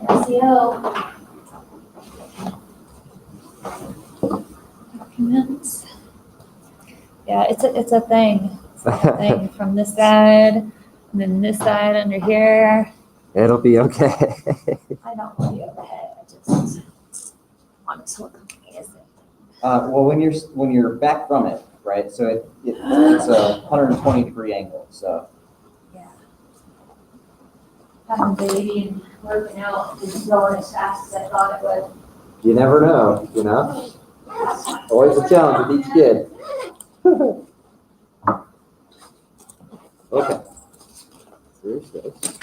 SEO. Documents. Yeah, it's a thing. It's a thing from this side, and then this side under here. It'll be okay. I don't want to be okay. I just want to look amazing. Well, when you're back from it, right? So it's a 120-degree angle. So Yeah. Having a baby and working out isn't going as fast as I thought it would. you never know, you know. Always a challenge with each kid. Okay. There's this.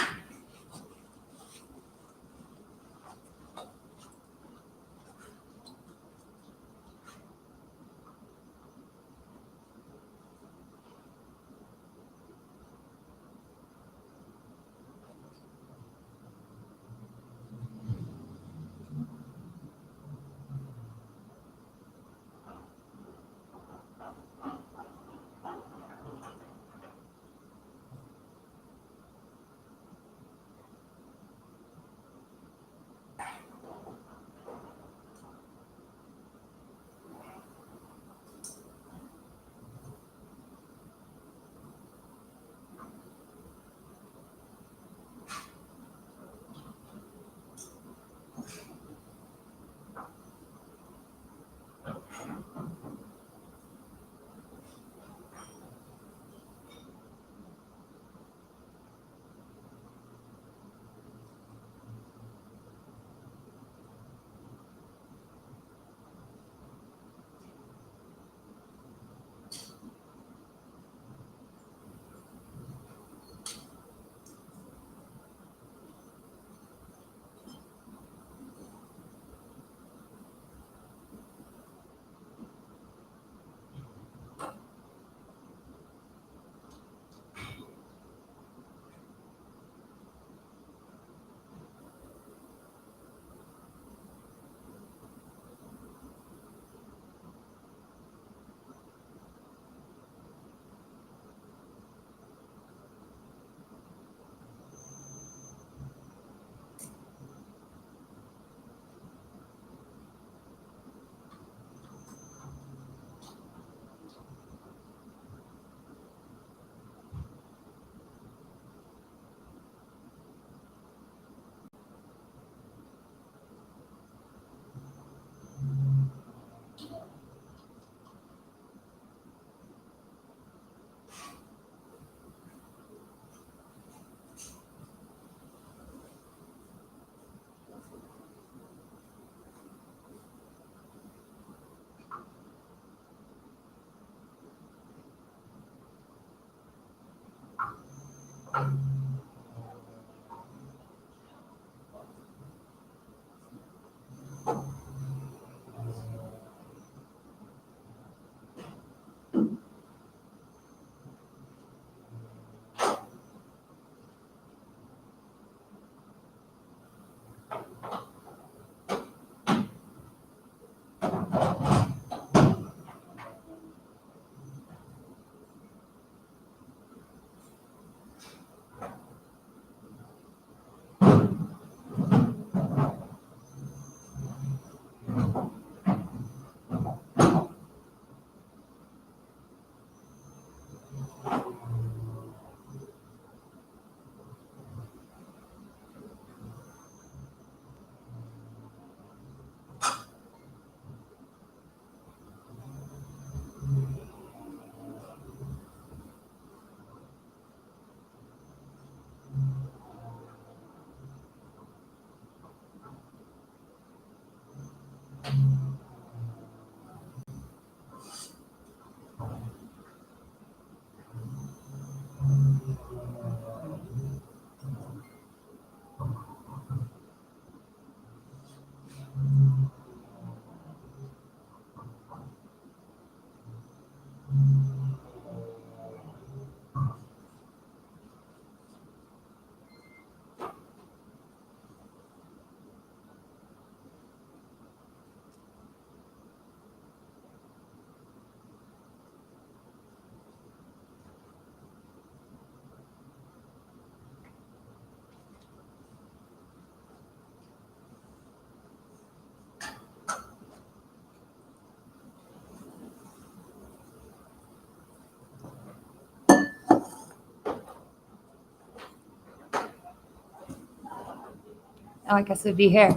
I guess it would be here.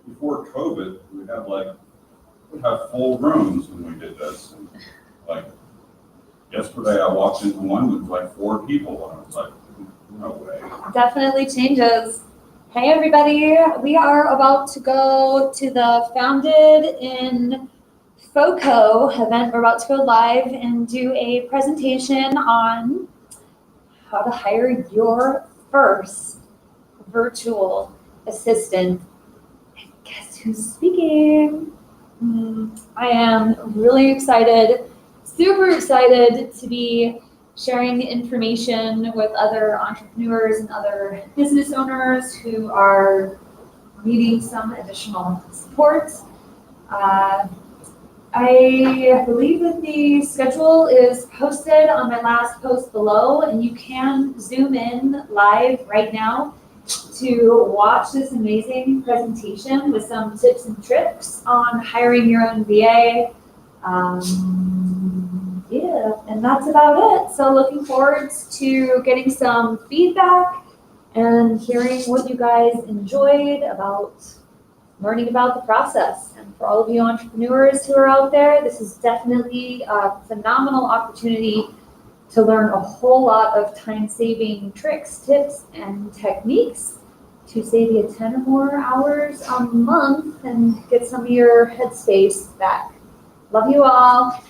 Before COVID, we'd have full rooms when we did this. And like yesterday, I walked into one with like 4 people, and I was like, no way. Definitely changes. Hey, everybody. We are about to go to the Founded in FoCo event. We're about to go live and do a presentation on how to hire your first virtual assistant. And guess who's speaking? I am really excited, super excited to be sharing information with other entrepreneurs and other business owners who are needing some additional support. I believe that the schedule is posted on my last post below, and you can zoom in live right now to watch this amazing presentation with some tips and tricks on hiring your own VA. Yeah, and that's about it. So looking forward to getting some feedback and hearing what you guys enjoyed about learning about the process. And for all of you entrepreneurs who are out there, this is definitely a phenomenal opportunity to learn a whole lot of time-saving tricks, tips, and techniques to save you 10 or more hours a month and get some of your headspace back. Love you all.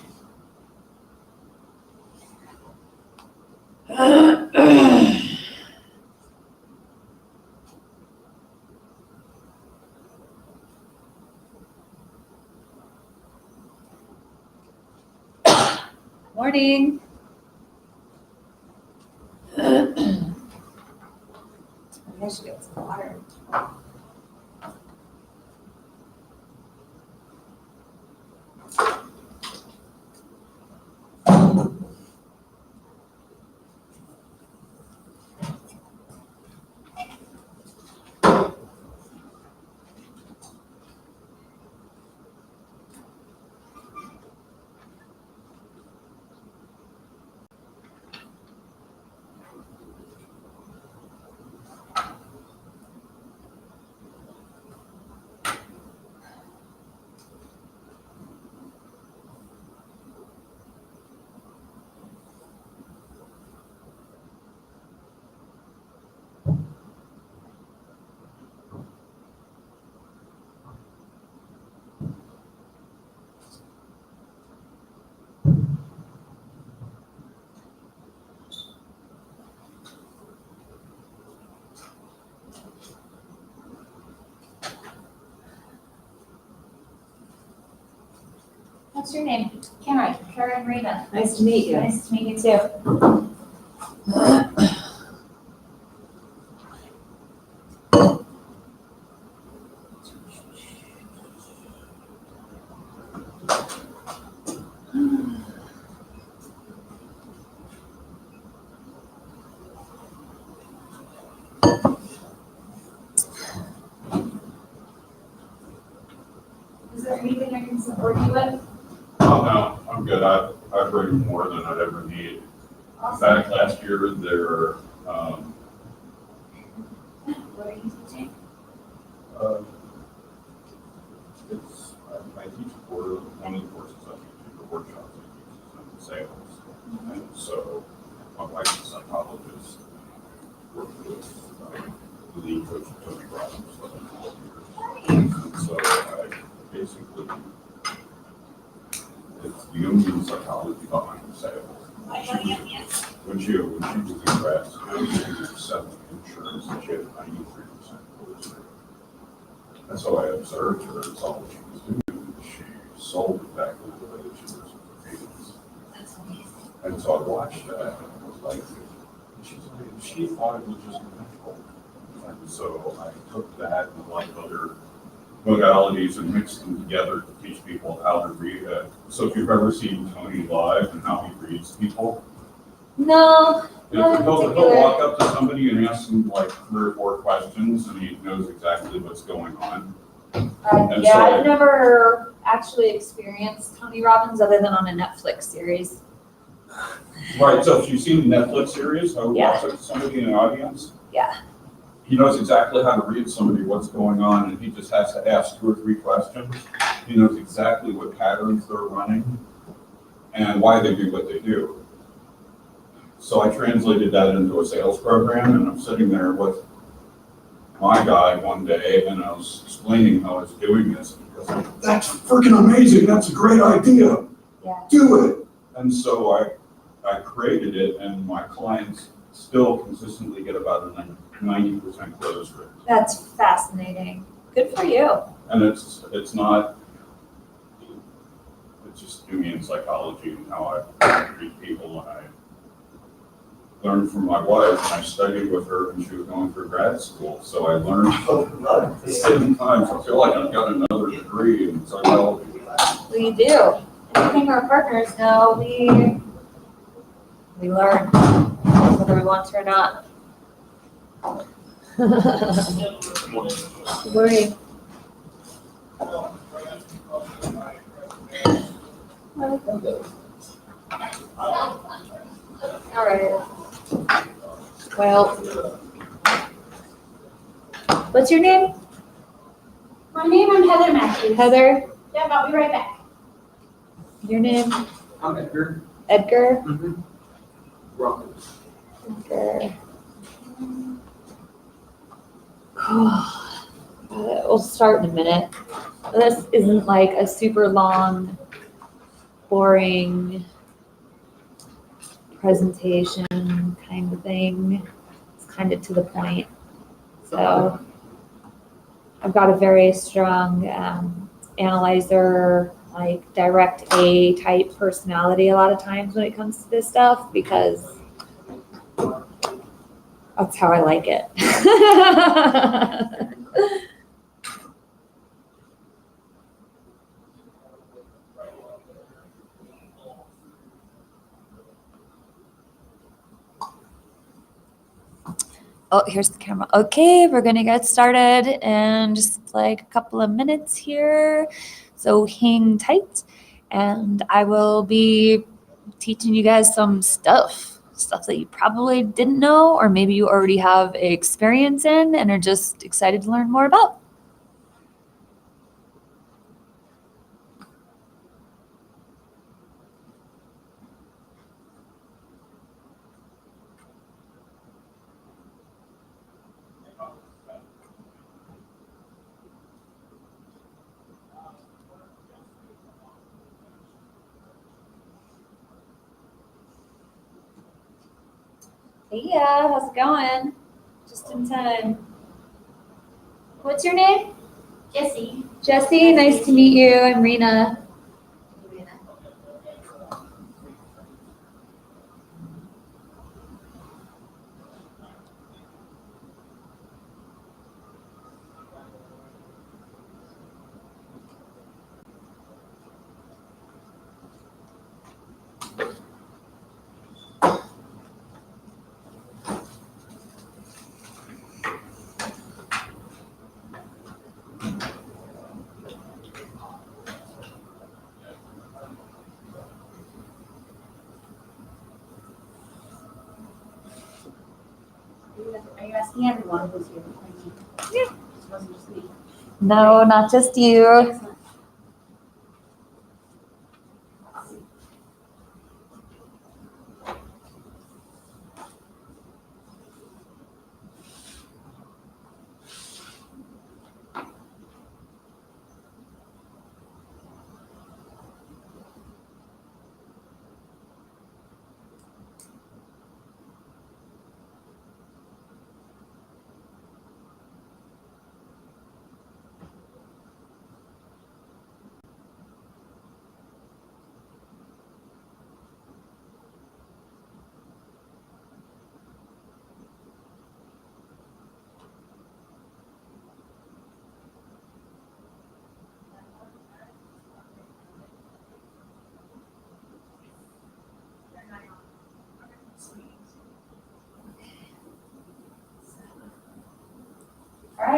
Morning. I should get some water. What's your name? Karen Rena. Nice to meet you. Nice to meet you too. Is there anything I can support you with? Oh, no, I'm good. I bring more than I'd ever need. Awesome. Back last year, there, What are you teaching? it's, I teach one of the courses I teach, the workshops I teach is in sales. And so my wife's a psychologist, worked with the lead coach Tony Robbins for like 12 years. And so I basically, it's the Jungian psychology behind sales. When she was in grad school, she was selling insurance and she had 93% close rate. And so I observed her, it's all she was doing. She sold exactly the way that she was with her patients. And so I watched that and I was like, And she thought it was just natural. And so I took that and like other modalities and mixed them together to teach people how to read it. So if you've ever seen Tony live and how he reads people, No, not in he'll particular. walk up to somebody and ask them like 3 or 4 questions and he knows exactly what's going on. And Yeah, so- I've never actually experienced Tony Robbins other than on a Netflix series. Right, so if you've seen the Netflix series, how he Yeah. walks up to somebody in the audience. Yeah. He knows exactly how to read somebody, what's going on, and he just has to ask 2 or 3 questions. He knows exactly what patterns they're running and why they do what they do. So I translated that into a sales program, and I'm sitting there with my guy one day, and I was explaining how I was doing this. And he goes, "That's freaking amazing, that's a great idea. Yeah. Do it." And so I created it, and my clients still consistently get about a 90% close rate. That's fascinating. Good for you. And it's not, it's just me in psychology and how I treat people. And I learned from my wife, and I studied with her when she was going through grad school. So I learned at the same time. So I feel like I've got another degree in psychology. We do. Anything our partners know, we learn, whether we want to or not. Good morning. All right. Well, what's your name? My name is Heather Matthews. Heather. Yep, I'll be right back. Your name? I'm Edgar. Edgar? Robbins. Edgar. We'll start in a minute. This isn't like a super long, boring presentation kind of thing. It's kind of to the point. So I've got a very strong analyzer, like direct A type personality a lot of times when it comes to this stuff because that's how I like it. Oh, here's the camera. Okay, we're gonna get started in just like a couple of minutes here. So hang tight and I will be teaching you guys some stuff that you probably didn't know, or maybe you already have experience in and are just excited to learn more about. Hey, yeah, how's it going? Just in time. What's your name? Jesse. Jesse, nice to meet you. I'm Rena. Are you asking everyone who's here? Yeah. It wasn't just me. No, not just you. Excellent.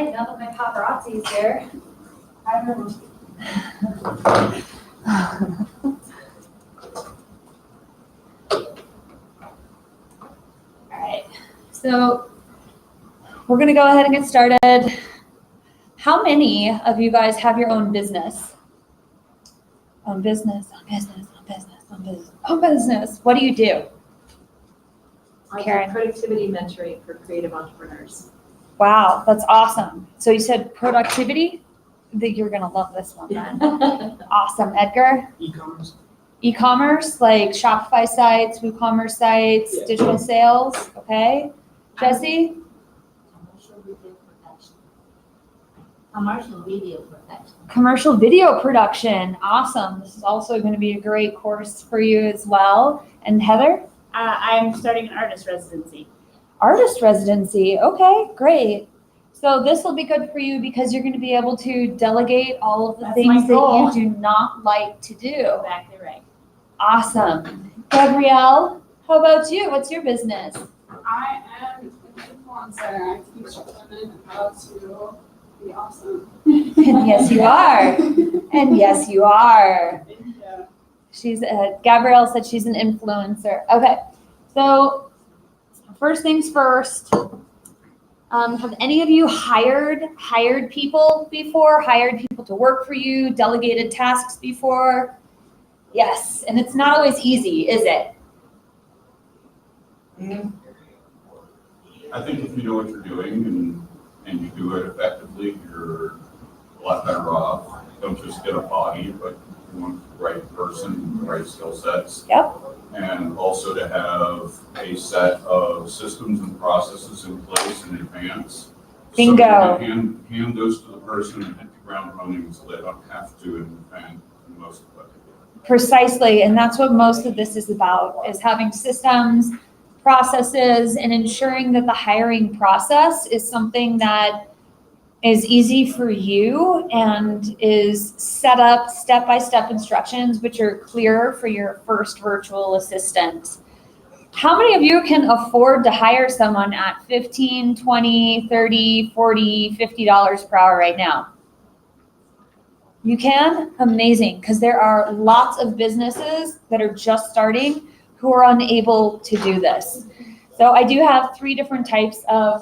right, now that my paparazzi's here. I don't know. All right, so we're gonna go ahead and get started. How many of you guys have your own business? Own business, own business, own business, own business, own business. What do you do? I Karen. do productivity mentoring for creative entrepreneurs. Wow, that's awesome. So you said productivity? That you're gonna love this one then. Awesome. Edgar? E-commerce? E-commerce, like Shopify sites, WooCommerce sites, Yeah. digital sales, okay? Jesse? Commercial video production. Commercial video production. Commercial video production, awesome. This is also gonna be a great course for you as well. And Heather? I'm starting an artist residency. Artist residency, okay, great. So this will be good for you because you're gonna be able to delegate all of the That's things my that goal. you do not like to do. Exactly right. Awesome. Gabrielle, how about you? What's your business? I am an influencer. I teach women how to be awesome. And yes, you are. And yes, you are. Yeah. She's Gabrielle said she's an influencer. Okay, so first things first. Have any of you hired people before? Hired people to work for you? Delegated tasks before? Yes, and it's not always easy, is it? I think if you know what you're doing and you do it effectively, you're a lot better off. Don't just get a body, but you want the right person, the right skill sets. Yep. And also to have a set of systems and processes in place in advance. Bingo. So you can hand those to the person and hit the ground running so they don't have to invent the most of what they do. Precisely, and that's what most of this is about, is having systems, processes, and ensuring that the hiring process is something that is easy for you and is set up step-by-step instructions, which are clear for your first virtual assistant. How many of you can afford to hire someone at $15, $20, $30, $40, $50 per hour right now? You can? Amazing, because there are lots of businesses that are just starting who are unable to do this. So I do have 3 different types of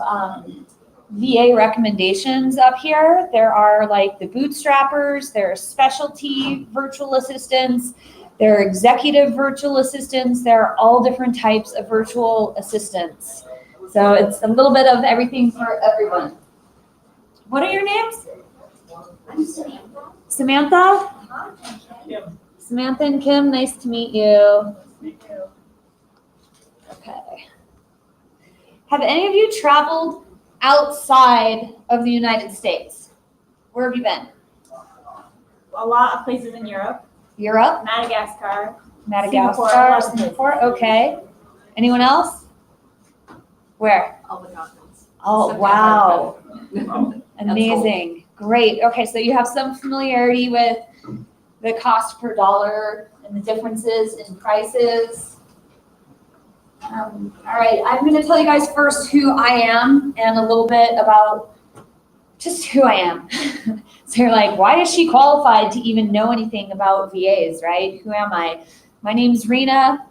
VA recommendations up here. There are like the bootstrappers, there are specialty virtual assistants, there are executive virtual assistants, there are all different types of virtual assistants. So it's a little bit of everything for everyone. What are your names? I'm Samantha. Samantha? Kim. Samantha and Kim, nice to meet you. Okay. Have any of you traveled outside of the United States? Where have you been? A lot of places in Europe, Europe, Madagascar. Madagascar, Singapore. Singapore, okay. Anyone else? Where? All the continents. Oh, Except wow. Antarctica. Amazing. Great. Okay, so you have some familiarity with the cost per dollar and the differences in prices. All right, I'm going to tell you guys first who I am and a little bit about just who I am. So you're like, why is she qualified to even know anything about VAs, right? Who am I? My name's Rena.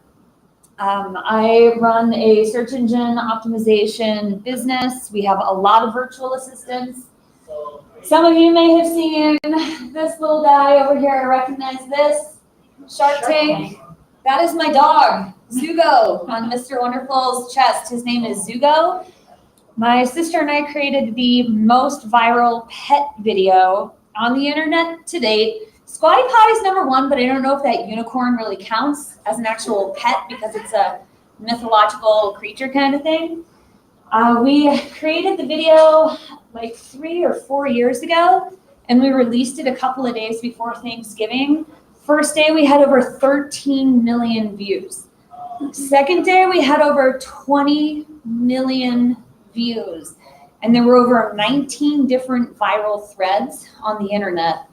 I run a search engine optimization business. We have a lot of virtual assistants. Some of you may have seen this little guy over here. Recognize this? Shark Tank. That is my dog, Zugo, on Mr. Wonderful's chest. His name is Zugo. My sister and I created the most viral pet video on the internet to date. Squatty Potty's #1, but I don't know if that unicorn really counts as an actual pet because it's a mythological creature kind of thing. We created the video like 3 or 4 years ago, and we released it a couple of days before Thanksgiving. First day, we had over 13 million views. Second day, we had over 20 million views. And there were over 19 different viral threads on the internet.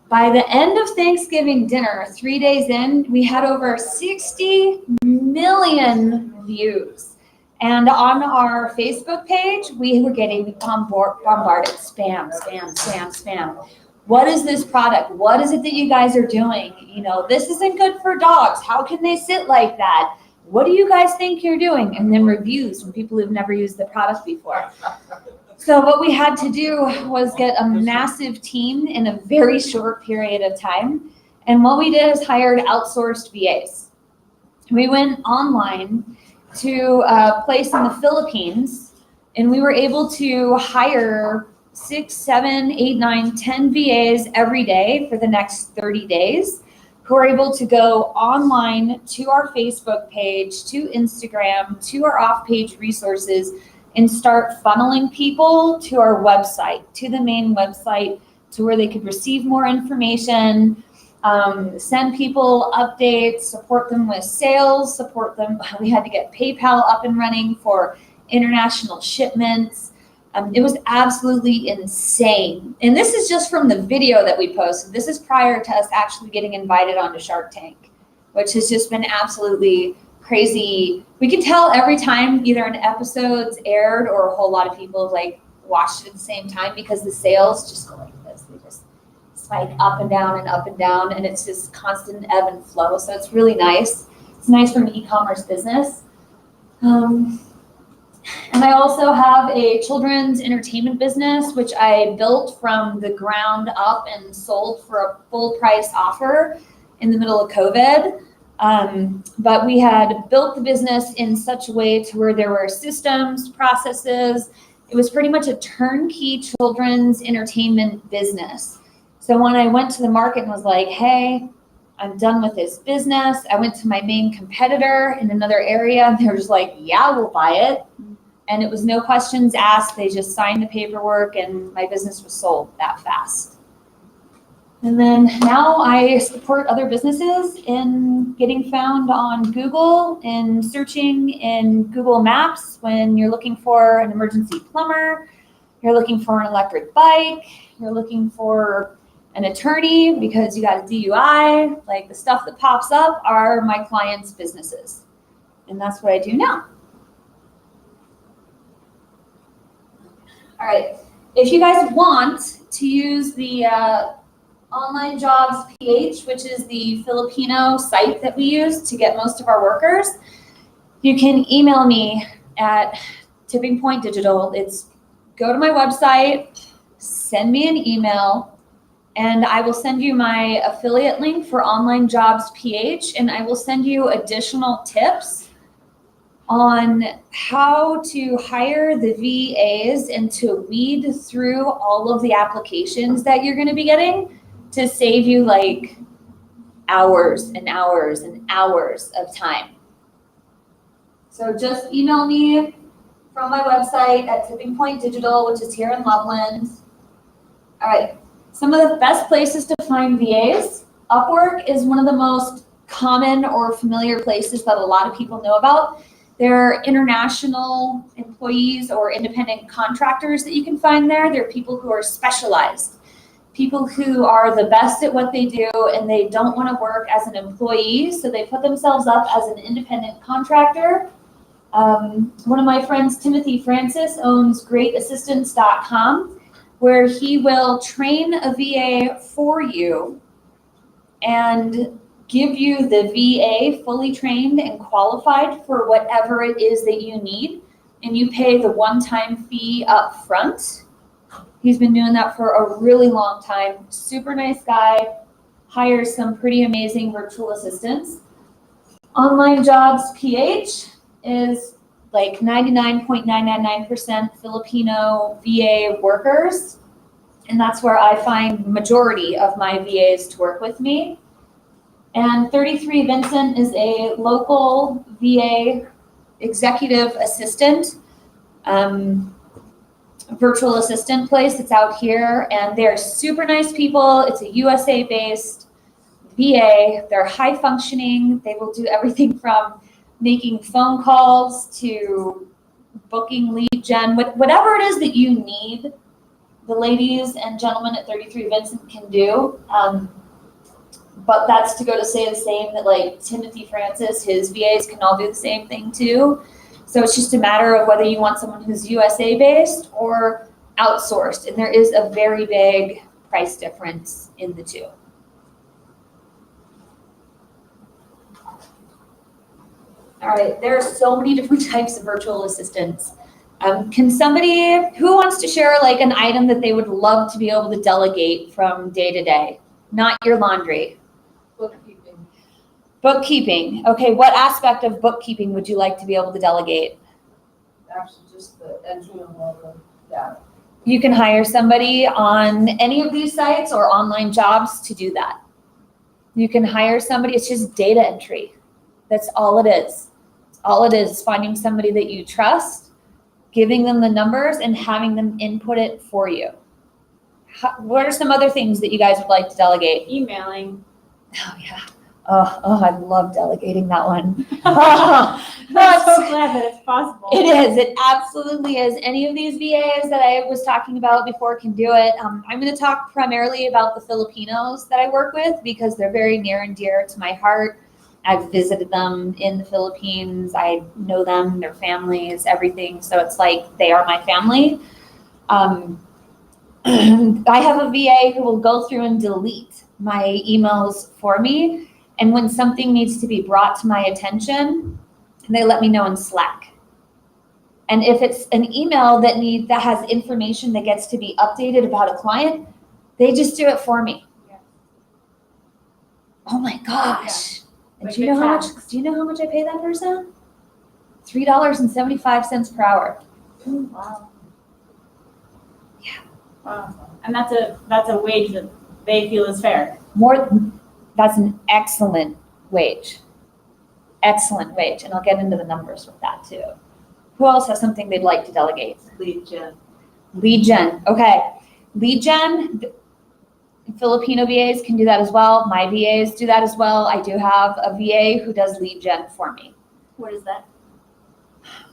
By the end of Thanksgiving dinner, 3 days in, we had over 60 million views. And on our Facebook page, we were getting bombarded, spam, spam, spam, spam. What is this product? What is it that you guys are doing? You know, this isn't good for dogs. How can they sit like that? What do you guys think you're doing? And then reviews from people who've never used the product before. So what we had to do was get a massive team in a very short period of time. And what we did is hired outsourced VAs. We went online to a place in the Philippines, and we were able to hire 6, 7, 8, 9, 10 VAs every day for the next 30 days, who are able to go online to our Facebook page, to Instagram, to our off-page resources, and start funneling people to our website, to the main website, to where they could receive more information, send people updates, support them with sales, support them. We had to get PayPal up and running for international shipments. It was absolutely insane. And this is just from the video that we posted. This is prior to us actually getting invited onto Shark Tank, which has just been absolutely crazy. We can tell every time either an episode's aired or a whole lot of people have like watched it at the same time, because the sales just go like this. They just spike up and down and up and down, and it's just constant ebb and flow. So it's really nice. It's nice from an e-commerce business. And I also have a children's entertainment business, which I built from the ground up and sold for a full price offer in the middle of COVID. But we had built the business in such a way to where there were systems, processes. It was pretty much a turnkey children's entertainment business. So when I went to the market and was like, hey, I'm done with this business, I went to my main competitor in another area, and they were just like, yeah, we'll buy it. And it was no questions asked. They just signed the paperwork, and my business was sold that fast. And then now I support other businesses in getting found on Google and searching in Google Maps when you're looking for an emergency plumber, you're looking for an electric bike, you're looking for an attorney because you got a DUI. Like, the stuff that pops up are my clients' businesses. And that's what I do now. All right, if you guys want to use the Online Jobs PH, which is the Filipino site that we use to get most of our workers, you can email me at Tipping Point Digital. It's go to my website, send me an email, and I will send you my affiliate link for Online Jobs PH, and I will send you additional tips on how to hire the VAs and to weed through all of the applications that you're going to be getting to save you like hours and hours and hours of time. So just email me from my website at Tipping Point Digital, which is here in Loveland. All right, some of the best places to find VAs. Upwork is one of the most common or familiar places that a lot of people know about. There are international employees or independent contractors that you can find there. There are people who are specialized, people who are the best at what they do, and they don't want to work as an employee, so they put themselves up as an independent contractor. One of my friends, Timothy Francis, owns greatassistance.com, where he will train a VA for you and give you the VA fully trained and qualified for whatever it is that you need, and you pay the one-time fee up front. He's been doing that for a really long time. Super nice guy, hires some pretty amazing virtual assistants. Online Jobs PH is like 99.999% Filipino VA workers, and that's where I find majority of my VAs to work with me. And 33 Vincent is a local VA executive assistant, virtual assistant place that's out here, and they're super nice people. It's a USA-based VA. They're high functioning. They will do everything from making phone calls to booking lead gen, whatever it is that you need, the ladies and gentlemen at 33 Vincent can do. But that's to go to say the same that like Timothy Francis, his VAs can all do the same thing too. So it's just a matter of whether you want someone who's USA based or outsourced. And there is a very big price difference in the two. All right, there are so many different types of virtual assistants. Can somebody, who wants to share like an item that they would love to be able to delegate from day to day? Not your laundry. Bookkeeping. Bookkeeping. Okay, what aspect of bookkeeping would you like to be able to delegate? Actually, just the entry of all the data. You can hire somebody on any of these sites or online jobs to do that. You can hire somebody, it's just data entry. That's all it is. All it is finding somebody that you trust, giving them the numbers and having them input it for you. What are some other things that you guys would like to delegate? Emailing. Oh yeah. Oh, I love delegating that one. I'm so glad that it's possible. It is. It absolutely is. Any of these VAs that I was talking about before can do it. I'm going to talk primarily about the Filipinos that I work with because they're very near and dear to my heart. I've visited them in the Philippines. I know them, their families, everything. So it's like they are my family. I have a VA who will go through and delete my emails for me. And when something needs to be brought to my attention, they let me know in Slack. And if it's an email that has information that gets to be updated about a client, they just do it for me. Yeah. Oh my gosh. And Like do you know good how tasks. much? Do you know how much I pay that person? $3.75 per hour. Wow. Yeah. Wow. And that's a wage that they feel is fair. That's an excellent wage. Excellent wage. And I'll get into the numbers with that too. Who else has something they'd like to delegate? Lead gen. Lead gen. Okay. Lead gen, Filipino VAs can do that as well. My VAs do that as well. I do have a VA who does lead gen for me. What is that?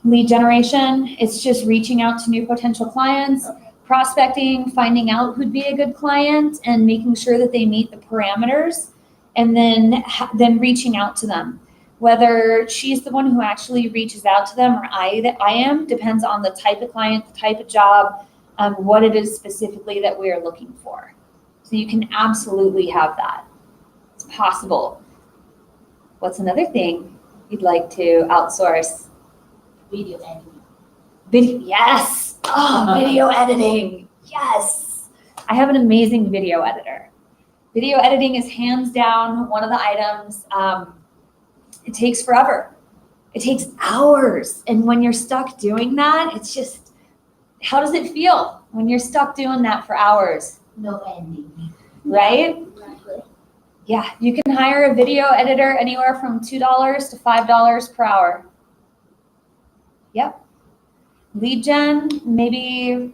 Lead generation, it's just reaching out to new potential clients, prospecting, finding out who'd be a good client and making sure that they meet the parameters and then reaching out to them. Whether she's the one who actually reaches out to them or I am, depends on the type of client, the type of job, what it is specifically that we are looking for. So you can absolutely have that. It's possible. What's another thing you'd like to outsource? Video editing. Video, yes. Oh, video editing. Yes. I have an amazing video editor. Video editing is hands down one of the items. It takes forever. It takes hours. And when you're stuck doing that, it's just, how does it feel when you're stuck doing that for hours? No ending. Right? Exactly. Yeah, you can hire a video editor anywhere from $2 to $5 per hour. Yep. Lead gen, maybe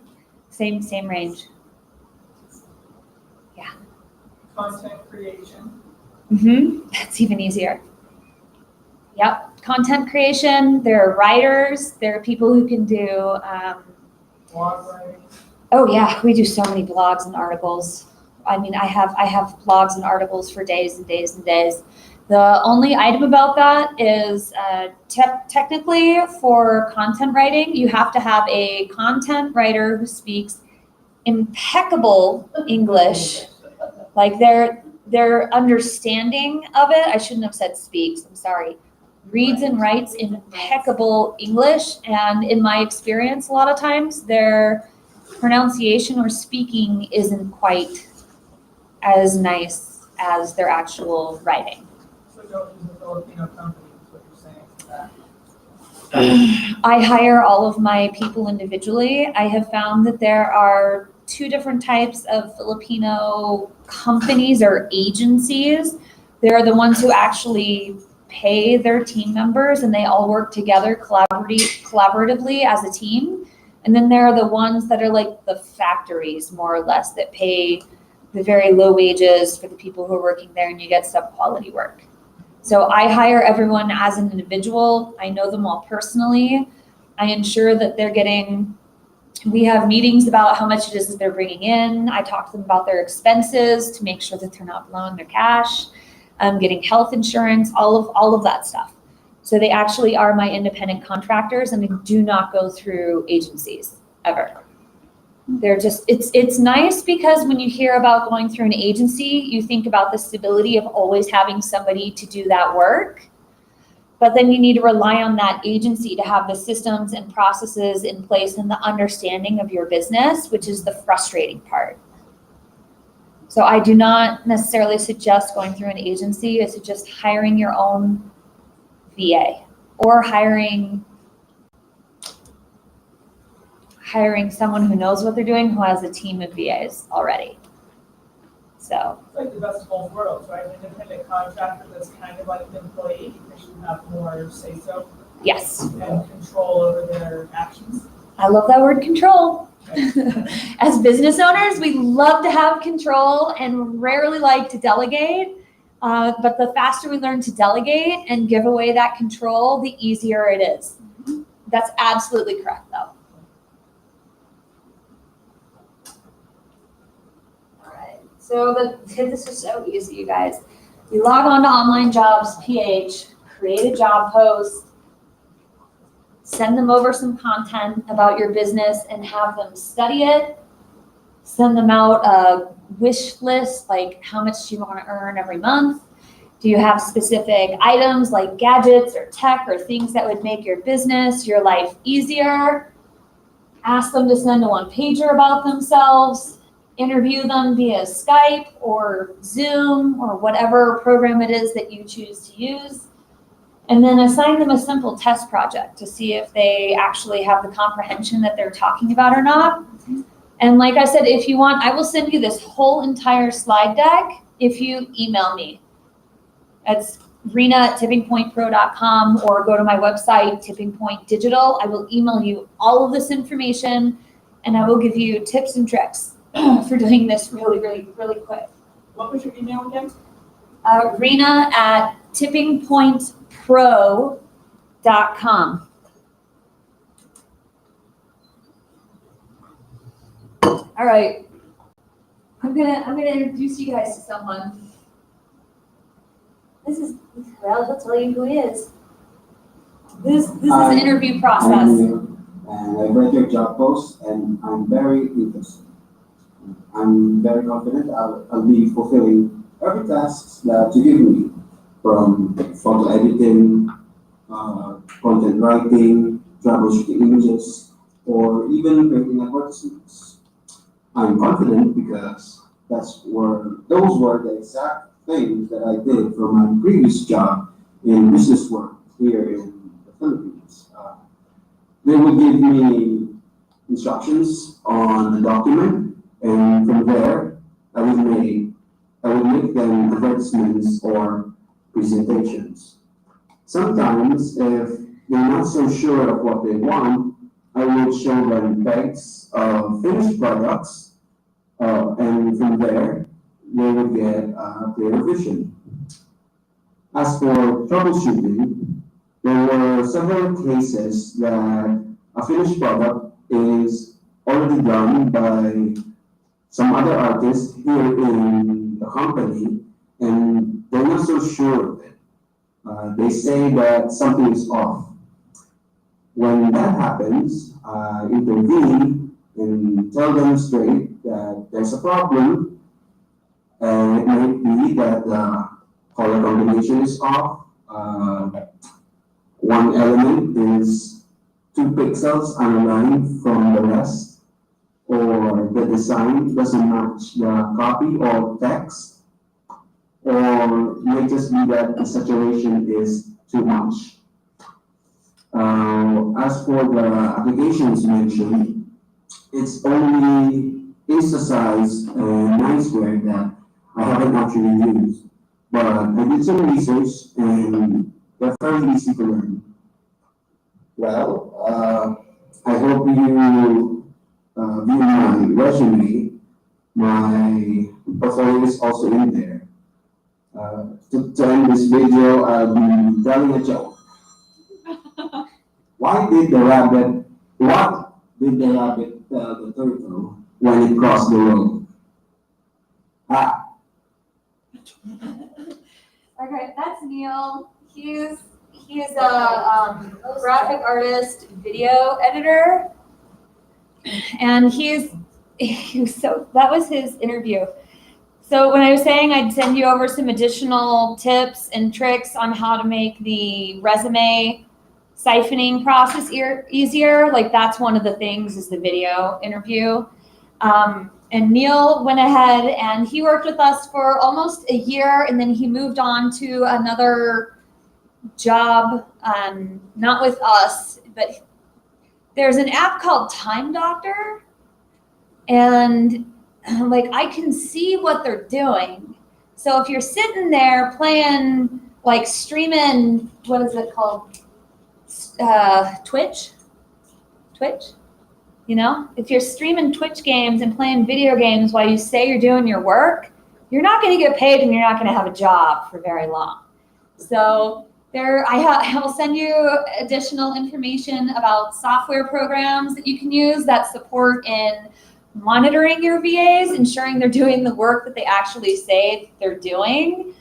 same range. Yeah. Content creation. That's even easier. Yep. Content creation. There are writers. There are people who can do. Blog writing. Oh yeah, we do so many blogs and articles. I mean, I have blogs and articles for days and days and days. The only item about that is technically for content writing, you have to have a content writer who speaks impeccable English. Like their understanding of it, I shouldn't have said speaks, I'm sorry, reads and writes impeccable English. And in my experience, a lot of times their pronunciation or speaking isn't quite as nice as their actual writing. So don't use a Filipino company, is what you're saying. I hire all of my people individually. I have found that there are two different types of Filipino companies or agencies. There are the ones who actually pay their team members and they all work together collaboratively as a team. And then there are the ones that are like the factories, more or less, that pay the very low wages for the people who are working there and you get sub-quality work. So I hire everyone as an individual. I know them all personally. I ensure that they're getting, we have meetings about how much it is that they're bringing in. I talk to them about their expenses to make sure that they're not blowing their cash, getting health insurance, all of that stuff. So they actually are my independent contractors and they do not go through agencies ever. They're just, it's nice because when you hear about going through an agency, you think about the stability of always having somebody to do that work. But then you need to rely on that agency to have the systems and processes in place and the understanding of your business, which is the frustrating part. So I do not necessarily suggest going through an agency. I suggest hiring your own VA or hiring someone who knows what they're doing, who has a team of VAs already. So. It's like the best of both worlds, right? An independent contractor that's kind of like an employee, because you have more say-so Yes. and control over their actions. I love that word, control. As business owners, we love to have control and rarely like to delegate. But the faster we learn to delegate and give away that control, the easier it is. That's absolutely correct, though. All right. So this is so easy, you guys. You log on to Online Jobs PH, create a job post, send them over some content about your business and have them study it. Send them out a wish list, like how much do you want to earn every month? Do you have specific items like gadgets or tech or things that would make your business, your life easier? Ask them to send a one-pager about themselves. Interview them via Skype or Zoom or whatever program it is that you choose to use. And then assign them a simple test project to see if they actually have the comprehension that they're talking about or not. And like I said, if you want, I will send you this whole entire slide deck if you email me. It's rena@tippingpointpro.com or go to my website, Tipping Point Digital. I will email you all of this information and I will give you tips and tricks for doing this really, really, really quick. What was your email again? Rena@tippingpointpro.com. All right. I'm gonna introduce you guys to someone. I'll tell you who he is. This is an interview process. And I read your job post and I'm very interested. I'm very confident I'll be fulfilling every task that you give me, from photo editing, content writing, troubleshooting images, or even creating advertisements. I'm confident because those were the exact things that I did from my previous job in business work here in the Philippines. They would give me instructions on a document, and from there, I would make them advertisements or presentations. Sometimes, if they're not so sure of what they want, I would show them pegs of finished products, and from there, they would get a clear vision. As for troubleshooting, there were several cases that a finished product is already done by some other artists here in the company, and they're not so sure of it. They say that something is off. When that happens, I intervene and tell them straight that there's a problem, and it might be that the color combination is off. One element is 2 pixels unaligned from the rest, or the design doesn't match the copy or text, or it may just be that the saturation is too much. As for the applications mentioned, it's only Instasize and Niceware that I haven't actually used. But I did some research and they're fairly easy to learn. Well, I hope you view my resume. My portfolio is also in there. To end this video, I'll be telling a joke. What did the rabbit tell the turtle when it crossed the road? Okay, that's Neil. He is a graphic artist, video editor, and he was so, that was his interview. So when I was saying I'd send you over some additional tips and tricks on how to make the resume siphoning process easier, like that's one of the things is the video interview. And Neil went ahead and he worked with us for almost a year, and then he moved on to another job, not with us, but there's an app called Time Doctor, and like I can see what they're doing. So if you're sitting there playing, like streaming, what is it called? Twitch? You know, if you're streaming Twitch games and playing video games while you say you're doing your work, you're not going to get paid and you're not going to have a job for very long. So I will send you additional information about software programs that you can use that support in monitoring your VAs, ensuring they're doing the work that they actually say they're doing.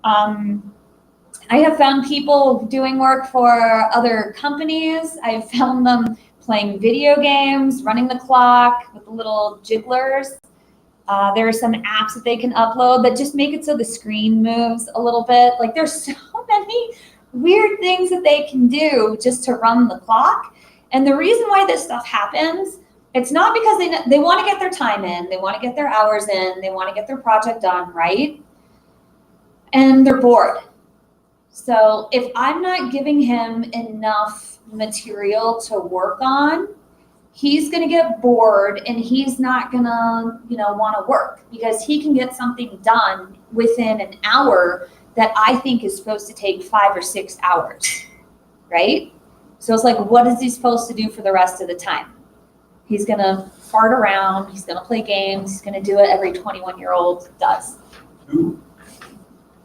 I have found people doing work for other companies. I've found them playing video games, running the clock with the little jigglers. There are some apps that they can upload that just make it so the screen moves a little bit. Like there's so many weird things that they can do just to run the clock. And the reason why this stuff happens, it's not because they want to get their time in, they want to get their hours in, they want to get their project done, right? And they're bored. So if I'm not giving him enough material to work on, he's going to get bored and he's not going to, want to work because he can get something done within an hour that I think is supposed to take 5 or 6 hours, right? So it's like, what is he supposed to do for the rest of the time? He's going to fart around. He's going to play games. He's going to do what every 21-year-old does.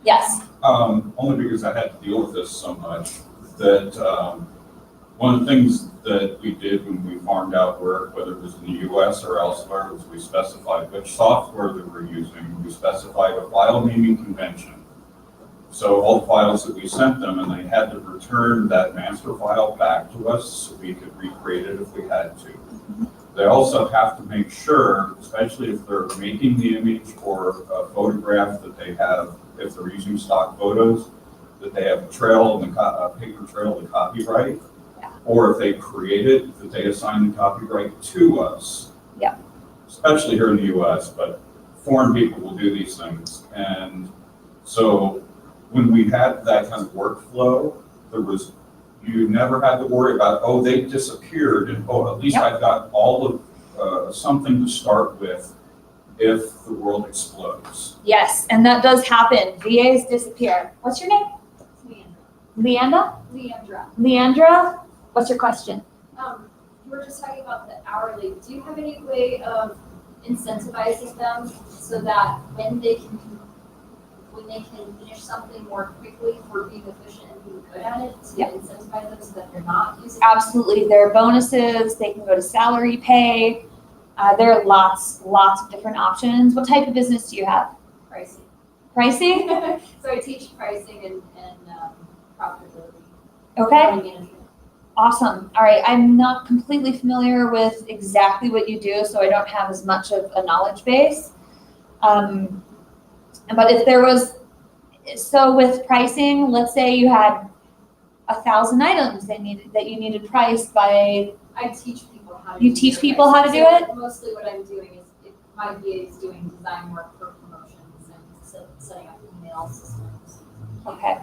Yes. Only because I had to deal with this so much that one of the things that we did when we farmed out work, whether it was in the US or elsewhere, was we specified which software that we're using. We specified a file naming convention. So all the files that we sent them, and they had to return that master file back to us so we could recreate it if we had to. They also have to make sure, especially if they're making the image or a photograph that they have, if they're using stock photos, that they have a trail, a paper trail to copyright. Or if they create it, that they assign the copyright to us. Yeah. Especially here in the US, but foreign people will do these things. And so when we had that kind of workflow, you never had to worry about, oh, they disappeared, and at least I've got all of something to start with if the world explodes. Yes, and that does happen. VAs disappear. What's your name? Leandra. Leandra? What's your question? You were just talking about the hourly. Do you have any way of incentivizing them so that when they can finish something more quickly for being efficient and being good at it, to incentivize them so that they're not using Absolutely. There are bonuses. They can go to salary pay. There are lots of different options. What type of business do you have? pricing? Pricing? So I teach pricing and profitability. Okay. Money management. Awesome. All right. I'm not completely familiar with exactly what you do, so I don't have as much of a knowledge base. But if there was, so with pricing, let's say you had 1,000 items that you needed priced by. I teach people how to You teach people how to do it? Mostly what I'm doing is if my VA is doing design work for promotions and setting up email systems. Okay.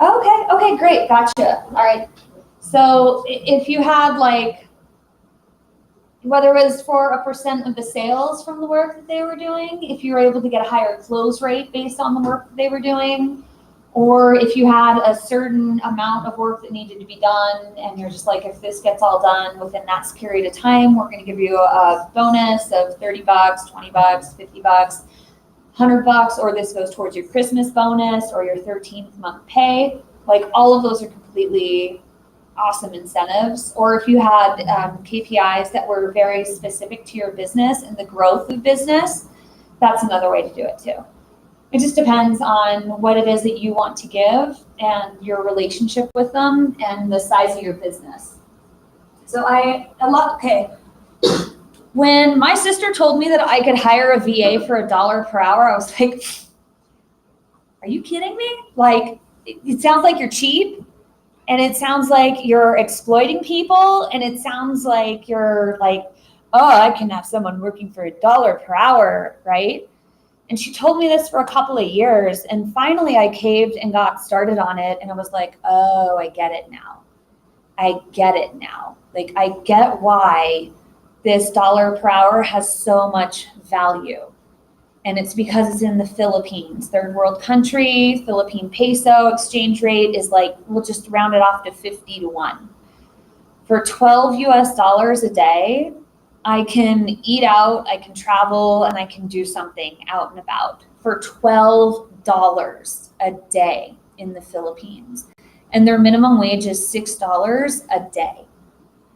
Okay, great. Gotcha. All right. So if you had whether it was for a % of the sales from the work that they were doing, if you were able to get a higher close rate based on the work that they were doing, or if you had a certain amount of work that needed to be done and you're just like, if this gets all done within that period of time, we're going to give you a bonus of $30, $20, $50, $100, or this goes towards your Christmas bonus or your 13th month pay. All of those are completely awesome incentives. Or if you had KPIs that were very specific to your business and the growth of business, that's another way to do it too. It just depends on what it is that you want to give and your relationship with them and the size of your business. So okay. When my sister told me that I could hire a VA for $1 per hour, I was like, are you kidding me? Like, it sounds like you're cheap, and it sounds like you're exploiting people, and it sounds like you're like, oh, I can have someone working for $1 per hour, right? And she told me this for a couple of years, and finally I caved and got started on it, and I was like, oh, I get it now. I get it now. Like, I get why this $1 per hour has so much value. And it's because it's in the Philippines, third world country. Philippine peso exchange rate is like, we'll just round it off to 50 to 1. For $12 US a day, I can eat out, I can travel, and I can do something out and about for $12 a day in the Philippines. And their minimum wage is $6 a day.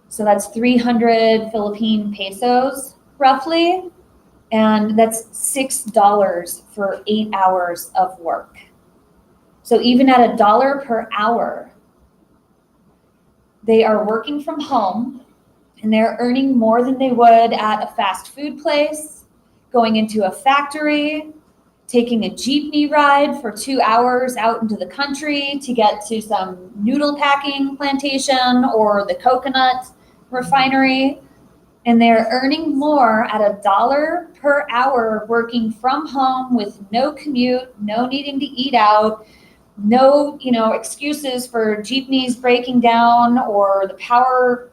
So that's 300 Philippine pesos, roughly. And that's $6 for 8 hours of work. So even at $1 per hour, they are working from home, and they're earning more than they would at a fast food place, going into a factory, taking a jeepney ride for 2 hours out into the country to get to some noodle packing plantation or the coconut refinery. And they're earning more at $1 per hour working from home with no commute, no needing to eat out, no, excuses for jeepneys breaking down or the power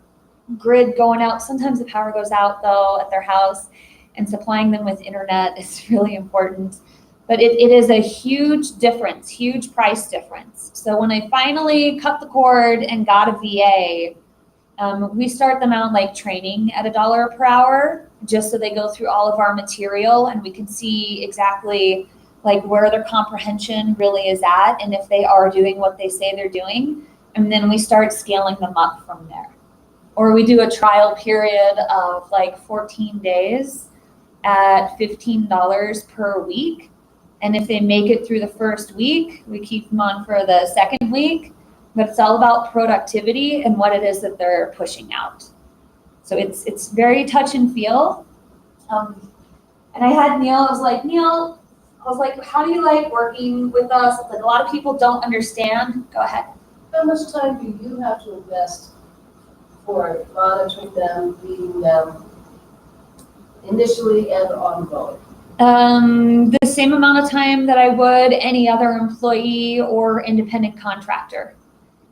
grid going out. Sometimes the power goes out though at their house, and supplying them with internet is really important. But it is a huge difference, huge price difference. So when I finally cut the cord and got a VA, we start them out like training at $1 per hour, just so they go through all of our material and we can see exactly like where their comprehension really is at and if they are doing what they say they're doing. And then we start scaling them up from there. Or we do a trial period of like 14 days at $15 per week. And if they make it through the first week, we keep them on for the second week. But it's all about productivity and what it is that they're pushing out. So it's very touch and feel. And I had Neil, I was like, how do you like working with us? Like, a lot of people don't understand. Go ahead. How much time do you have to invest for monitoring them, feeding them initially and ongoing? The same amount of time that I would any other employee or independent contractor.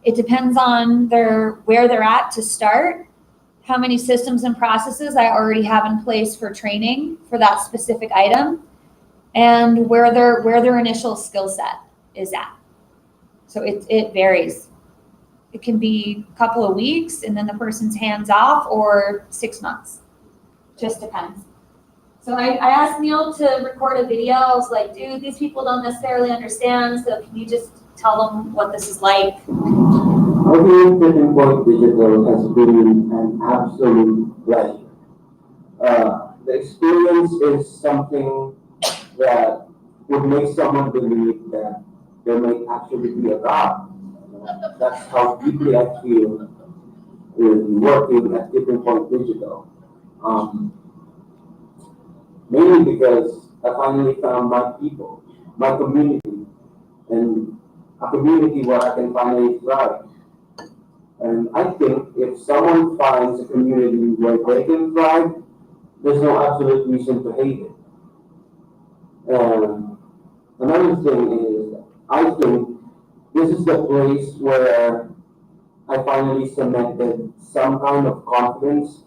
It depends on where they're at to start, how many systems and processes I already have in place for training for that specific item, and where their initial skill set is at. So it varies. It can be a couple of weeks and then the person's hands off, or 6 months. Just depends. So I asked Neil to record a video. I was like, dude, these people don't necessarily understand, so can you just tell them what this is like? Working with Import Digital has been an absolute pleasure. The experience is something that would make someone believe that there may actually be a God. That's how deeply I feel in working at Tipping Point Digital. Mainly because I finally found my people, my community, and a community where I can finally thrive. And I think if someone finds a community where they can thrive, there's no absolute reason to hate it. And another thing is, I think this is the place where I finally cemented some kind of confidence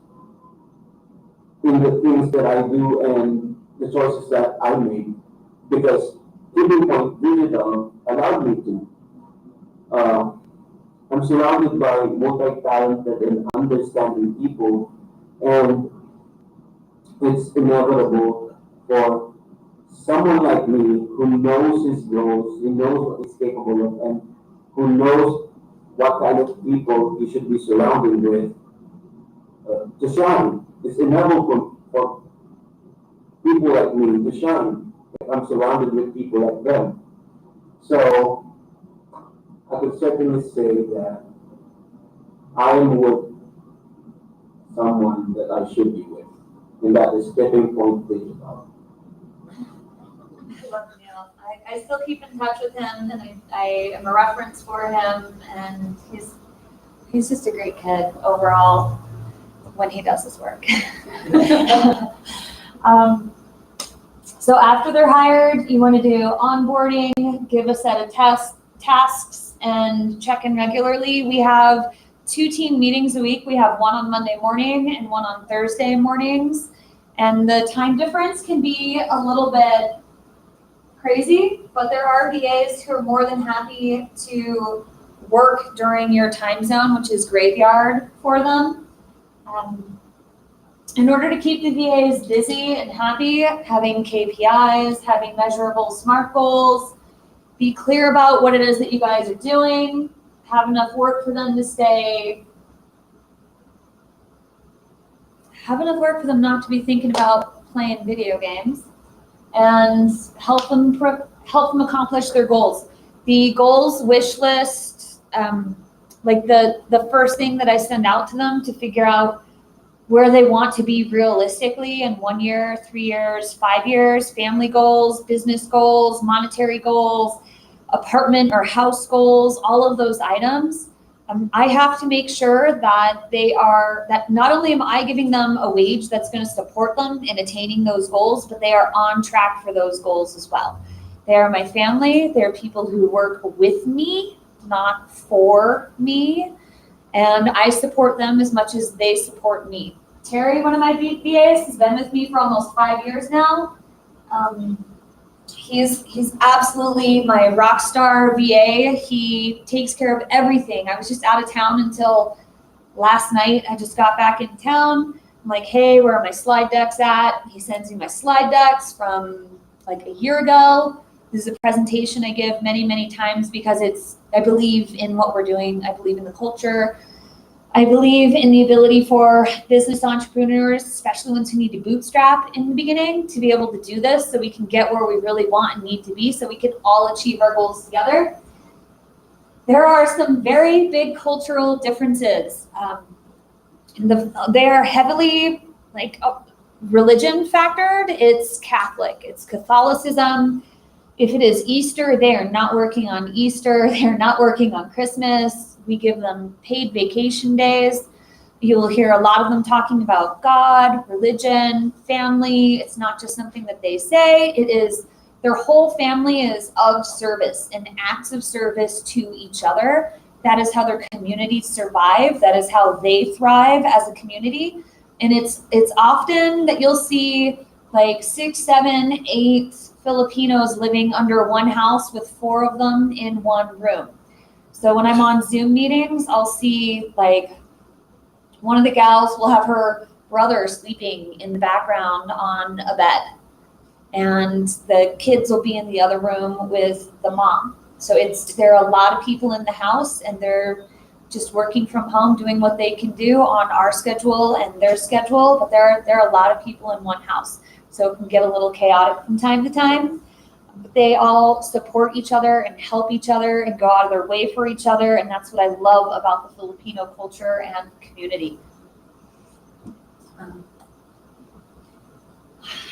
in the things that I do and the choices that I make, because Tipping Point Digital allowed me to. I'm surrounded by multi-talented and understanding people, and it's inevitable for someone like me who knows his goals, who knows what he's capable of, and who knows what kind of people he should be surrounded with, to shine. It's inevitable for people like me to shine. I'm surrounded with people like them. So I could certainly say that I am with someone that I should be with. And that is Tipping Point Digital. I love Neil. I still keep in touch with him, and I am a reference for him, and he's just a great kid overall when he does his work. So after they're hired, you want to do onboarding, give a set of tasks, and check in regularly. We have 2 team meetings a week. We have one on Monday morning and one on Thursday mornings. And the time difference can be a little bit crazy, but there are VAs who are more than happy to work during your time zone, which is graveyard for them. In order to keep the VAs busy and happy, having KPIs, having measurable SMART goals, be clear about what it is that you guys are doing, have enough work for them to have enough work for them not to be thinking about playing video games, and help them accomplish their goals. The goals wish list, like the first thing that I send out to them to figure out where they want to be realistically in 1 year, 3 years, 5 years, family goals, business goals, monetary goals, apartment or house goals, all of those items. I have to make sure that that not only am I giving them a wage that's going to support them in attaining those goals, but they are on track for those goals as well. They are my family. They're people who work with me, not for me. And I support them as much as they support me. Terry, one of my VAs, has been with me for almost 5 years now. He's absolutely my rock star VA. He takes care of everything. I was just out of town until last night. I just got back in town. I'm like, hey, where are my slide decks at? He sends me my slide decks from like a year ago. This is a presentation I give many, many times because I believe in what we're doing. I believe in the culture. I believe in the ability for business entrepreneurs, especially ones who need to bootstrap in the beginning, to be able to do this so we can get where we really want and need to be so we can all achieve our goals together. There are some very big cultural differences. They are heavily religion factored. It's Catholic, it's Catholicism. If it is Easter, they are not working on Easter. They're not working on Christmas. We give them paid vacation days. You'll hear a lot of them talking about God, religion, family. It's not just something that they say. It is their whole family is of service and acts of service to each other. That is how their communities survive. That is how they thrive as a community. And it's often that you'll see like 6, 7, 8 Filipinos living under one house with 4 of them in one room. So when I'm on Zoom meetings, I'll see like one of the gals will have her brother sleeping in the background on a bed, and the kids will be in the other room with the mom. So there are a lot of people in the house, and they're just working from home, doing what they can do on our schedule and their schedule. But there are a lot of people in one house, so it can get a little chaotic from time to time. But they all support each other and help each other and go out of their way for each other. And that's what I love about the Filipino culture and community.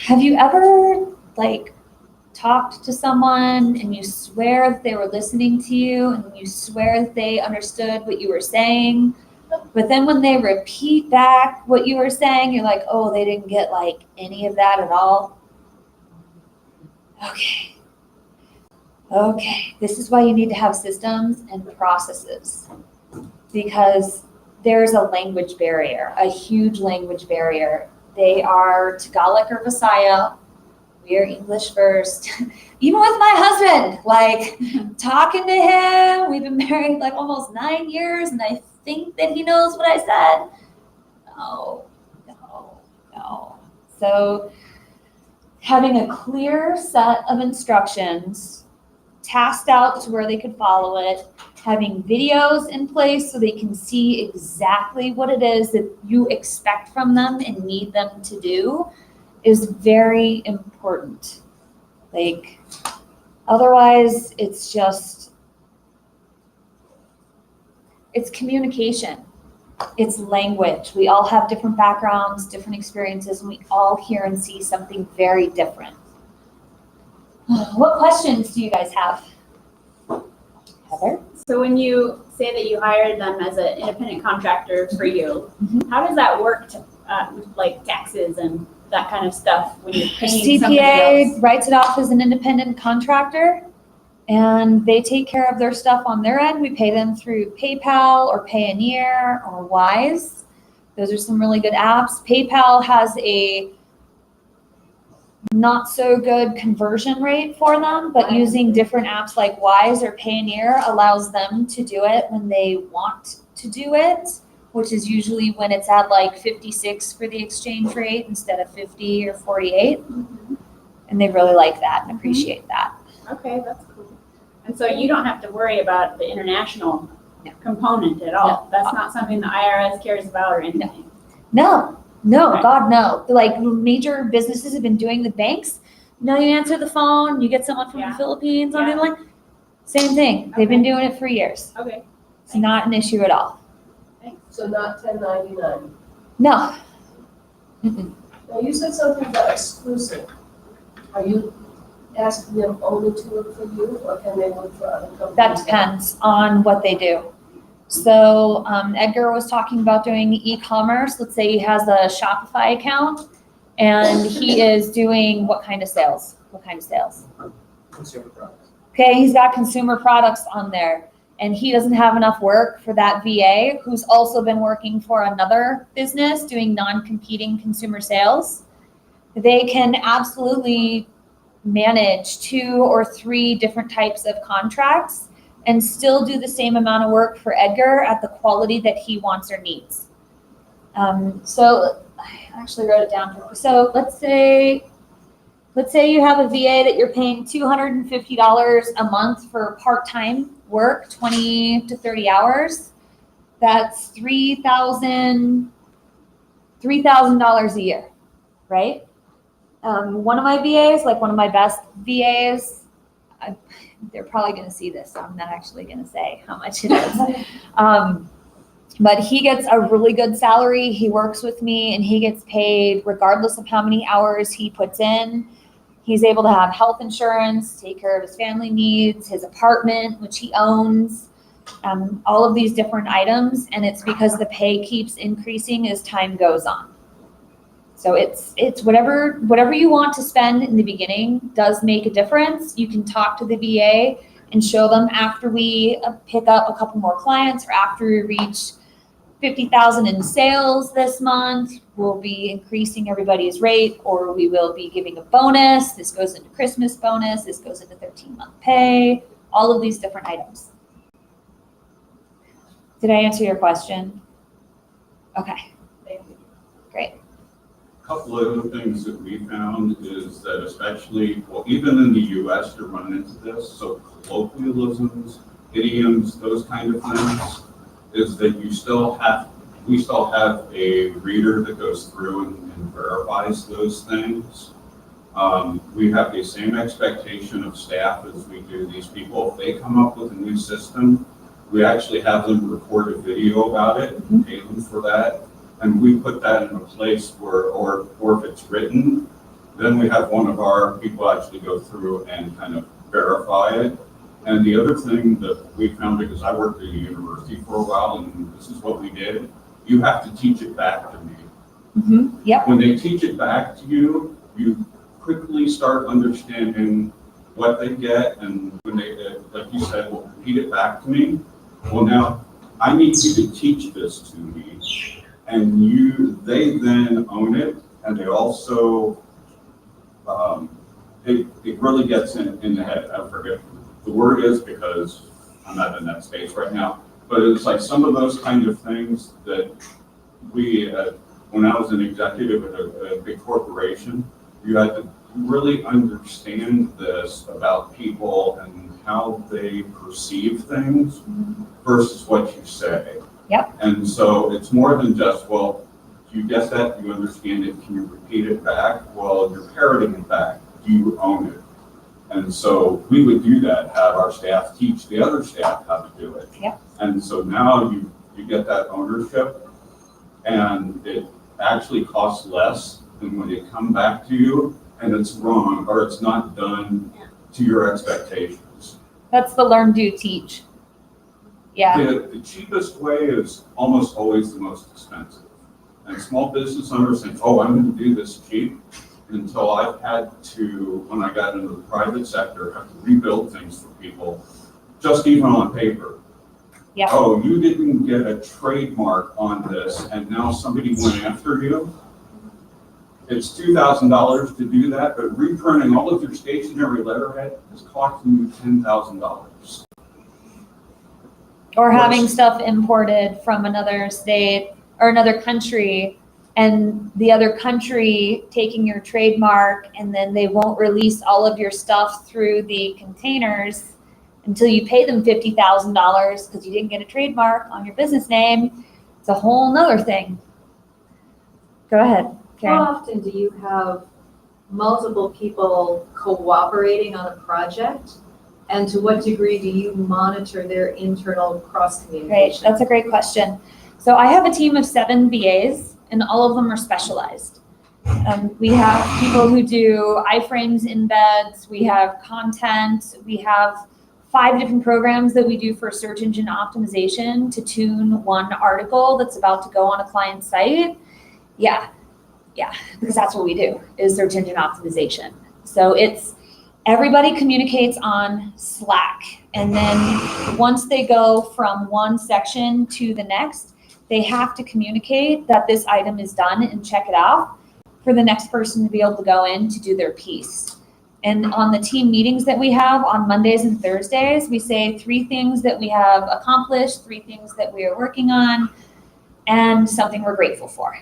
Have you ever talked to someone and you swear that they were listening to you and you swear that they understood what you were saying, but then when they repeat back what you were saying, you're like, oh, they didn't get any of that at all? Okay, this is why you need to have systems and processes, because there's a language barrier, a huge language barrier. They are Tagalog or Visaya. We are English first. Even with my husband, talking to him, we've been married almost 9 years, and I think that he knows what I said. No. So having a clear set of instructions tasked out to where they could follow it, having videos in place so they can see exactly what it is that you expect from them and need them to do is very important. Like, otherwise, it's just, it's communication. It's language. We all have different backgrounds, different experiences, and we all hear and see something very different. What questions do you guys have? Heather? So when you say that you hired them as an independent contractor for you, how does that work to, like taxes and that kind of stuff when you're paying somebody CPA else? writes it off as an independent contractor, and they take care of their stuff on their end. We pay them through PayPal or Payoneer or Wise. Those are some really good apps. PayPal has a not so good conversion rate for them, but using different apps like Wise or Payoneer allows them to do it when they want to do it, which is usually when it's at like 56 for the exchange rate instead of 50 or 48. And they really like that and appreciate that. Okay, that's cool. And so you don't have to worry about the international component at all. That's not something the IRS cares about or anything. No, Okay. God, no. Like major businesses have been doing the banks. You answer the phone, you get someone from the Philippines on the line. Same thing. They've been doing it for years. Okay. It's not an issue at all. So not 1099. No. Mm-mm. Now, you said something about exclusive. Are you asking them only to work for you, or can they work for other companies? That depends on what they do. So Edgar was talking about doing e-commerce. Let's say he has a Shopify account and he is doing what kind of sales? Consumer products. Okay, he's got consumer products on there and he doesn't have enough work for that VA who's also been working for another business doing non-competing consumer sales. They can absolutely manage 2 or 3 different types of contracts and still do the same amount of work for Edgar at the quality that he wants or needs. So I actually wrote it down here. So let's say you have a VA that you're paying $250 a month for part-time work, 20 to 30 hours. That's $3,000 a year, right? One of my VAs, like one of my best VAs, they're probably going to see this, so I'm not actually going to say how much it is. But he gets a really good salary. He works with me and he gets paid regardless of how many hours he puts in. He's able to have health insurance, take care of his family needs, his apartment, which he owns, all of these different items. And it's because the pay keeps increasing as time goes on. So it's whatever you want to spend in the beginning does make a difference. You can talk to the VA and show them after we pick up a couple more clients or after we reach 50,000 in sales this month, we'll be increasing everybody's rate or we will be giving a bonus. This goes into Christmas bonus. This goes into 13-month pay, all of these different items. Did I answer your question? Okay, great. A couple of other things that we found is that especially, well, even in the US to run into this, so colloquialisms, idioms, those kind of things, is that we still have a reader that goes through and verifies those things. We have the same expectation of staff as we do these people. If they come up with a new system, we actually have them record a video about it and pay them for that. And we put that in a place where, or if it's written, then we have one of our people actually go through and kind of verify it. And the other thing that we found, because I worked at a university for a while and this is what we did, you have to teach it back to me. Yep. When they teach it back to you, you quickly start understanding what they get. And when they, like you said, well, repeat it back to me. Well, now I need you to teach this to me. And they then own it, and they also, it really gets in the head. I forget the word is because I'm not in that space right now, but it's like some of those kind of things that we, when I was an executive at a big corporation, you had to really understand this about people and how they perceive things versus what you say. Yep. And so it's more than just, well, do you get that? Do you understand it? Can you repeat it back? Well, you're parroting it back. Do you own it? And so we would do that, have our staff teach the other staff how to do it. Yep. And so now you get that ownership, and it actually costs less than when it come back to you and it's wrong or it's not done to your expectations. That's the learn, do, teach. Yeah. The cheapest way is almost always the most expensive. And small business owners think, oh, I'm going to do this cheap, until I've had to, when I got into the private sector, have to rebuild things for people, just even on paper. Yeah. Oh, you didn't get a trademark on this, and now somebody went after you. It's $2,000 to do that, but reprinting all of your stationery letterhead is costing you $10,000. Or having stuff imported from another state or another country, and the other country taking your trademark, and then they won't release all of your stuff through the containers until you pay them $50,000 because you didn't get a trademark on your business name. It's a whole nother thing. Go ahead, How Karen. often do you have multiple people cooperating on a project? And to what degree do you monitor their internal cross Great, communication? that's a great question. So I have a team of 7 VAs, and all of them are specialized. We have people who do iframes embeds, we have content, we have 5 different programs that we do for search engine optimization to tune one article that's about to go on a client's site. Yeah, because that's what we do, is search engine optimization. So it's, everybody communicates on Slack. And then once they go from one section to the next, they have to communicate that this item is done and check it out for the next person to be able to go in to do their piece. And on the team meetings that we have on Mondays and Thursdays, we say 3 things that we have accomplished, 3 things that we are working on, and something we're grateful for.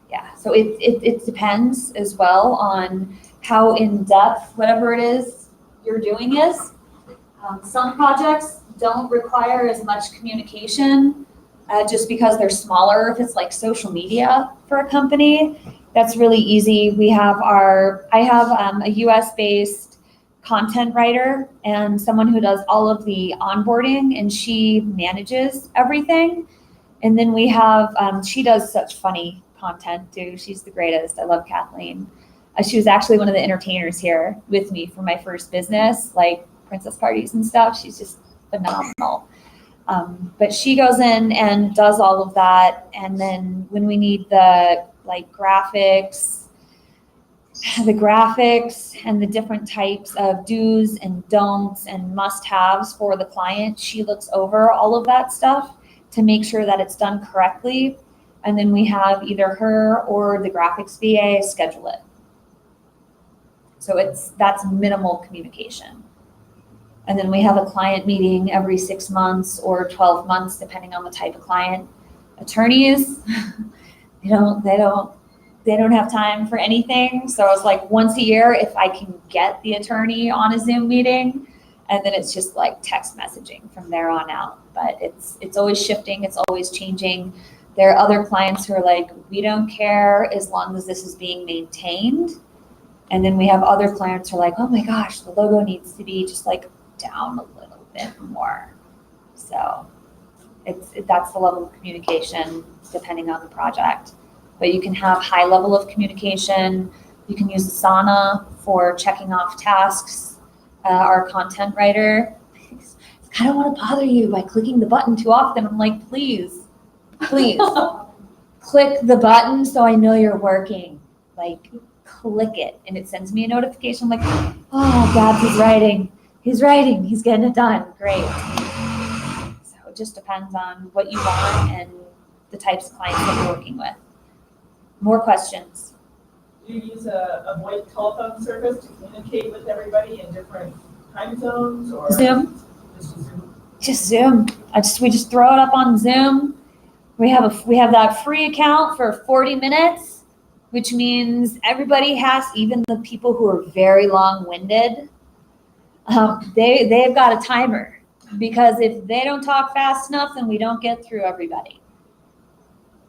Yeah, so it depends as well on how in-depth whatever it is you're doing is. Some projects don't require as much communication just because they're smaller. If it's like social media for a company, that's really easy. I have a US-based content writer and someone who does all of the onboarding, and she manages everything. And then we have, she does such funny content too. She's the greatest. I love Kathleen. She was actually one of the entertainers here with me for my first business, like princess parties and stuff. She's just phenomenal. But she goes in and does all of that. And then when we need the graphics and the different types of do's and don'ts and must-haves for the client, she looks over all of that stuff to make sure that it's done correctly. And then we have either her or the graphics VA schedule it. So that's minimal communication. And then we have a client meeting every 6 months or 12 months, depending on the type of client. Attorneys, they don't have time for anything. So it's like once a year, if I can get the attorney on a Zoom meeting, and then it's just like text messaging from there on out. But it's always shifting, it's always changing. There are other clients who are like, we don't care as long as this is being maintained. And then we have other clients who are like, oh my gosh, the logo needs to be just like down a little bit more. So that's the level of communication depending on the project. But you can have high level of communication. You can use Asana for checking off tasks. Our content writer, I don't want to bother you by clicking the button too often. I'm like, please click the button so I know you're working. Like, click it. And it sends me a notification. I'm like, oh, Gabs is writing. He's writing. He's getting it done. Great. So it just depends on what you want and the types of clients that you're working with. More questions? Do you use a VoIP telephone service to communicate with everybody in different time zones, or Zoom? Just Zoom? Just Zoom. We just throw it up on Zoom. We have that free account for 40 minutes, which means everybody has, even the people who are very long-winded, they've got a timer, because if they don't talk fast enough, then we don't get through everybody.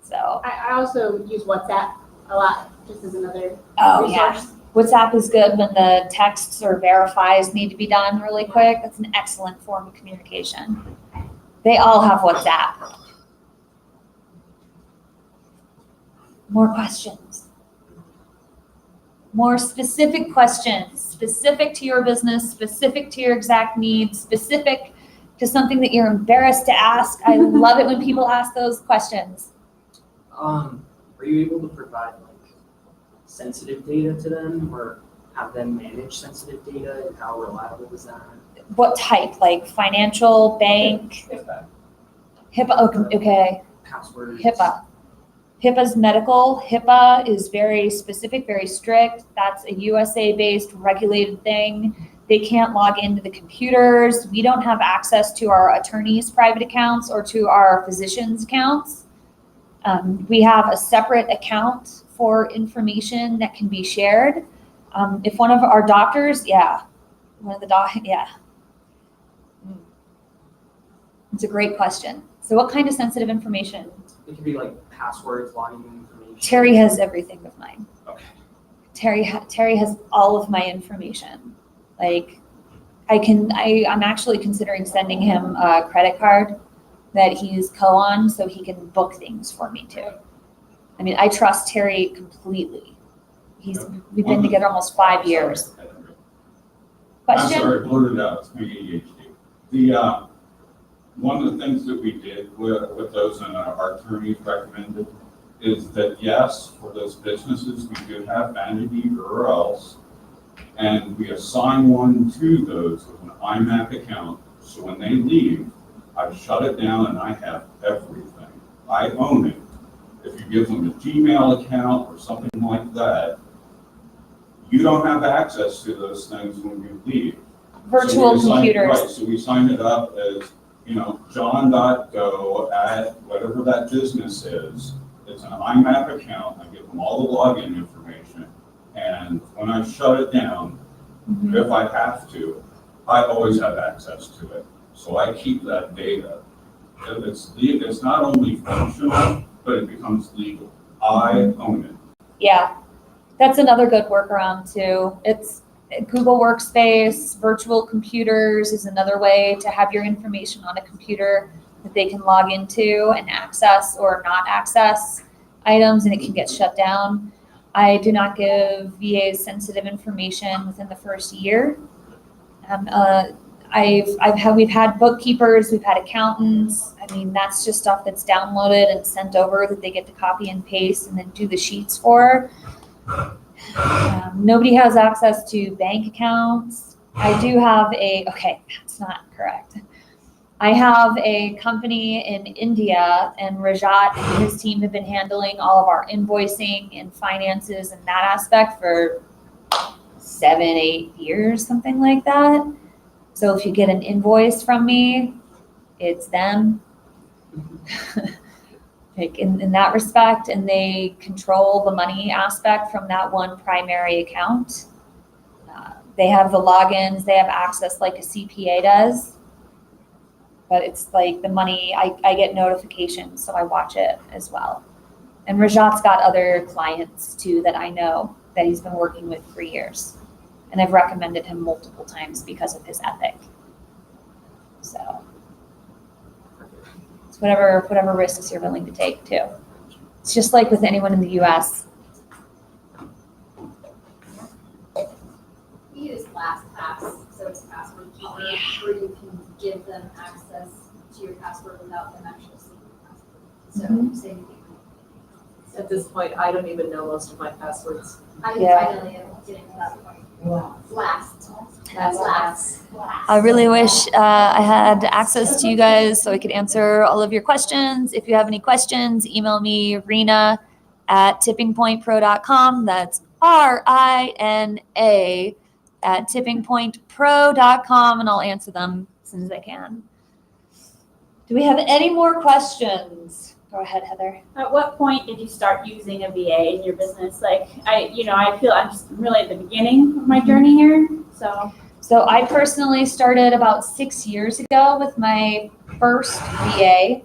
So. I also use WhatsApp a lot, just as another Oh, resource. WhatsApp is good when the texts or verifies need to be done really quick. That's an excellent form of communication. They all have WhatsApp. More questions? More specific questions, specific to your business, specific to your exact needs, specific to something that you're embarrassed to ask. I love it when people ask those questions. Are you able to provide like sensitive data to them or have them manage sensitive data, and how reliable is that? What type? Like financial, bank, HIPAA? Okay. Passwords? HIPAA. HIPAA's medical. HIPAA is very specific, very strict. That's a USA-based regulated thing. They can't log into the computers. We don't have access to our attorneys' private accounts or to our physicians' accounts. We have a separate account for information that can be shared. If one of our doctors, yeah. It's a great question. So what kind of sensitive information? It could be like passwords, login information. Terry has everything of mine. Okay. Terry has all of my information. Like, I'm actually considering sending him a credit card that he's co-on so he can book things for me too. I mean, I trust Terry completely. We've been together almost 5 years. I'm Question? sorry, blurted out, it's my ADHD. One of the things that we did with those and our attorneys recommended is that yes, for those businesses, we do have vanity URLs, and we assign one to those with an IMAP account. So when they leave, I shut it down and I have everything. I own it. If you give them a Gmail account or something like that, you don't have access to those things when you leave. Virtual computers. Right, so we sign it up as, john.go at whatever that business is. It's an IMAP account. I give them all the login information. And when I shut it down, if I have to, I always have access to it. So I keep that data. It's not only functional, but it becomes legal. I own it. Yeah, that's another good workaround too. It's Google Workspace, virtual computers is another way to have your information on a computer that they can log into and access or not access items, and it can get shut down. I do not give VAs sensitive information within the first year. We've had bookkeepers, we've had accountants. I mean, that's just stuff that's downloaded and sent over that they get to copy and paste and then do the sheets for. Nobody has access to bank accounts. I do have okay, that's not correct. I have a company in India, and Rajat and his team have been handling all of our invoicing and finances and that aspect for 7-8 years, something like that. So if you get an invoice from me, it's them. Like in that respect, and they control the money aspect from that one primary account. They have the logins, they have access like a CPA does, but it's like the money, I get notifications, so I watch it as well. And Rajat's got other clients too that I know that he's been working with for years. And I've recommended him multiple times because of his ethic. So it's whatever risks you're willing to take too. It's just like with anyone in the US. We use LastPass, so it's password keeper, where you can give them access to your password without them actually seeing your password. So same thing. At this point, I don't even know most of my passwords. I finally am getting to that point. Wow. Last. I really wish I had access to you guys so I could answer all of your questions. If you have any questions, email me, Rena at tippingpointpro.com. That's RINA at tippingpointpro.com, and I'll answer them as soon as I can. Do we have any more questions? Go ahead, Heather. At what point did you start using a VA in your business? Like, I feel I'm just really at the beginning of my journey here. So I personally started about 6 years ago with my first VA.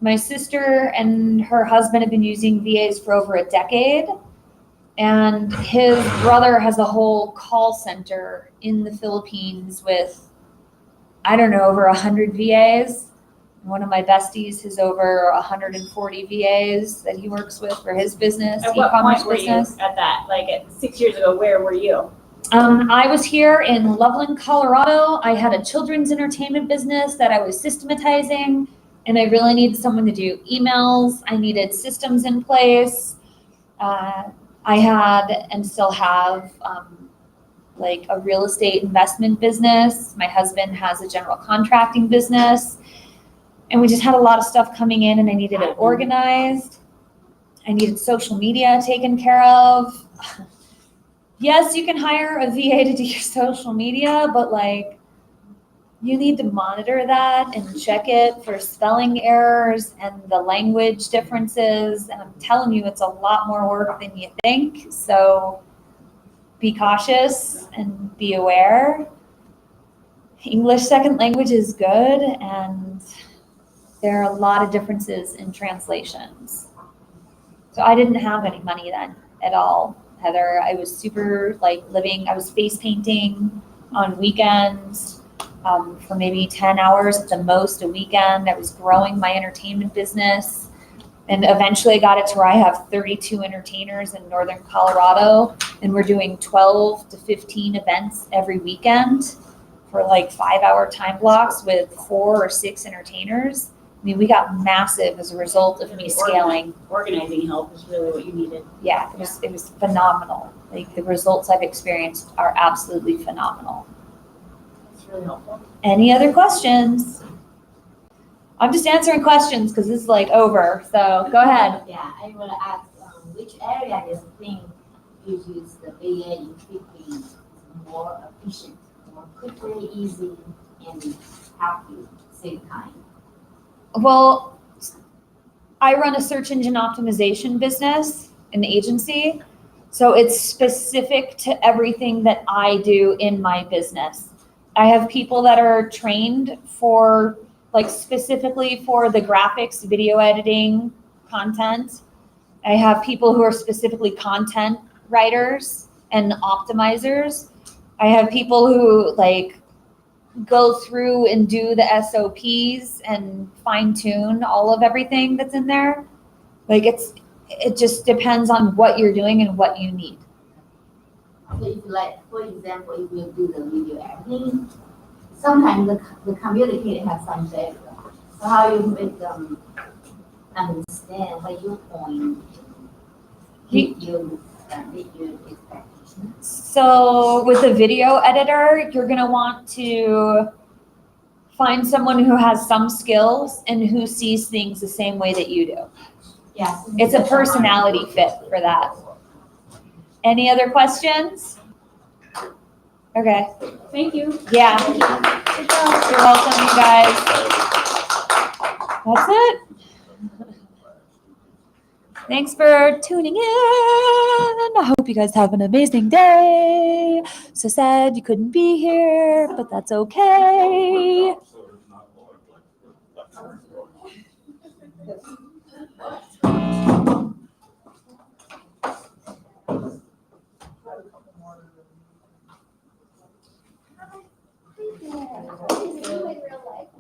My sister and her husband have been using VAs for over a decade. And his brother has a whole call center in the Philippines with, I don't know, over 100 VAs. One of my besties has over 140 VAs that he works with for his business, At what e-commerce point were you business. at that? Like 6 years ago, where were you? I was here in Loveland, Colorado. I had a children's entertainment business that I was systematizing, and I really needed someone to do emails. I needed systems in place. I had and still have like a real estate investment business. My husband has a general contracting business. And we just had a lot of stuff coming in, and I needed it organized. I needed social media taken care of. Yes, you can hire a VA to do your social media, but like you need to monitor that and check it for spelling errors and the language differences. And I'm telling you, it's a lot more work than you think. So be cautious and be aware. English second language is good, and there are a lot of differences in translations. So I didn't have any money then at all, Heather. I was super I was face painting on weekends for maybe 10 hours at the most a weekend. I was growing my entertainment business. And eventually I got it to where I have 32 entertainers in Northern Colorado, and we're doing 12 to 15 events every weekend for like 5-hour time blocks with 4 or 6 entertainers. I mean, we got massive as a result of me scaling. Organizing help is really what you needed. Yeah, it was phenomenal. Like the results I've experienced are absolutely phenomenal. It's really helpful. Any other questions? I'm just answering questions because this is like over. So go ahead. Yeah, I want to ask, which area do you think you use the VA in keeping more efficient, more quickly, easy, and help you save time? Well, I run a search engine optimization business, an agency. So it's specific to everything that I do in my business. I have people that are trained for specifically for the graphics, video editing, content. I have people who are specifically content writers and optimizers. I have people who go through and do the SOPs and fine tune all of everything that's in there. It just depends on what you're doing and what you need. Okay, if for example, if you do the video editing, sometimes the computer can have some failure. So how you make them understand what your point meet your expectation? So with a video editor, you're gonna want to find someone who has some skills and who sees things the same way that you do. Yeah. It's a personality fit for that. Any other questions? Okay. Thank you. Yeah. You're welcome, you guys. That's it. Thanks for tuning in. I hope you guys have an amazing day. So sad you couldn't be here, but that's okay.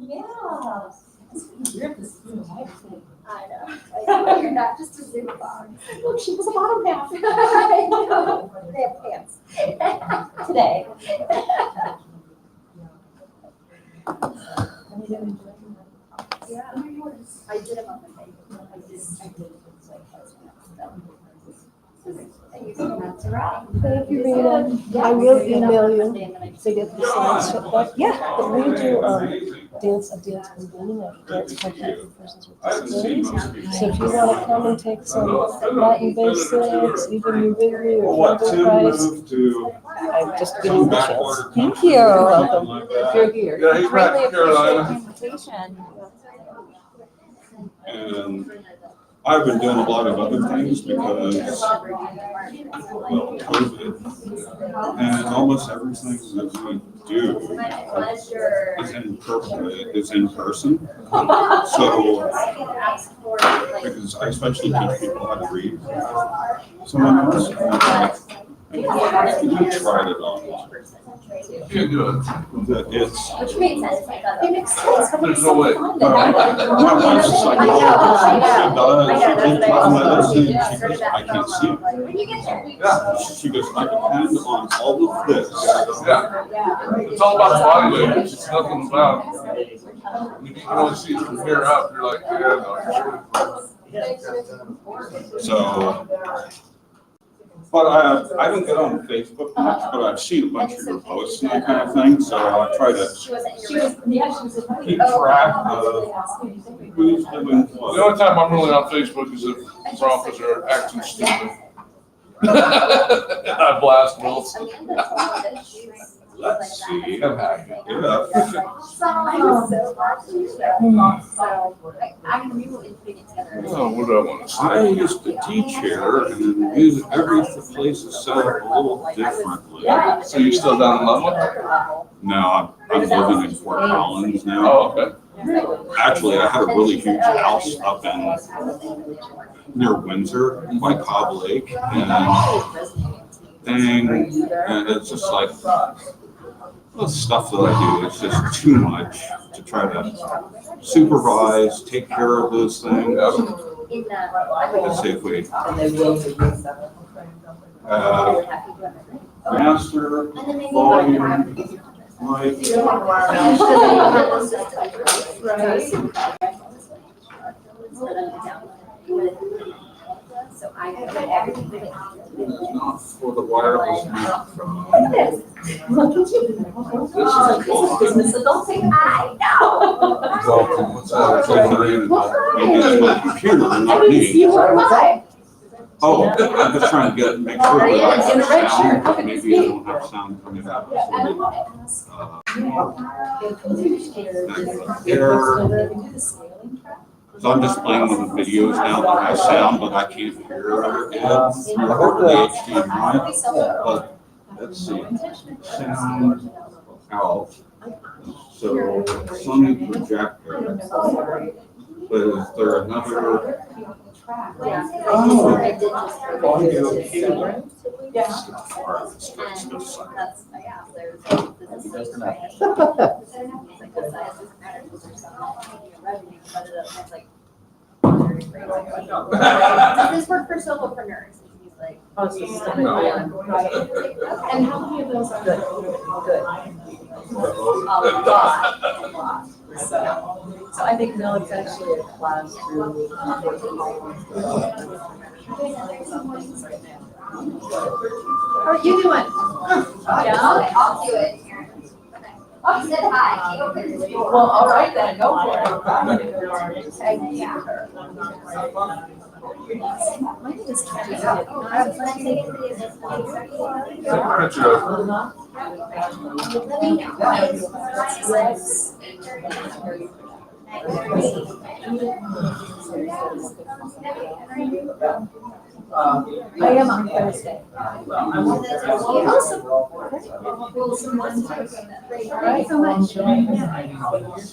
Yeah. I know. You're not just a Zoom box. Look, she was a bottom half. I know. They have pants. Today. Yeah. I did it on the day. That's right. Thank you, Rita. I will email you to get the slides set up. Yeah. But we do dance beginning of dance content for persons with disabilities. So if you want to come and take some Latin basics, even your video or Bible Christ, I'm just giving you the chance. Thank you. You're welcome. If you're here. Yeah, he's Really back in appreciate Carolina. the invitation. And I've been doing a lot of other things because, well, COVID, and almost everything that we do is in person. So, because I especially teach people how to read someone else, and I tried it on. You do it. It's. Which makes sense, like, it makes sense. There's no way. My wife's a psychologist, she does, my listening, she goes, I can't see it. Yeah. She goes, I depend on all of this. Yeah. It's all about the body language. It's nothing about, you can only see it from here up. You're like, yeah, no. So, but I don't get on Facebook much, but I've seen a bunch of your posts and that kind of thing, so I try to keep track of who's doing The what. only time I'm really on Facebook is if prophets are acting stupid. I blast Wilson. Let's see. I'm happy. Yeah. Oh, what do I want to say? I used to teach here, and every place is set up a little differently. So you still down in Ludlow? No, I'm living in Fort Collins now. Oh, okay. Actually, I had a really huge house up in near Windsor by Cobb Lake, and it's just like the stuff that I do. It's just too much to try to supervise, take care of those things. Let's see if we master volume. Like, So I it's not for the wireless microphone. This is cool. I know. What's that? It's overrated. Maybe it's my computer, not me. Oh, I'm just trying to make sure that I have sound, maybe I don't have sound coming out. So I'm just playing with the videos now that have sound, but I can't hear it over the HDMI. But let's see, sound out. So Sony projector. But is there another? Does this work for solopreneurs? He's like, And how many of those are good? A lot. So I think no, it's actually a class through. How are you doing? yeah, I'll do it here. Oh, he said hi. Well, all right then, go for it. Yeah. I am on Thursday. Awesome. All right, so much.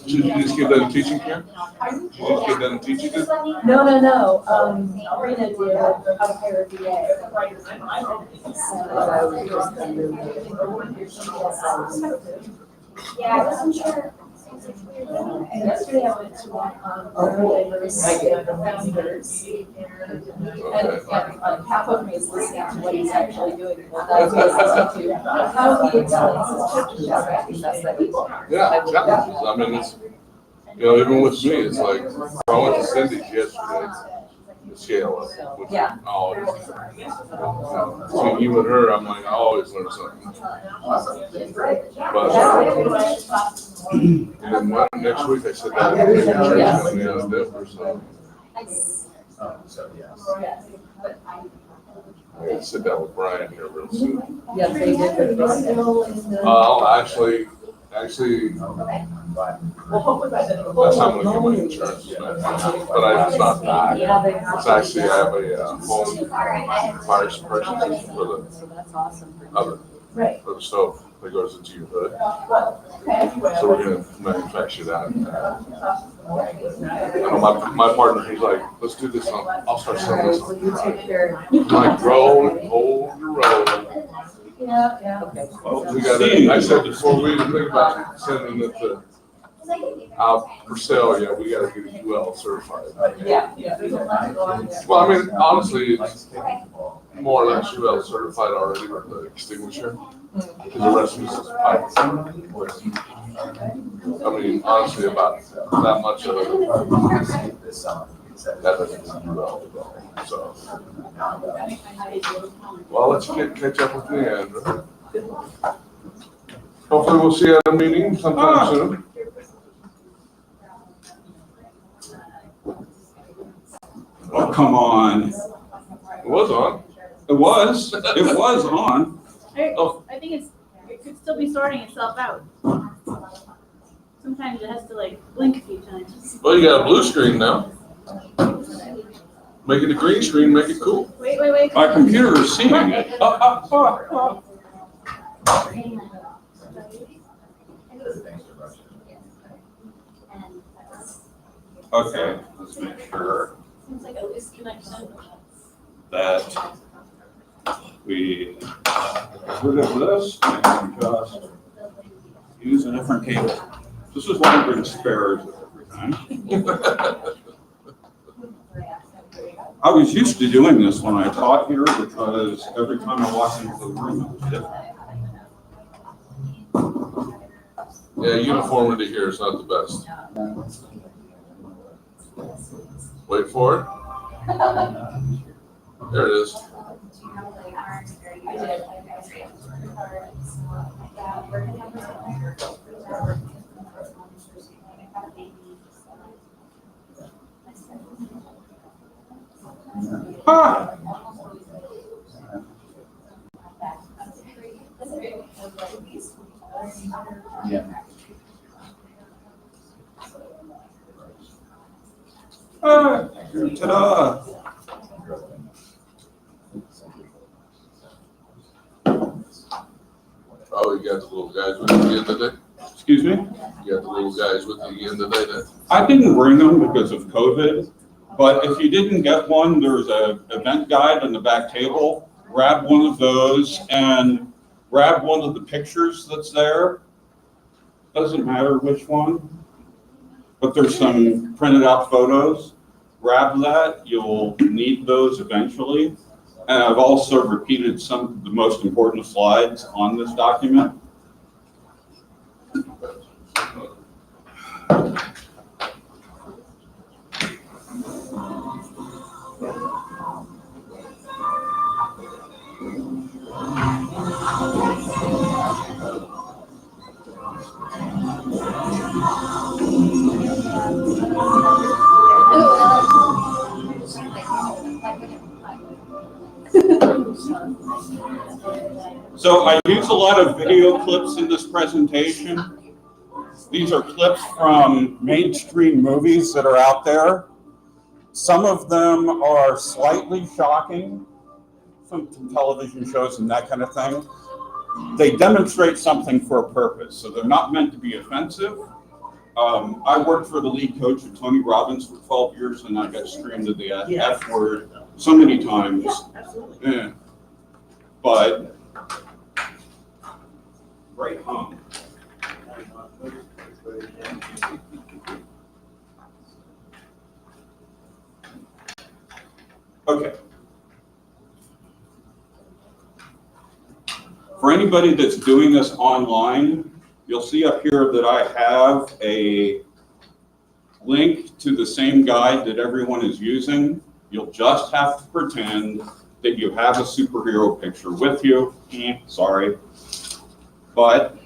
Did you just get done teaching camp? Did you just get done teaching it? No. Rena did a pair of VA. Yeah, I wasn't sure. Yesterday I went to one founders, and half of me is listening to what he's actually doing. How he explains his challenges. Yeah, challenges. I mean, it's, even with me, it's like, I went to Cindy's yesterday, the scale, which Yeah. I always, so even her, I'm like, I always learn something. But, and then next week I sit down and take a trip with me on Denver, so. I'm gonna sit down with Brian here real soon. Yes, they did. I'll actually, Actually, Okay. Well, hopefully by then. that's how I'm gonna get my insurance, but it's not that. It's actually, I have a home fire suppression system for the So that's awesome. oven, Right. for the stove that goes into your hood. Well, okay. So we're gonna manufacture that. I know my partner, he's like, let's do this, I'll start selling this. Well, you take care. I'm like, roll, hold your roll. Yeah. Okay. We got it, I said before we even think about sending it to, out for sale, yeah, we gotta get it UL certified. Yeah, yeah. There's a lot going on. Well, I mean, honestly, it's more or less UL certified already with the extinguisher. Because the rest of it is pipe. I mean, honestly, about that much of it. That doesn't do UL, so. Well, let's catch up with you, Andrew. Hopefully we'll see you at a meeting sometime soon. Oh, come on. It was on. It was on. I think it could still be sorting itself out. Sometimes it has to like blink a few times. Well, you got a blue screen now. Make it a green screen, make it cool. Wait. My computer is seeing it. Okay, let's make sure Seems like a loose connection. that we get rid of this and just use a different cable. This is why I bring spares every time. I was used to doing this when I taught here because every time I walked into the room, it was different. Yeah, uniformity here is not the best. Wait for it. There it is. Ha! Ta-da! Oh, you got the little guys with you again today? Excuse me? You got the little guys with you again today then? I didn't bring them because of COVID, but if you didn't get one, there's an event guide on the back table. Grab one of those and grab one of the pictures that's there. Doesn't matter which one, but there's some printed out photos. Grab that, you'll need those eventually. And I've also repeated some of the most important slides on this document. So I use a lot of video clips in this presentation. These are clips from mainstream movies that are out there. Some of them are slightly shocking, from television shows and that kind of thing. They demonstrate something for a purpose, so they're not meant to be offensive. I worked for the lead coach of Tony Robbins for 12 years, and I got screamed at the F word so many times. Yeah. But great hum. Okay. For anybody that's doing this online, you'll see up here that I have a link to the same guide that everyone is using. You'll just have to pretend that you have a superhero picture with you. Sorry. But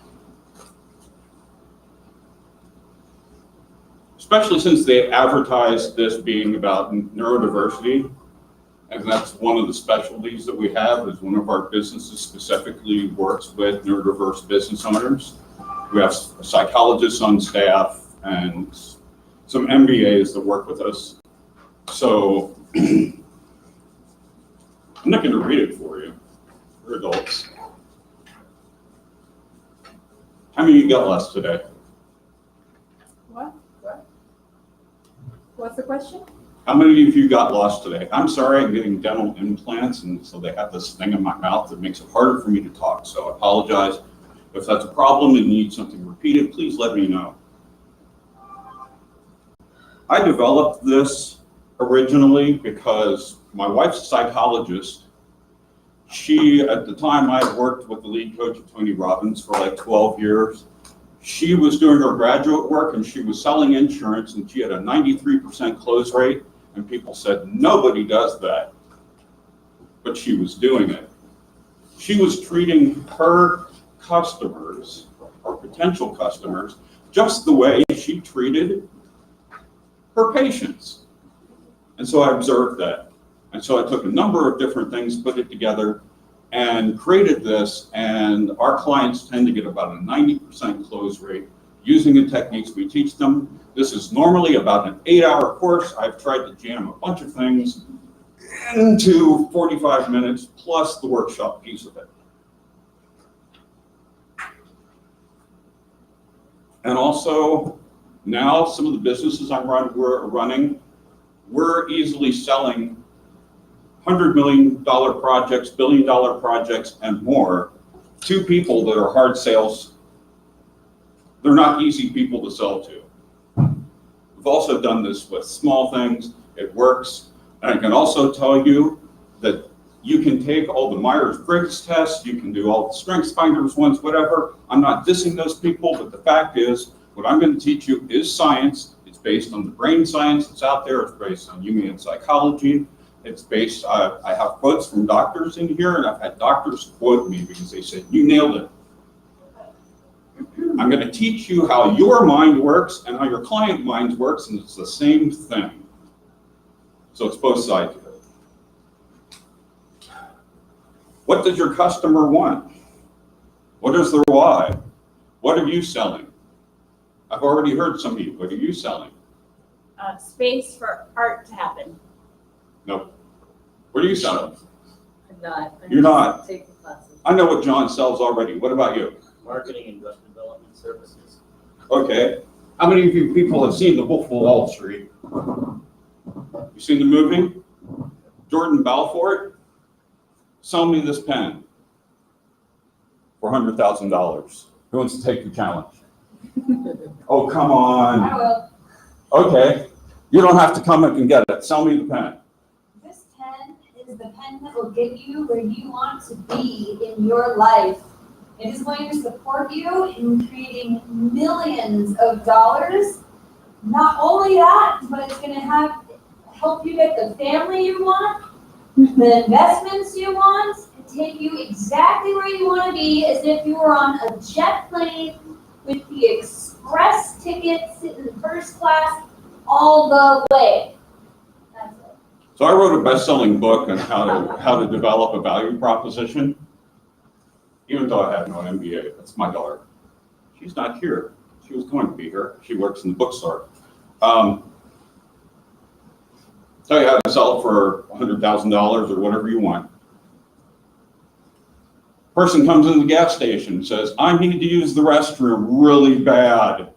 especially since they advertised this being about neurodiversity, and that's one of the specialties that we have, is one of our businesses specifically works with neurodiverse business owners. We have psychologists on staff and some MBAs that work with us. So I'm not going to read it for you. We're adults. How many of you got lost today? What? What's the question? How many of you got lost today? I'm sorry, I'm getting dental implants, and so they have this thing in my mouth that makes it harder for me to talk. So I apologize. If that's a problem and you need something repeated, please let me know. I developed this originally because my wife's a psychologist. She, at the time, I had worked with the lead coach at Tony Robbins for like 12 years. She was doing her graduate work and she was selling insurance, and she had a 93% close rate, and people said, nobody does that. But she was doing it. She was treating her customers, or potential customers, just the way she treated her patients. And so I observed that. And so I took a number of different things, put it together, and created this, and our clients tend to get about a 90% close rate using the techniques we teach them. This is normally about an 8-hour course. I've tried to jam a bunch of things into 45 minutes plus the workshop piece of it. And also, now some of the businesses we're running, we're easily selling $100 million projects, $1 billion projects, and more to people that are hard sales. They're not easy people to sell to. We've also done this with small things. It works. And I can also tell you that you can take all the Myers-Briggs tests, you can do all the StrengthsFinders ones, whatever. I'm not dissing those people, but the fact is, what I'm going to teach you is science. It's based on the brain science that's out there. It's based on Jungian psychology. It's based, I have quotes from doctors in here, and I've had doctors quote me because they said, you nailed it. I'm going to teach you how your mind works and how your client mind works, and it's the same thing. So it's both sides of it. What does your customer want? What is their why? What are you selling? I've already heard some of you. What are you selling? Space for art to happen. Nope. What are you selling? I'm not. You're not. Taking classes. I know what John sells already. What about you? Marketing and web development services. Okay. How many of you people have seen The Wolf of Wall Street? You seen the movie? Jordan Belfort? Sell me this pen for $100,000. Who wants to take the challenge? Oh, come on. I will. Okay. You don't have to come up and get it. Sell me the pen. This pen is the pen that will get you where you want to be in your life. It is going to support you in creating millions of dollars. Not only that, but it's going to help you get the family you want, the investments you want, and take you exactly where you want to be, as if you were on a jet plane with the express ticket, sitting in first class all the way. That's it. So I wrote a best-selling book on how to develop a value proposition, even though I had no MBA. That's my daughter. She's not here. She was going to be here. She works in the bookstore. Tell you how to sell it for $100,000 or whatever you want. Person comes in the gas station and says, I need to use the restroom really bad.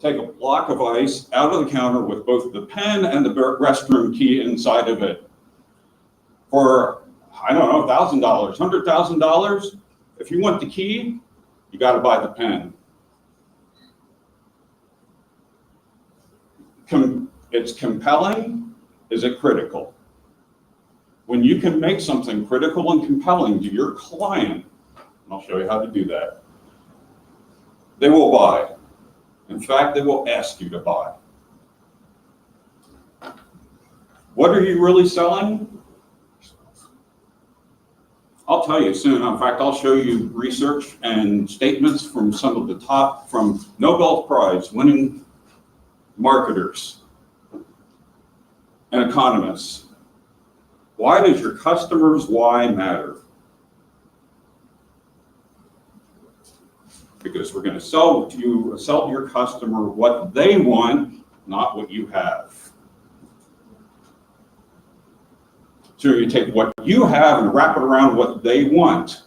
Take a block of ice out of the counter with both the pen and the restroom key inside of it. For, I don't know, $1,000, $100,000. If you want the key, you got to buy the pen. It's compelling. Is it critical? When you can make something critical and compelling to your client, and I'll show you how to do that, they will buy. In fact, they will ask you to buy. What are you really selling? I'll tell you soon. In fact, I'll show you research and statements from some of the top, from Nobel Prize winning marketers and economists. Why does your customer's why matter? Because we're gonna sell to your customer what they want, not what you have. So you take what you have and wrap it around what they want.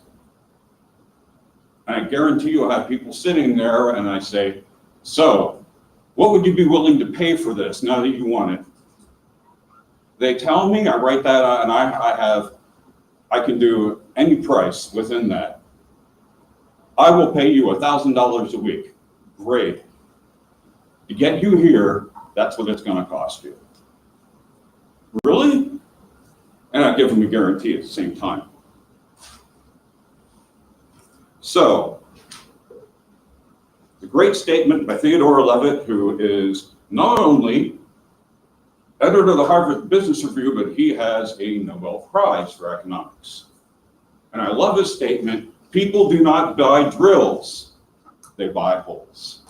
And I guarantee you I'll have people sitting there and I say, so what would you be willing to pay for this now that you want it? They tell me, I write that out, and I can do any price within that. I will pay you $1,000 a week. Great. To get you here, that's what it's gonna cost you. Really? And I give them a guarantee at the same time. So, the great statement by Theodore Levitt, who is not only editor of the Harvard Business Review, but he has a Nobel Prize for economics. And I love his statement, people do not buy drills, they buy holes.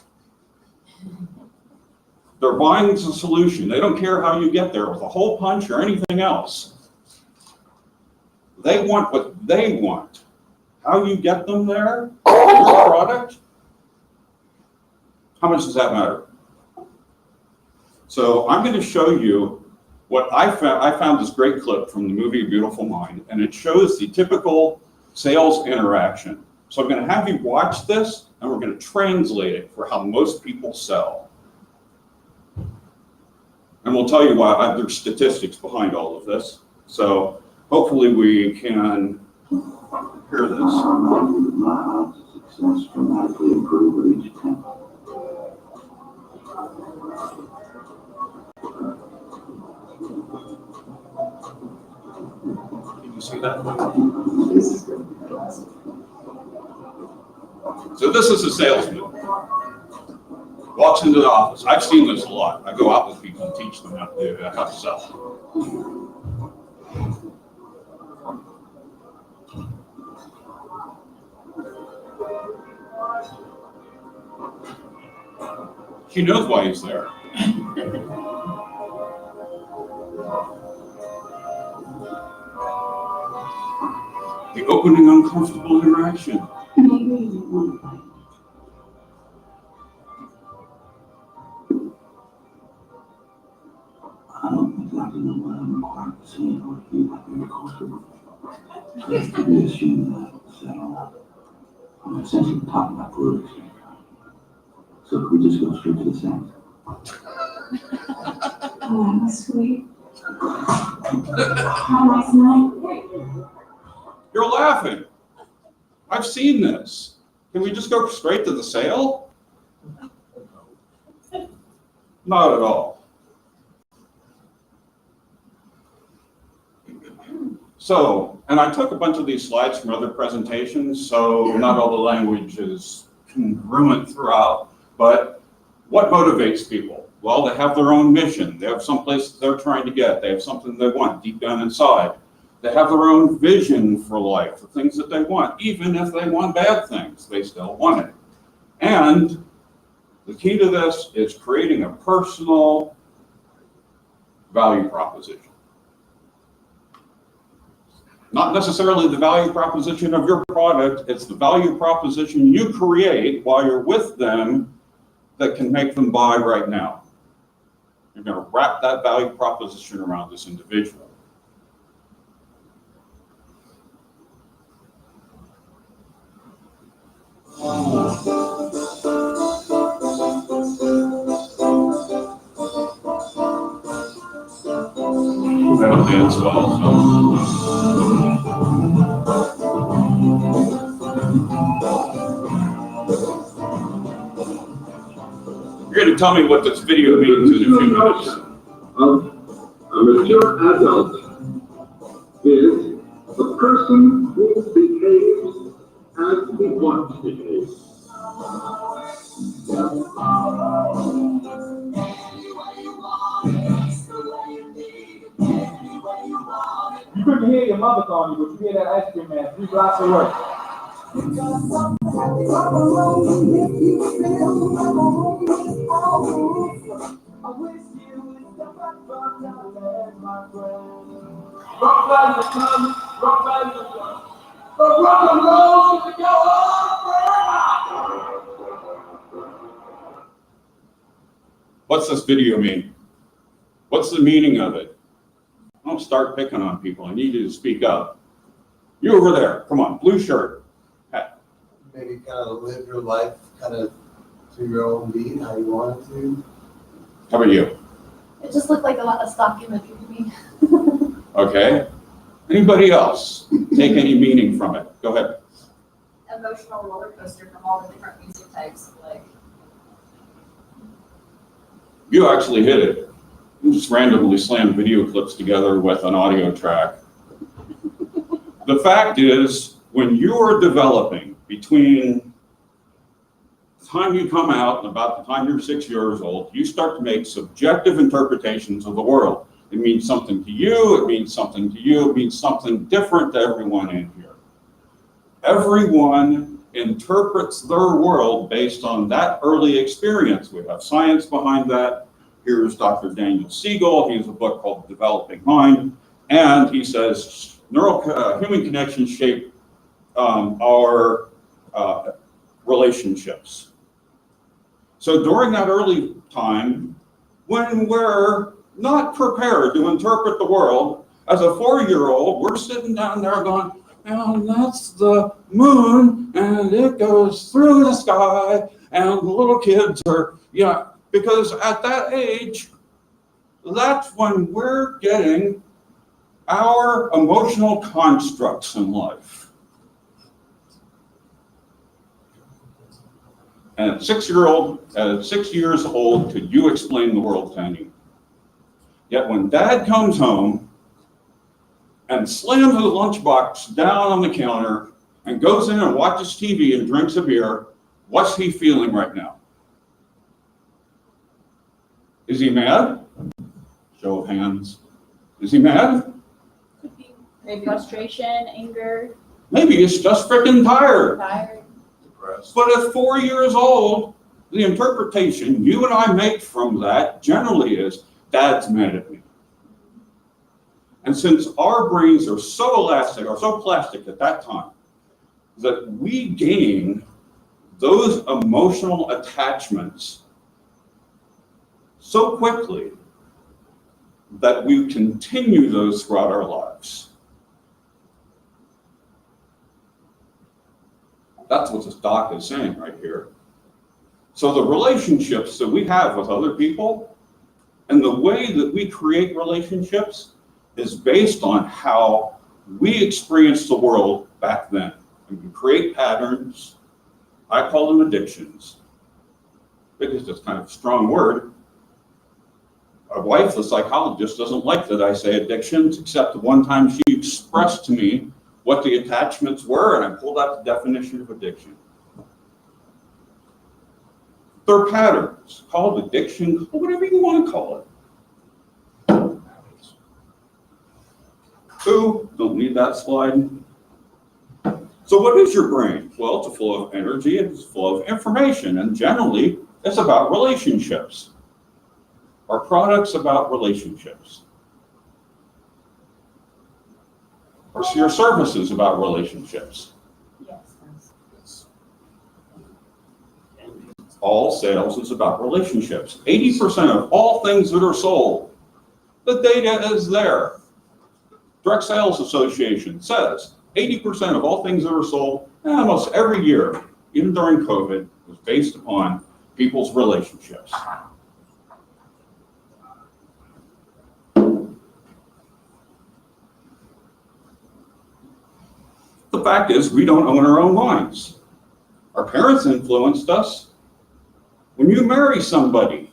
They're buying the solution. They don't care how you get there with a hole punch or anything else. They want what they want. How you get them there, your product, how much does that matter? So I'm going to show you what I found. I found this great clip from the movie Beautiful Mind, and it shows the typical sales interaction. So I'm going to have you watch this, and we're going to translate it for how most people sell. And we'll tell you why there's statistics behind all of this. So hopefully we can hear this. My odds of success dramatically improve with each attempt. Can you see that? So this is a salesman. Walks into the office. I've seen this a lot. I go out with people and teach them how to sell. She knows why he's there. The opening uncomfortable interaction. I don't exactly know what I'm required to say in order to be happy or comfortable. It's to be assumed that I settle out. I'm essentially talking about politics. So could we just go straight to the sense? Oh, that's sweet. How nice night. You're laughing. I've seen this. Can we just go straight to the sale? Not at all. So, and I took a bunch of these slides from other presentations, so not all the language is congruent throughout, but what motivates people? Well, they have their own mission. They have some place they're trying to get. They have something they want deep down inside. They have their own vision for life, the things that they want. Even if they want bad things, they still want it. And the key to this is creating a personal value proposition. Not necessarily the value proposition of your product, it's the value proposition you create while you're with them that can make them buy right now. You're going to wrap that value proposition around this individual. That'll dance well. You're going to tell me what this video means in a few minutes. A mature adult is a person who behaves as we want to behave. You couldn't hear your mother calling you, but you hear that ice cream man 3 blocks away. Rock bottom is coming, rock bottom is coming. But rock and roll should go on forever. What's this video mean? What's the meaning of it? Don't start picking on people. I need you to speak up. You over there, come on, blue shirt. Maybe kind of live your life kind of to your own beat, how you want it to. How about you? It just looked like a lot of stock imagery to me. Okay. Anybody else take any meaning from it? Go ahead. Emotional roller coaster from all the different music types, like. You actually hit it. You just randomly slammed video clips together with an audio track. The fact is, when you are developing between the time you come out and about the time you're 6 years old, you start to make subjective interpretations of the world. It means something to you, it means something to you, it means something different to everyone in here. Everyone interprets their world based on that early experience. We have science behind that. Here's Dr. Daniel Siegel. He has a book called The Developing Mind, and he says human connections shape our relationships. So during that early time, when we're not prepared to interpret the world, as a 4-year-old, we're sitting down there going, and that's the moon, and it goes through the sky, and the little kids are, because at that age, that's when we're getting our emotional constructs in life. And at 6 years old, could you explain the world to anyone? Yet when Dad comes home and slams his lunchbox down on the counter and goes in and watches TV and drinks a beer, what's he feeling right now? Is he mad? Show of hands. Is he mad? Could be maybe frustration, anger. Maybe he's just freaking tired. Depressed. But at 4 years old, the interpretation you and I make from that generally is, Dad's mad at me. And since our brains are so elastic or so plastic at that time, that we gain those emotional attachments so quickly that we continue those throughout our lives. That's what this doc is saying right here. So the relationships that we have with other people and the way that we create relationships is based on how we experienced the world back then. And we create patterns. I call them addictions, because it's kind of a strong word. My wife, the psychologist, doesn't like that I say addictions, except the one time she expressed to me what the attachments were, and I pulled out the definition of addiction. They're patterns, called addiction, whatever you want to call it. Ooh, don't need that slide. So what is your brain? Well, it's a flow of energy, it's a flow of information, and generally, it's about relationships. Our product's about relationships. Or your service is about relationships. Yes. All sales is about relationships. 80% of all things that are sold, the data is there. Direct Sales Association says 80% of all things that are sold almost every year, even during COVID, was based upon people's relationships. The fact is, we don't own our own minds. Our parents influenced us. When you marry somebody,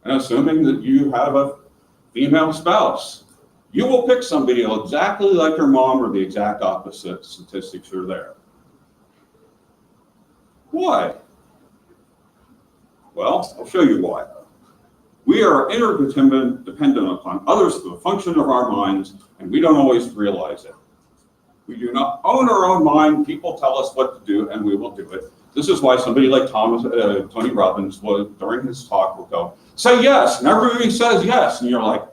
and assuming that you have a female spouse, you will pick somebody exactly like your mom or the exact opposite. Statistics are there. Why? Well, I'll show you why. We are interdependent upon others for the function of our minds, and we don't always realize it. We do not own our own mind. People tell us what to do, and we will do it. This is why somebody like Tony Robbins, during his talk, will go, say yes, and everybody says yes, and you're like,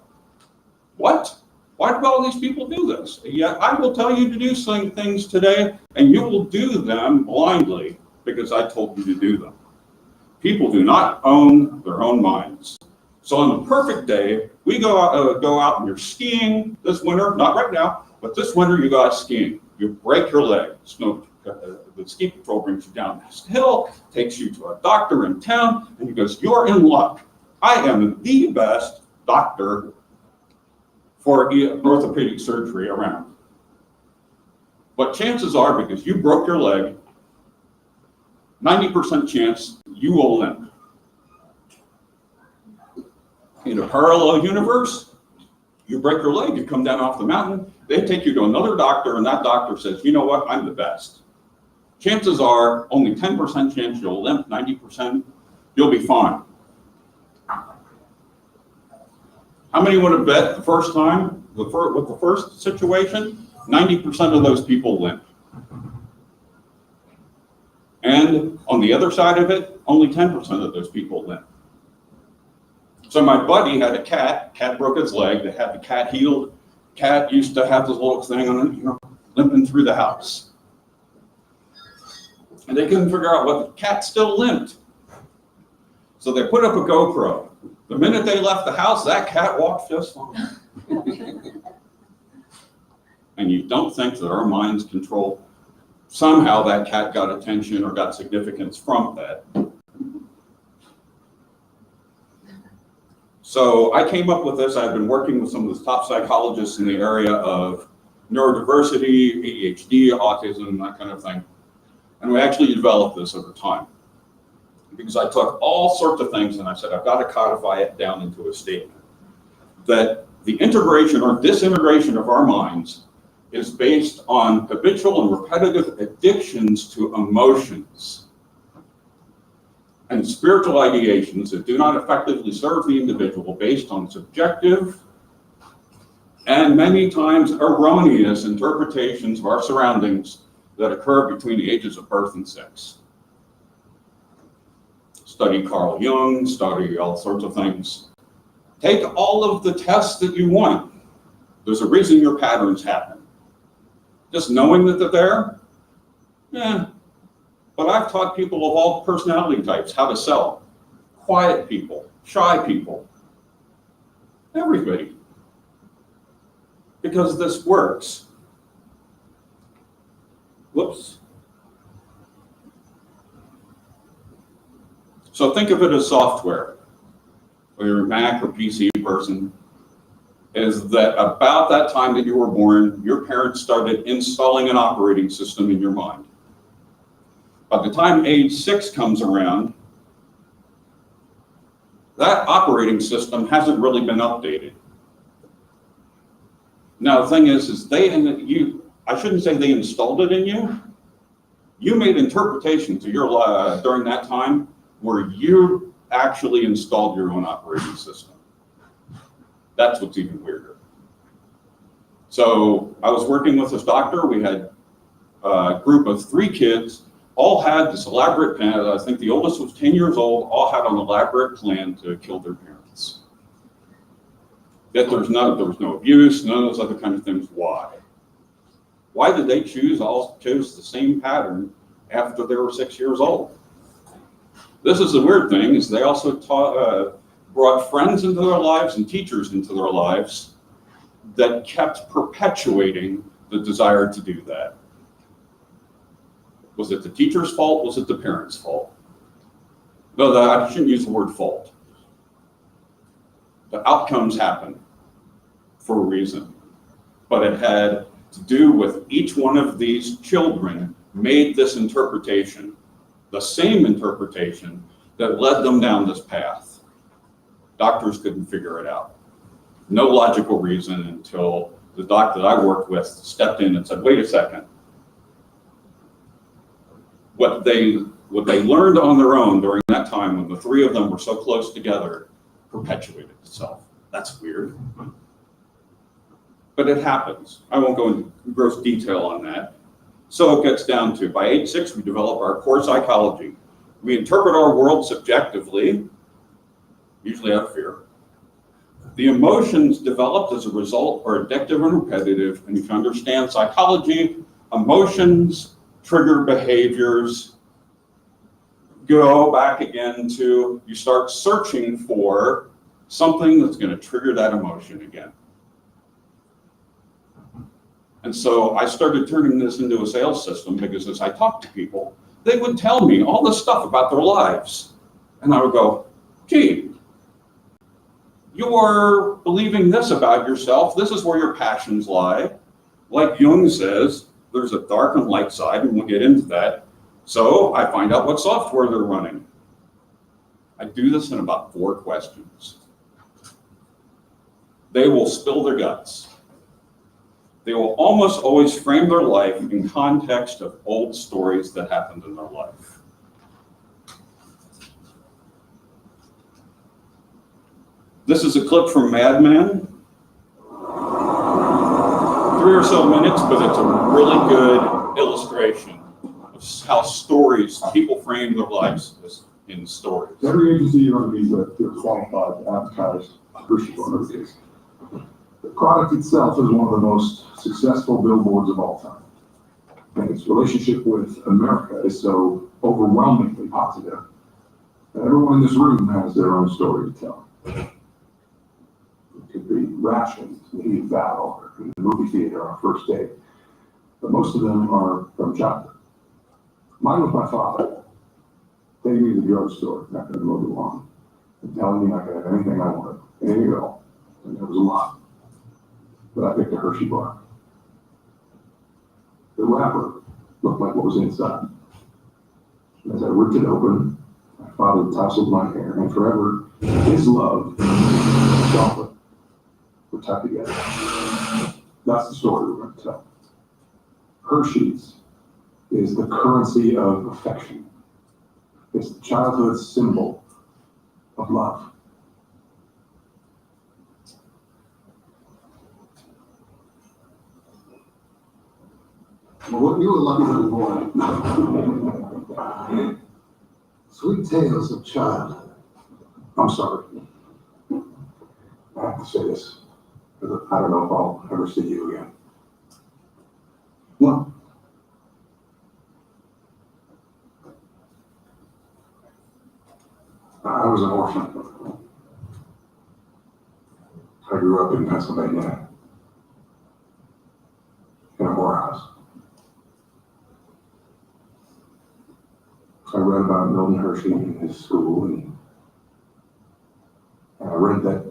what? Why do all these people do this? Yet I will tell you to do some things today, and you will do them blindly because I told you to do them. People do not own their own minds. So on the perfect day, we go out and you're skiing this winter, not right now, but this winter you go out skiing. You break your leg. The ski patrol brings you down this hill, takes you to a doctor in town, and he goes, "You're in luck. I am the best doctor for orthopedic surgery around. But chances are, because you broke your leg, 90% chance you will limp. In a parallel universe, you break your leg, you come down off the mountain, they take you to another doctor, and that doctor says, "You know what, I'm the best." Chances are only 10% chance you'll limp, 90% you'll be fine. How many would have bet the first time, with the first situation? 90% of those people limp. And on the other side of it, only 10% of those people limp. So my buddy had a cat broke its leg, they had the cat healed. Cat used to have this little thing on it, limping through the house. And they couldn't figure out what the cat still limped. So they put up a GoPro. The minute they left the house, that cat walked just fine. And you don't think that our minds control, somehow that cat got attention or got significance from that. So I came up with this. I've been working with some of the top psychologists in the area of neurodiversity, ADHD, autism, that kind of thing. And we actually developed this over time. Because I took all sorts of things and I said, I've got to codify it down into a statement. That the integration or disintegration of our minds is based on habitual and repetitive addictions to emotions and spiritual ideations that do not effectively serve the individual based on subjective and many times erroneous interpretations of our surroundings that occur between the ages of birth and 6. Study Carl Jung, study all sorts of things. Take all of the tests that you want. There's a reason your patterns happen. Just knowing that they're there, yeah. But I've taught people of all personality types how to sell. Quiet people, shy people, everybody. Because this works. Whoops. So think of it as software, or you're a Mac or PC person, is that about that time that you were born, your parents started installing an operating system in your mind. By the time age 6 comes around, that operating system hasn't really been updated. Now the thing is I shouldn't say they installed it in you. You made interpretations of your during that time where you actually installed your own operating system. That's what's even weirder. So I was working with this doctor. We had a group of 3 kids, all had this elaborate plan. I think the oldest was 10 years old, all had an elaborate plan to kill their parents. Yet there was no abuse, none of those other kind of things. Why? Why did they chose the same pattern after they were 6 years old? This is the weird thing, is they also brought friends into their lives and teachers into their lives that kept perpetuating the desire to do that. Was it the teacher's fault? Was it the parents' fault? No, I shouldn't use the word fault. The outcomes happen for a reason, but it had to do with each one of these children made this interpretation, the same interpretation that led them down this path. Doctors couldn't figure it out. No logical reason until the doc that I worked with stepped in and said, wait a second. What they learned on their own during that time when the 3 of them were so close together perpetuated itself. That's weird. But it happens. I won't go into gross detail on that. So it gets down to, by age 6, we develop our core psychology. We interpret our world subjectively, usually out of fear. The emotions developed as a result are addictive and repetitive, and if you understand psychology, emotions trigger behaviors. go back again to, you start searching for something that's going to trigger that emotion again. And so I started turning this into a sales system because as I talked to people, they would tell me all this stuff about their lives. And I would go, gee, you're believing this about yourself. This is where your passions lie. Like Jung says, there's a dark and light side, and we'll get into that. So I find out what software they're running. I do this in about 4 questions. They will spill their guts. They will almost always frame their life in context of old stories that happened in their life. This is a clip from Mad Men. 3 or so minutes, but it's a really good illustration of how stories, people frame their lives in stories. Every agency you're going to be with, you're qualified to advertise Hershey bar. The product itself is one of the most successful billboards of all time. And its relationship with America is so overwhelmingly positive that everyone in this room has their own story to tell. It could be rations in the heat of battle, or in the movie theater on a first date. But most of them are from childhood. Mine was my father. Taking me to the drugstore, not going to mow the lawn, and telling me I could have anything I wanted, anything at all. And there was a lot. But I picked a Hershey bar. The wrapper looked like what was inside. As I ripped it open, my father tousled my hair, and forever, his love and chocolate were tied together. That's the story we're going to tell. Hershey's is the currency of affection. It's the childhood symbol of love. Well, you were lucky little boy. Sweet tales of childhood. I'm sorry. I have to say this, because I don't know if I'll ever see you again. What? I was an orphan. I grew up in Pennsylvania in a whorehouse. I read about Milton Hershey in his school, and I read that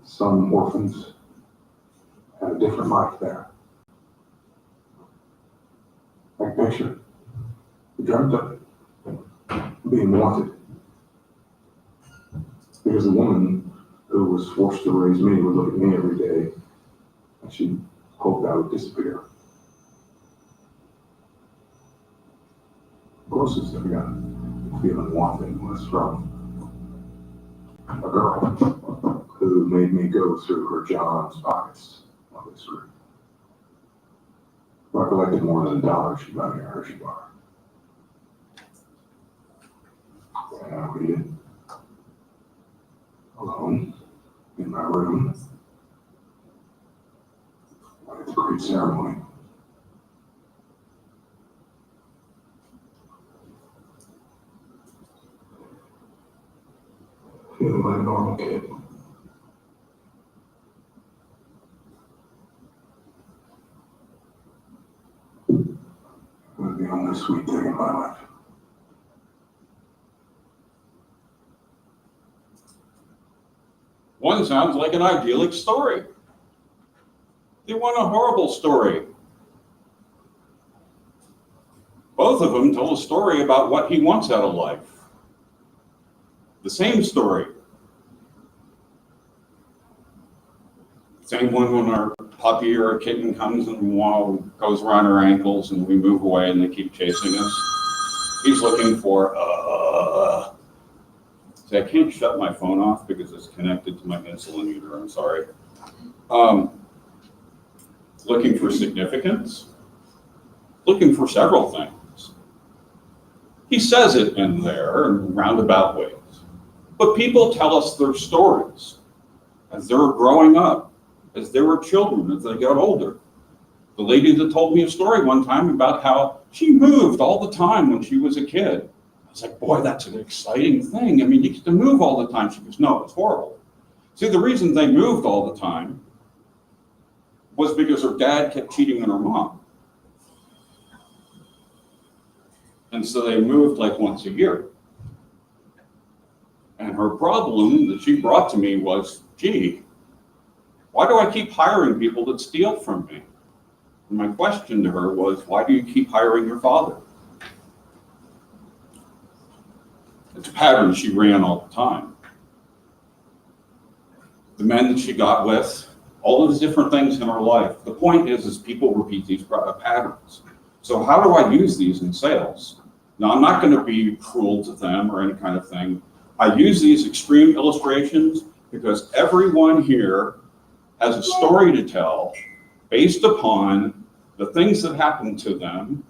some orphans had a different life there. I pictured, I dreamt of it, being wanted. Because the woman who was forced to raise me would look at me every day, and she hoped I would disappear. The closest I got to feeling wanted was from a girl who made me go through her John's pockets of this room. I collected more than $1 she got me a Hershey bar. And I waited alone in my room. It's a great ceremony. Feeling like a normal kid. It was the only sweet thing in my life. One sounds like an idyllic story. They want a horrible story. Both of them told a story about what he wants out of life. The same story. Same one when our puppy or a kitten comes and goes around our ankles and we move away and they keep chasing us. He's looking for, See, I can't shut my phone off because it's connected to my insulin meter, I'm sorry. Looking for significance, looking for several things. He says it in there in roundabout ways. But people tell us their stories as they were growing up, as they were children, as they got older. The lady that told me a story one time about how she moved all the time when she was a kid. I was like, boy, that's an exciting thing. I mean, you get to move all the time. She goes, no, it's horrible. See, the reason they moved all the time was because her dad kept cheating on her mom. And so they moved like once a year. And her problem that she brought to me was, gee, why do I keep hiring people that steal from me? And my question to her was, why do you keep hiring your father? It's a pattern she ran all the time. The men that she got with, all of these different things in her life. The point is people repeat these patterns. So how do I use these in sales? Now, I'm not going to be cruel to them or any kind of thing. I use these extreme illustrations because everyone here has a story to tell based upon the things that happened to them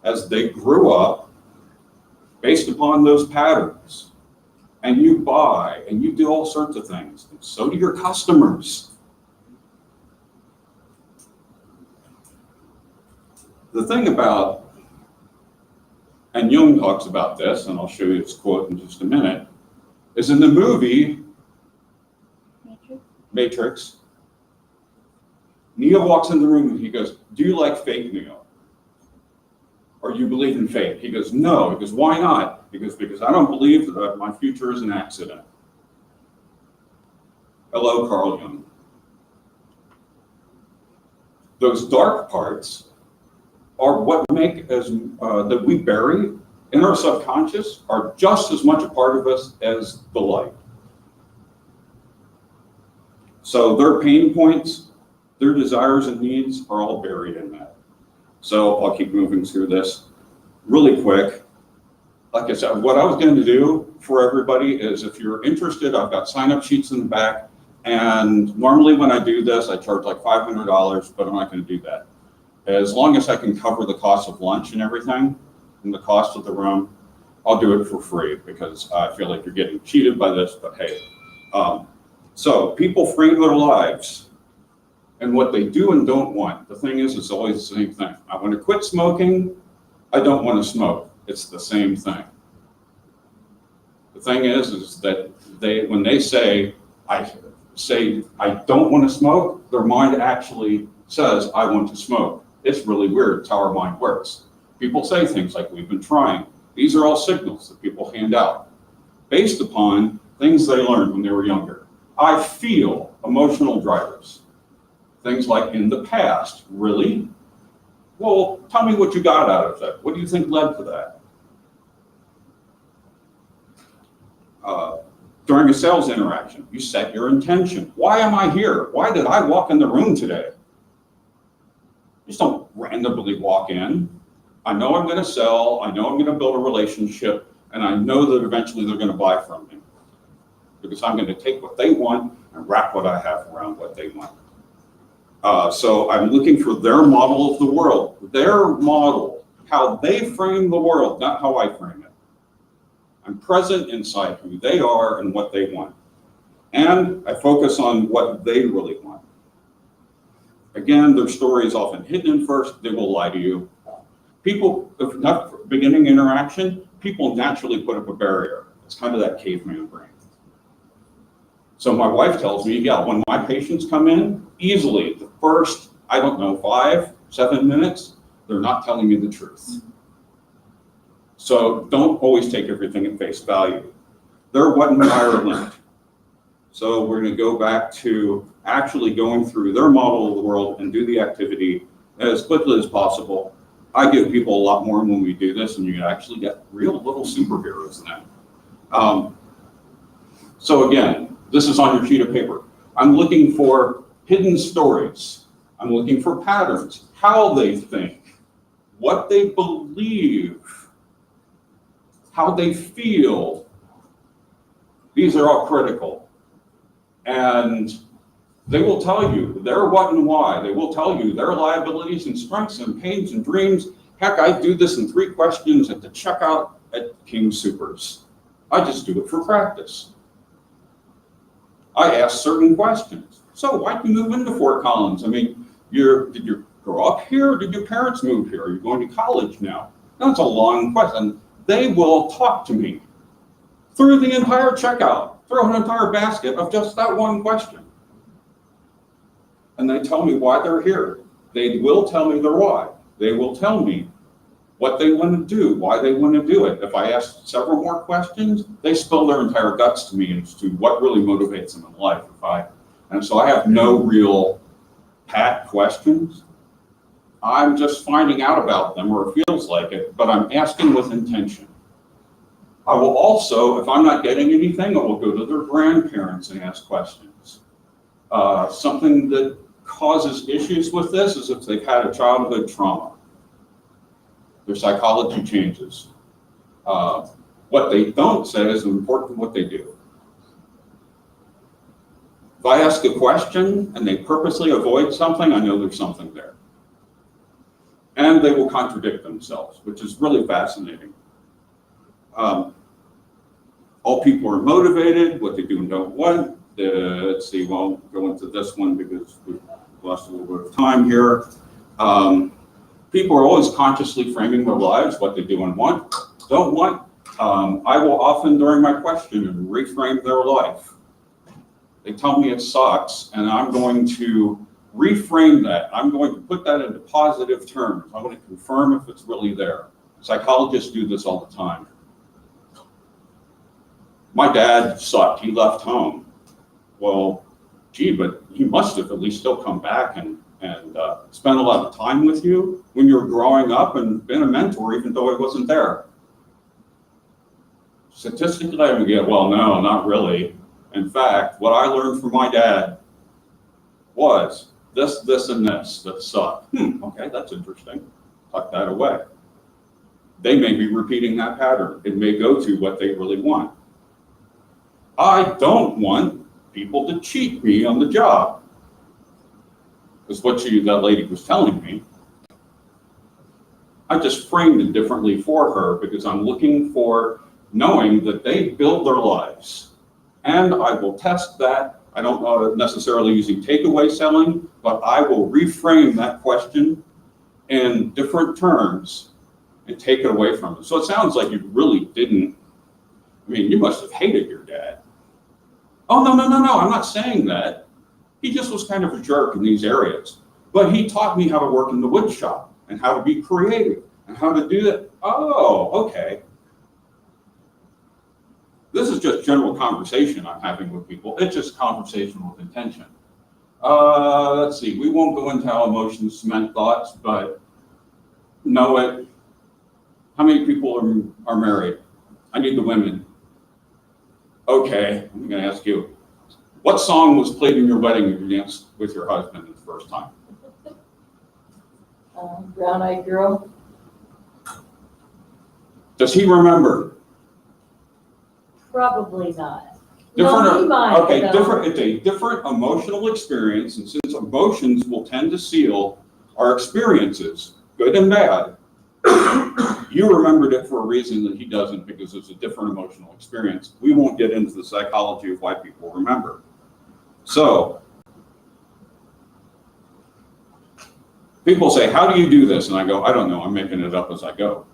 as they grew up, based upon those patterns. And you buy and you do all sorts of things. And so do your customers. The thing about, and Jung talks about this, and I'll show you his quote in just a minute, is in the movie Matrix, Neo walks in the room and he goes, do you like fake, Neo? Or you believe in fate? He goes, no. He goes, why not? He goes, because I don't believe that my future is an accident. Hello, Carl Jung. Those dark parts are what make us, that we bury in our subconscious are just as much a part of us as the light. So their pain points, their desires and needs are all buried in that. So I'll keep moving through this really quick. Like I said, what I was going to do for everybody is if you're interested, I've got sign-up sheets in the back. And normally when I do this, I charge like $500, but I'm not going to do that. As long as I can cover the cost of lunch and everything and the cost of the room, I'll do it for free because I feel like you're getting cheated by this, but hey. So people frame their lives and what they do and don't want. The thing is, it's always the same thing. I want to quit smoking. I don't want to smoke. It's the same thing. The thing is that when they say, I don't want to smoke, their mind actually says, I want to smoke. It's really weird. It's how our mind works. People say things like, we've been trying. These are all signals that people hand out based upon things they learned when they were younger. I feel emotional drivers. Things like in the past, really? Well, tell me what you got out of that. What do you think led to that? During a sales interaction, you set your intention. Why am I here? Why did I walk in the room today? Just don't randomly walk in. I know I'm going to sell. I know I'm going to build a relationship. And I know that eventually they're going to buy from me. Because I'm going to take what they want and wrap what I have around what they want. So I'm looking for their model of the world. Their model, how they frame the world, not how I frame it. I'm present inside who they are and what they want. And I focus on what they really want. Again, their story is often hidden in first. They will lie to you. People, if not beginning interaction, people naturally put up a barrier. It's kind of that caveman brain. So my wife tells me, yeah, when my patients come in, easily the first, 5, 7 minutes, they're not telling me the truth. So don't always take everything at face value. They're what environment. So we're going to go back to actually going through their model of the world and do the activity as quickly as possible. I give people a lot more when we do this, and you actually get real little superheroes then. So again, this is on your sheet of paper. I'm looking for hidden stories. I'm looking for patterns, how they think, what they believe, how they feel. These are all critical. And they will tell you their what and why. They will tell you their liabilities and strengths and pains and dreams. Heck, I do this in 3 questions at the checkout at King Soopers. I just do it for practice. I ask certain questions. So why'd you move into Fort Collins? I mean, did you grow up here? Or did your parents move here? Are you going to college now? That's a long question. they will talk to me through the entire checkout, through an entire basket of just that one question. And they tell me why they're here. They will tell me their why. They will tell me what they want to do, why they want to do it. If I ask several more questions, they spill their entire guts to me as to what really motivates them in life. And so I have no real pat questions. I'm just finding out about them, or it feels like it, but I'm asking with intention. I will also, if I'm not getting anything, I will go to their grandparents and ask questions. Something that causes issues with this is if they've had a childhood trauma. Their psychology changes. What they don't say is important what they do. If I ask a question and they purposely avoid something, I know there's something there. And they will contradict themselves, which is really fascinating. All people are motivated, what they do and don't want. Let's see, well, I'll go into this one because we've lost a little bit of time here. People are always consciously framing their lives, what they do and don't want. I will often, during my question, reframe their life. They tell me it sucks, and I'm going to reframe that. I'm going to put that into positive terms. I'm going to confirm if it's really there. Psychologists do this all the time. My dad sucked. He left home. Well, gee, but he must have at least still come back and spent a lot of time with you when you were growing up and been a mentor, even though he wasn't there. Statistically, I would get, well, no, not really. In fact, what I learned from my dad was this, and this that sucked. Okay, that's interesting. Tuck that away. They may be repeating that pattern. It may go to what they really want. I don't want people to cheat me on the job. Is what that lady was telling me. I just framed it differently for her because I'm looking for knowing that they build their lives. And I will test that. I don't know necessarily using takeaway selling, but I will reframe that question in different terms and take it away from them. So it sounds like you really didn't, you must have hated your dad. Oh, no, I'm not saying that. He just was kind of a jerk in these areas. But he taught me how to work in the wood shop and how to be creative and how to do that. Oh, okay. This is just general conversation I'm having with people. It's just conversation with intention. Let's see, we won't go into how emotions cement thoughts, but know it. How many people are married? I need the women. Okay, I'm gonna ask you, what song was played in your wedding when you danced with your husband the first time? Brown Eyed Girl. Does he remember? Probably not. Different, No, he might, okay, though. different. It's a different emotional experience, and since emotions will tend to seal our experiences, good and bad, you remembered it for a reason that he doesn't because it's a different emotional experience. We won't get into the psychology of why people remember. So, people say, how do you do this? And I go, I don't know, I'm making it up as I go.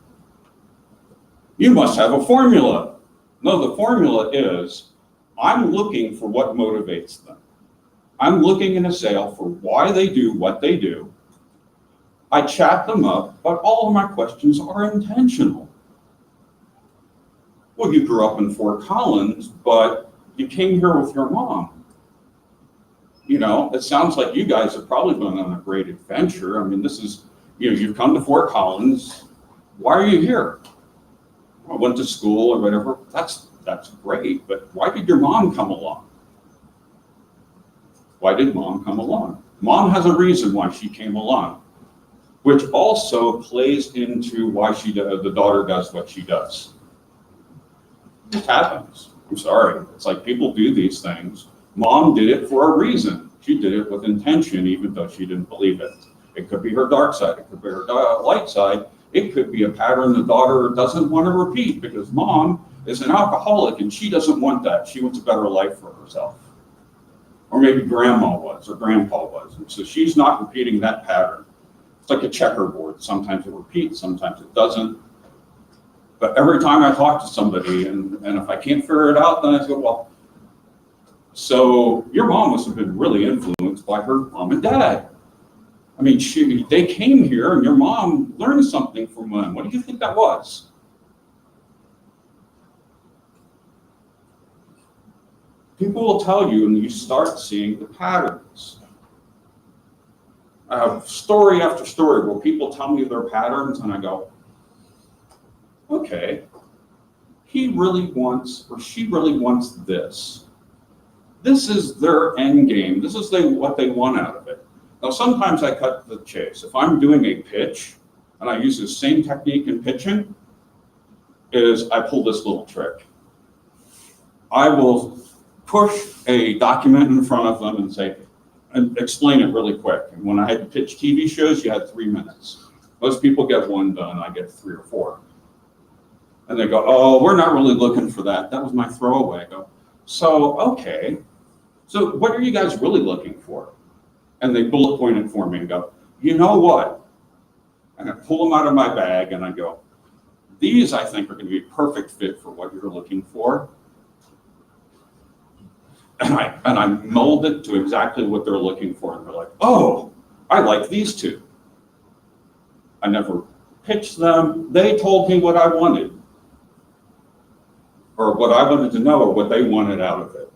You must have a formula. No, the formula is, I'm looking for what motivates them. I'm looking in a sale for why they do what they do. I chat them up, but all of my questions are intentional. Well, you grew up in Fort Collins, but you came here with your mom. It sounds like you guys have probably been on a great adventure. This is, you've come to Fort Collins. Why are you here? I went to school or whatever. That's great, but why did your mom come along? Why did mom come along? Mom has a reason why she came along, which also plays into why the daughter does what she does. It happens. I'm sorry. It's like people do these things. Mom did it for a reason. She did it with intention, even though she didn't believe it. It could be her dark side. It could be her light side. It could be a pattern the daughter doesn't want to repeat because mom is an alcoholic and she doesn't want that. She wants a better life for herself. Or maybe grandma was or grandpa was. And so she's not repeating that pattern. It's like a checkerboard. Sometimes it repeats, sometimes it doesn't. But every time I talk to somebody, and if I can't figure it out, then I go, well, so your mom must have been really influenced by her mom and dad. I mean, they came here and your mom learned something from them. What do you think that was? People will tell you and you start seeing the patterns. I have story after story where people tell me their patterns and I go, okay, he really wants or she really wants this. This is their end game. This is what they want out of it. Now, sometimes I cut to the chase. If I'm doing a pitch and I use the same technique in pitching, is I pull this little trick. I will push a document in front of them and say, and explain it really quick. And when I had to pitch TV shows, you had 3 minutes. Most people get one done, I get 3 or 4. And they go, oh, we're not really looking for that. That was my throwaway. I go, so, okay. So what are you guys really looking for? And they bullet point it for me and go, you know what? And I pull them out of my bag and I go, these I think are going to be a perfect fit for what you're looking for. And I mold it to exactly what they're looking for. And they're like, oh, I like these two. I never pitched them. They told me what I wanted. Or what I wanted to know or what they wanted out of it.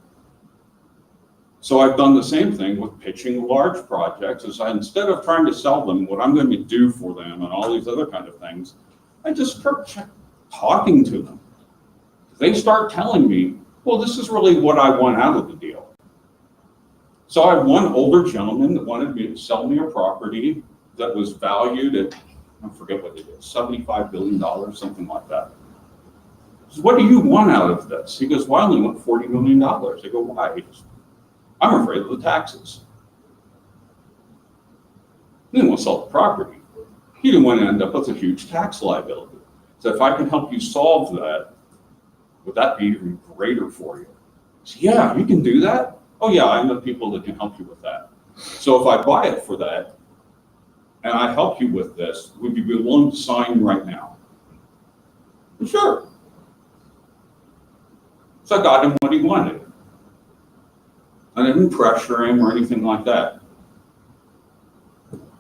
So I've done the same thing with pitching large projects. Instead of trying to sell them what I'm going to do for them and all these other kind of things, I just start talking to them. They start telling me, well, this is really what I want out of the deal. So I had one older gentleman that wanted me to sell me a property that was valued at, I forget what it is, $75 billion, something like that. So what do you want out of this? He goes, well, I only want $40 million. I go, why? He goes, I'm afraid of the taxes. He didn't want to sell the property. He didn't want to end up with a huge tax liability. So if I can help you solve that, would that be even greater for you? So, yeah, you can do that? Oh yeah, I know people that can help you with that. So if I buy it for that, and I help you with this, would you be willing to sign right now? Sure. So I got him what he wanted. I didn't pressure him or anything like that.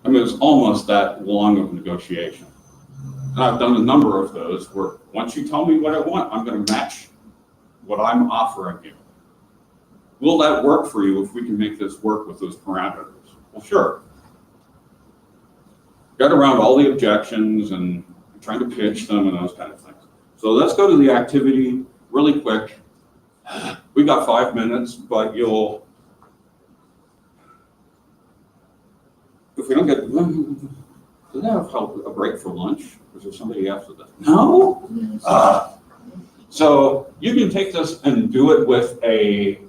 I mean, it was almost that long of a negotiation. And I've done a number of those where once you tell me what I want, I'm going to match what I'm offering you. Will that work for you if we can make this work with those parameters? Well, sure. Got around all the objections and trying to pitch them and those kind of things. So let's go to the activity really quick. We got 5 minutes, but if we don't get, do they have a break for lunch? Is there somebody after that? No? So you can take this and do it with a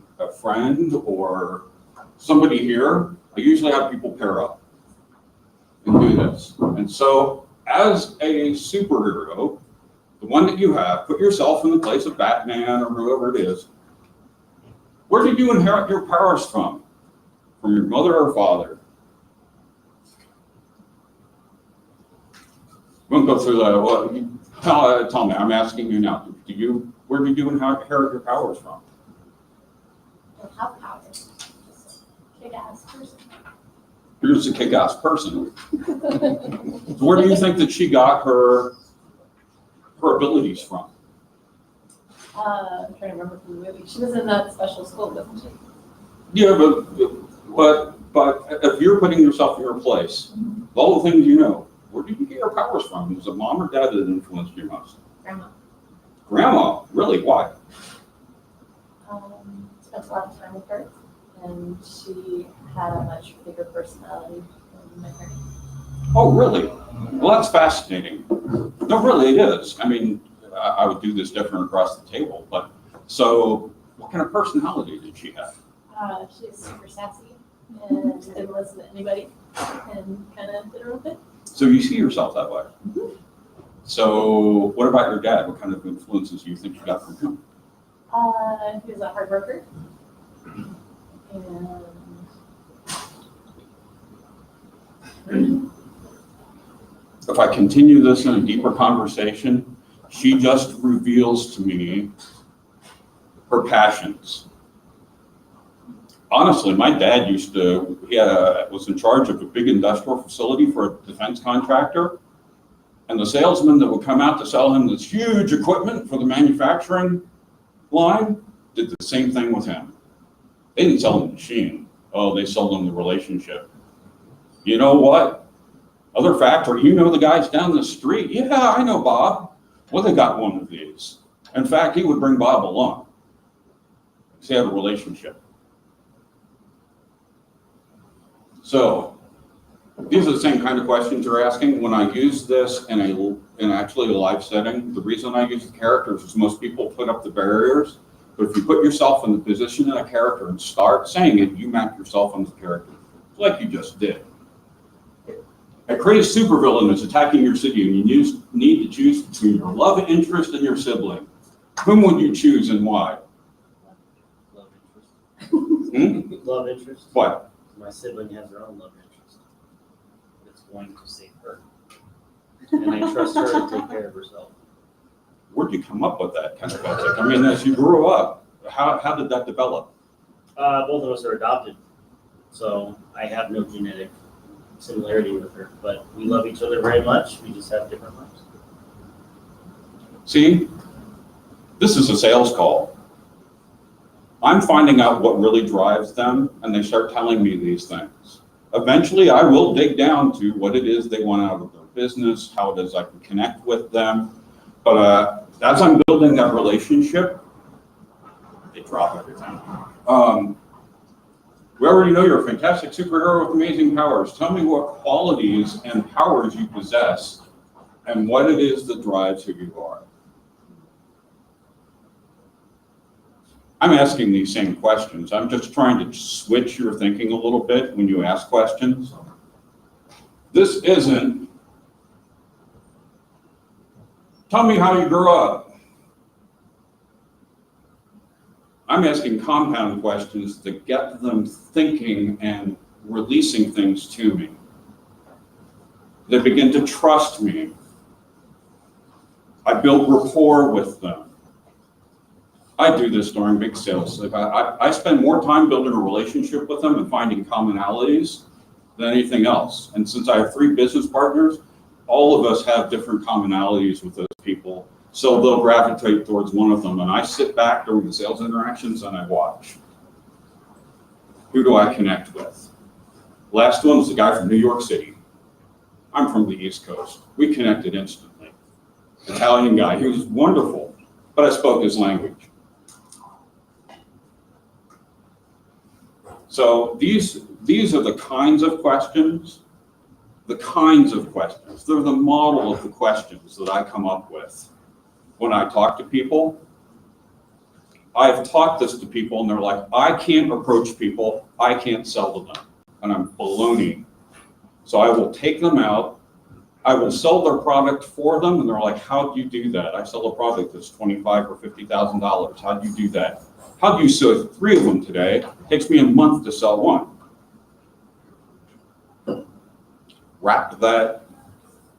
friend or somebody here. I usually have people pair up and do this. And so as a superhero, the one that you have, put yourself in the place of Batman or whoever it is. Where did you inherit your powers from? From your mother or father? We won't go through that. Well, tell me, I'm asking you now. Where did you inherit your powers from? Don't have powers. Just a kick-ass person. You're just a kick-ass person. So where do you think that she got her abilities from? I'm trying to remember from the movie. She was in that special school, wasn't she? Yeah, but if you're putting yourself in your place, all the things you know, where did you get your powers from? Was it mom or dad that influenced you most? Grandma. Grandma? Really? Why? Spent a lot of time with her, and she had a much bigger personality than my parents. Oh, really? Well, that's fascinating. No, really, it is. I mean, I would do this different across the table, but so what kind of personality did she have? She's super sassy and didn't listen to anybody and kind of did her own thing. So you see yourself that way. Mm-hmm. So what about your dad? What kind of influences do you think you got from him? He was a hard worker. And If I continue this in a deeper conversation, She just reveals to me her passions. Honestly, my dad was in charge of a big industrial facility for a defense contractor. And the salesman that would come out to sell him this huge equipment for the manufacturing line did the same thing with him. They didn't sell him the machine. Oh, they sold him the relationship. You know what? Other factory, you know the guys down the street? Yeah, I know Bob. Well, they got one of these. In fact, he would bring Bob along. Because he had a relationship. So, these are the same kind of questions you're asking. When I use this in actually a live setting, the reason I use the characters is most people put up the barriers. But if you put yourself in the position of a character and start saying it, you map yourself on the character, like you just did. A crazy supervillain is attacking your city, and you need to choose between your love interest and your sibling. Whom would you choose and why? Love interest. Love interest. What? My sibling has her own love interest. It's going to save her. And I trust her to take care of herself. Where'd you come up with that kind of ethic? I mean, as you grew up, how did that develop? Both of us are adopted, so I have no genetic similarity with her, but we love each other very much. We just have different lives. See, this is a sales call. I'm finding out what really drives them, and they start telling me these things. Eventually, I will dig down to what it is they want out of their business, how it is I can connect with them. But as I'm building that relationship, they drop everything. We already know you're a fantastic superhero with amazing powers. Tell me what qualities and powers you possess and what it is that drives who you are. I'm asking these same questions. I'm just trying to switch your thinking a little bit when you ask questions. This isn't, tell me how you grew up. I'm asking compound questions that get them thinking and releasing things to me. They begin to trust me. I build rapport with them. I do this during big sales. I spend more time building a relationship with them and finding commonalities than anything else. And since I have 3 business partners, all of us have different commonalities with those people. So they'll gravitate towards one of them. And I sit back during the sales interactions and I watch. Who do I connect with? Last one was a guy from New York City. I'm from the East Coast. We connected instantly. Italian guy, he was wonderful, but I spoke his language. So these are the kinds of questions. They're the model of the questions that I come up with when I talk to people. I've taught this to people and they're like, I can't approach people, I can't sell to them. And I'm baloney. So I will take them out, I will sell their product for them, and they're like, how do you do that? I sell a product that's $25,000 or $50,000. How do you do that? How do you sell 3 of them today? It takes me a month to sell one. Wrap that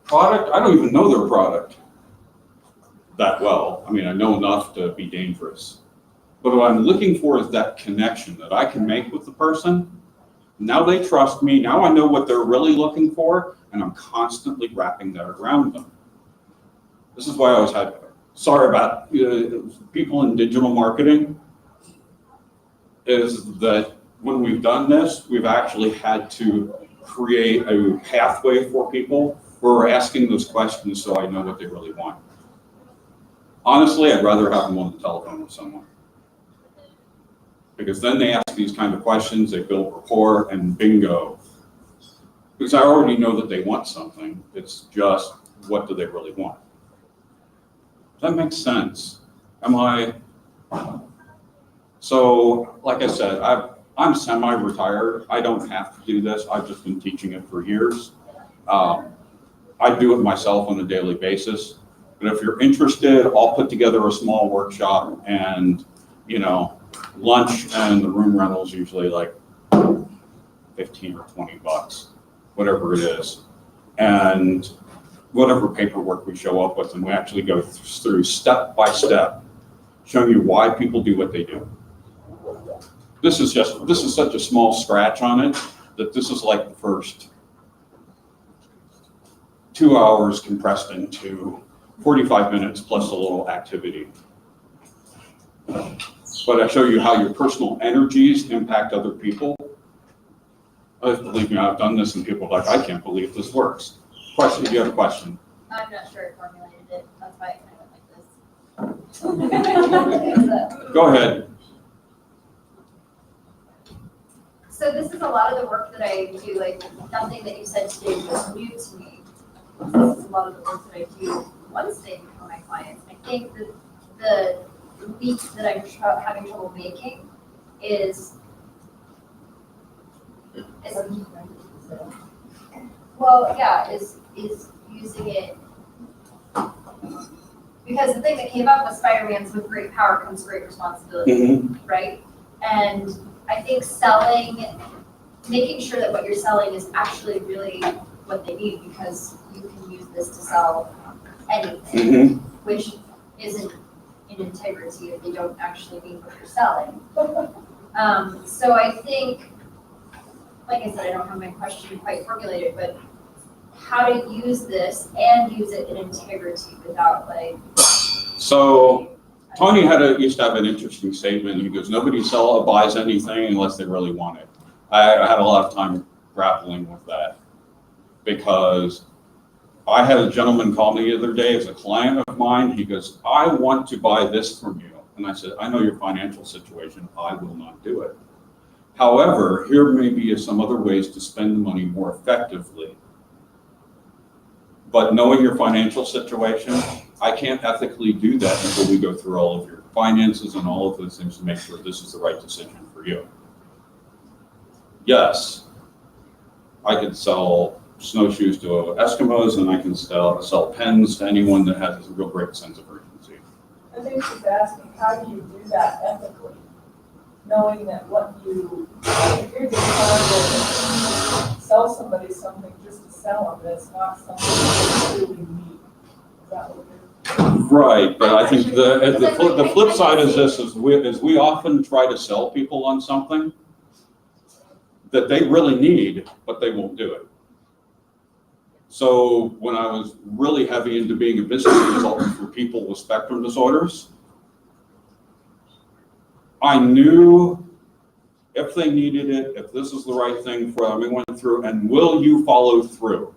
product, I don't even know their product that well. I mean, I know enough to be dangerous. But what I'm looking for is that connection that I can make with the person. Now they trust me, now I know what they're really looking for, and I'm constantly wrapping that around them. This is why I always had, sorry about people in digital marketing, is that when we've done this, we've actually had to create a pathway for people where we're asking those questions so I know what they really want. Honestly, I'd rather have them on the telephone with someone. Because then they ask these kind of questions, they build rapport, and bingo. Because I already know that they want something. It's just, what do they really want? Does that make sense? So, like I said, I'm semi-retired. I don't have to do this. I've just been teaching it for years. I do it myself on a daily basis. But if you're interested, I'll put together a small workshop and, lunch and the room rental is usually like 15 or 20 bucks, whatever it is. And whatever paperwork we show up with, and we actually go through step by step, showing you why people do what they do. This is such a small scratch on it that this is like the first 2 hours compressed into 45 minutes plus a little activity. But I show you how your personal energies impact other people. Believe me, I've done this and people are like, I can't believe this works. Question, do you have a question? I'm not sure I formulated it, that's why I kind of went like this. Go ahead. So this is a lot of the work that I do, like nothing that you said today was new to me. This is a lot of the work that I do once they become my clients. I think that the leap that I'm having trouble making is using it, because the thing that came up was Spider-Man's with great power comes great responsibility, right? And I think making sure that what you're selling is actually really what they need, because you can use this to sell anything, which isn't in integrity if they don't actually mean what you're selling. So I think, like I said, I don't have my question quite formulated, but how to use this and use it in integrity without like. So Tony used to have an interesting statement. He goes, nobody buys anything unless they really want it. I had a lot of time grappling with that, because I had a gentleman call me the other day as a client of mine. He goes, I want to buy this from you. And I said, I know your financial situation. I will not do it. However, here may be some other ways to spend the money more effectively. But knowing your financial situation, I can't ethically do that until we go through all of your finances and all of those things to make sure this is the right decision for you. Yes, I could sell snowshoes to Eskimos, and I can sell pens to anyone that has a real great sense of urgency. I think she's asking, how do you do that ethically? Knowing that if you're just trying to sell somebody something just to sell them, it's not something they really need. Is that what you're? Right, but I think the flip side is this, is we often try to sell people on something that they really need, but they won't do it. So when I was really heavy into being a business consultant for people with spectrum disorders, I knew if they needed it, if this is the right thing for them, we went through, and will you follow through?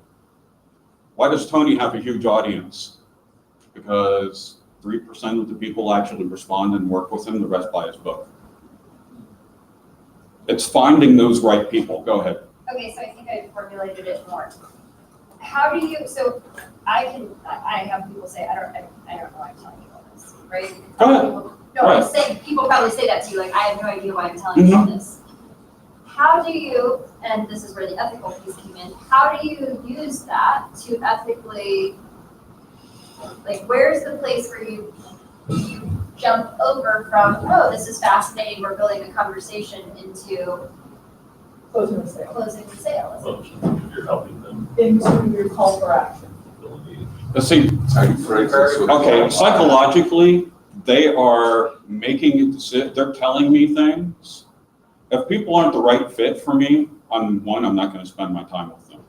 Why does Tony have a huge audience? Because 3% of the people actually respond and work with him, the rest buy his book. It's finding those right people. Go ahead. Okay, so I think I formulated it more. How do you, so I have people say, I don't know why I'm telling you all this, right? Go ahead. No, I'm saying, people probably say that to you, like, I have no idea why I'm telling you all this. How do you, and this is where the ethical piece came in, how do you use that to ethically, like, where's the place where you jump over from, oh, this is fascinating, we're building a conversation, into Closing the sale. Closing the sale. Well, you're helping them. Into your call for action. Let's see. Okay, psychologically, they are making it, they're telling me things. If people aren't the right fit for me, I'm not going to spend my time with them.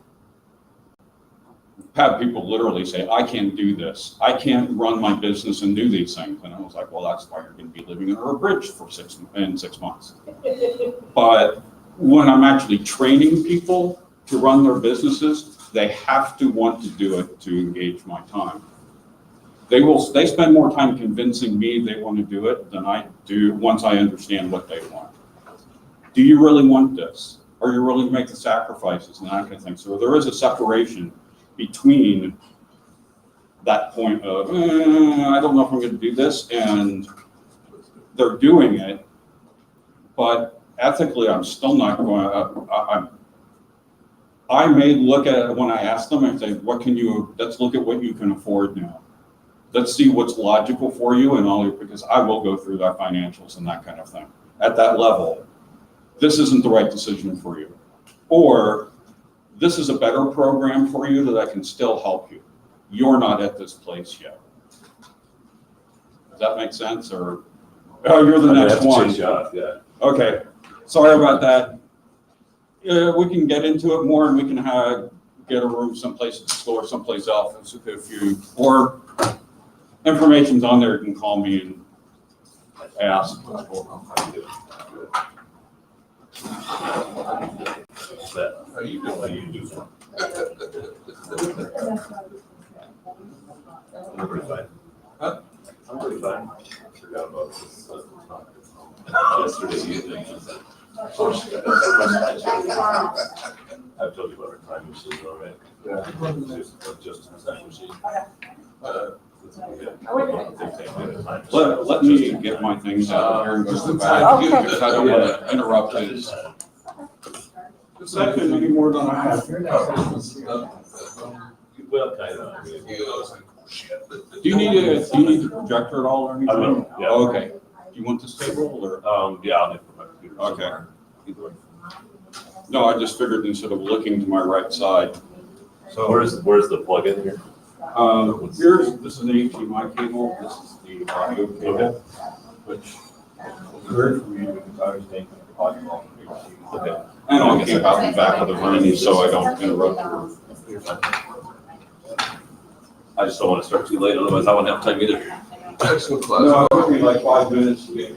I've had people literally say, I can't do this. I can't run my business and do these things. And I was like, well, that's why you're going to be living under a bridge for 6 months. But when I'm actually training people to run their businesses, they have to want to do it to engage my time. They spend more time convincing me they want to do it than I do once I understand what they want. Do you really want this? Are you willing to make the sacrifices and that kind of thing? So there is a separation between that point of, I don't know if I'm going to do this, and they're doing it, but ethically, I'm still not going to, I may look at it when I ask them and say, let's look at what you can afford now. Let's see what's logical for you and all, because I will go through that financials and that kind of thing. At that level, this isn't the right decision for you. Or this is a better program for you that I can still help you. you're not at this place yet. Does that make sense, or, oh, you're the I'm gonna next have to one? change off, yeah. Okay, sorry about that. We can get into it more and we can get a room someplace to explore, someplace else if you, or information's on there, you can call me and ask. How you doing? How you doing? I'm pretty fine. Huh? I'm pretty fine. I forgot about this yesterday evening. I've told you about our time machine already. Yeah. Just a time machine. Let me get my things out here and go to the back, because I don't want to interrupt his session any more than I have. Well, kind of. Do you need the projector at all or anything? I will, yeah. Oh, okay. Do you want this table or? Yeah, I'll need to put my computer. Okay. No, I just figured instead of looking to my right side. So where's the plug-in here? This is an HDMI cable. This is the audio cable, which good for me because I was thinking audio. Okay. And I'll keep out the back of the room so I don't interrupt her. I just don't want to start too late, otherwise I won't have time either. Excellent class. No, it took me like 5 minutes to get. A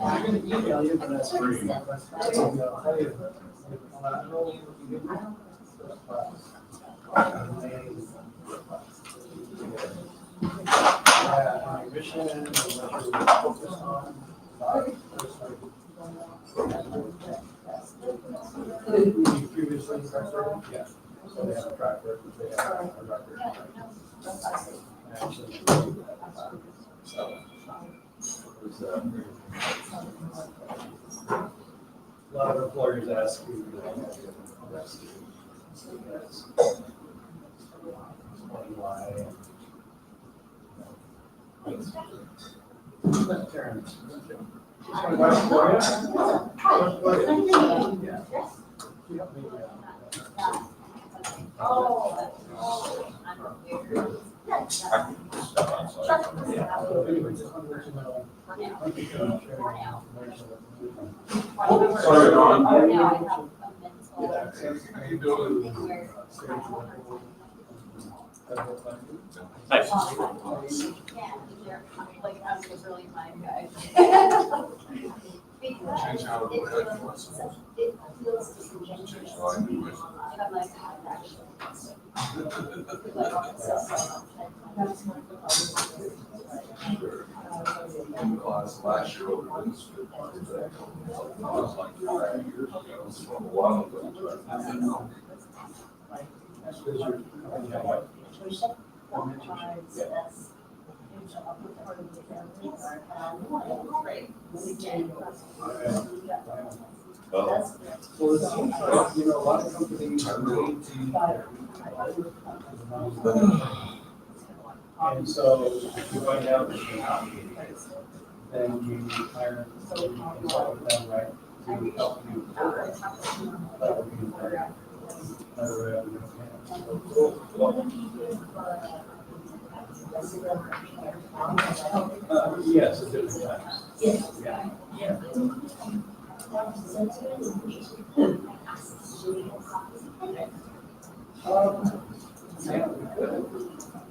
lot of employers ask you. Sorry, Ron. Nice. Like, I'm just really my guy. Change how it looks. It feels disingenuous. And I'm like, In class last year over this. It was like 5 years ago, it's from a while ago. Well, it seems like, a lot of companies need to. And so if you find out that you're not meeting it, then you hire a consultant with them, right, to help you. That would be another way of doing it. Yes, at different times. Yeah. Yeah, we could.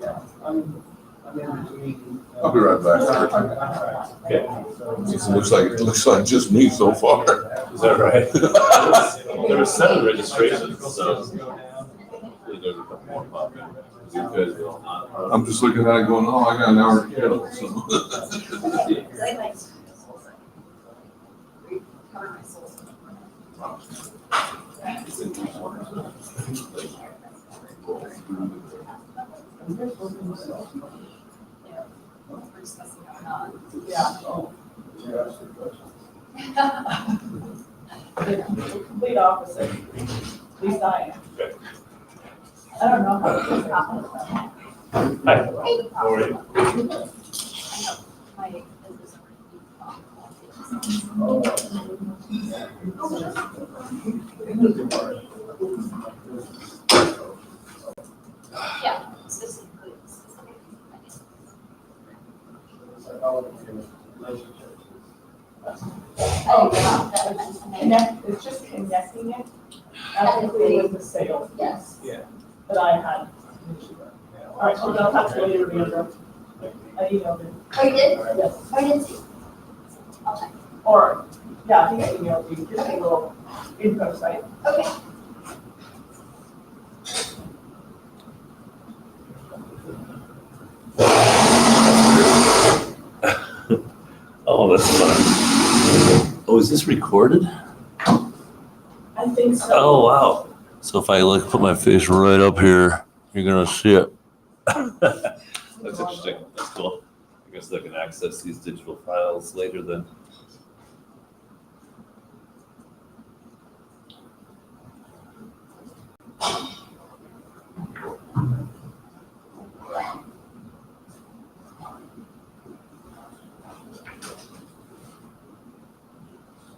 Yeah, I'm in between. I'll be right back. Okay. It looks like just me so far. Is that right? There were 7 registrations, so hopefully there's a couple more pop in. You guys will not. I'm just looking at it going, oh, I got an hour to kill, so. The complete opposite, at least I am. I don't know how to do that. Hi, how are you? Yeah, specifically. checking it, ethically with the sale. Yes. That I had an issue with. All right, so I'll talk to you later, Leandro. I emailed him. Oh, you did? Yes. Oh, I didn't see. I'll check. Or, yeah, I think I emailed you, just a little info site. Okay. Oh, that's fun. Oh, is this recorded? I think so. Oh, wow. So if I like put my face right up here, you're gonna see it. That's interesting. That's cool. I guess I can access these digital files later then.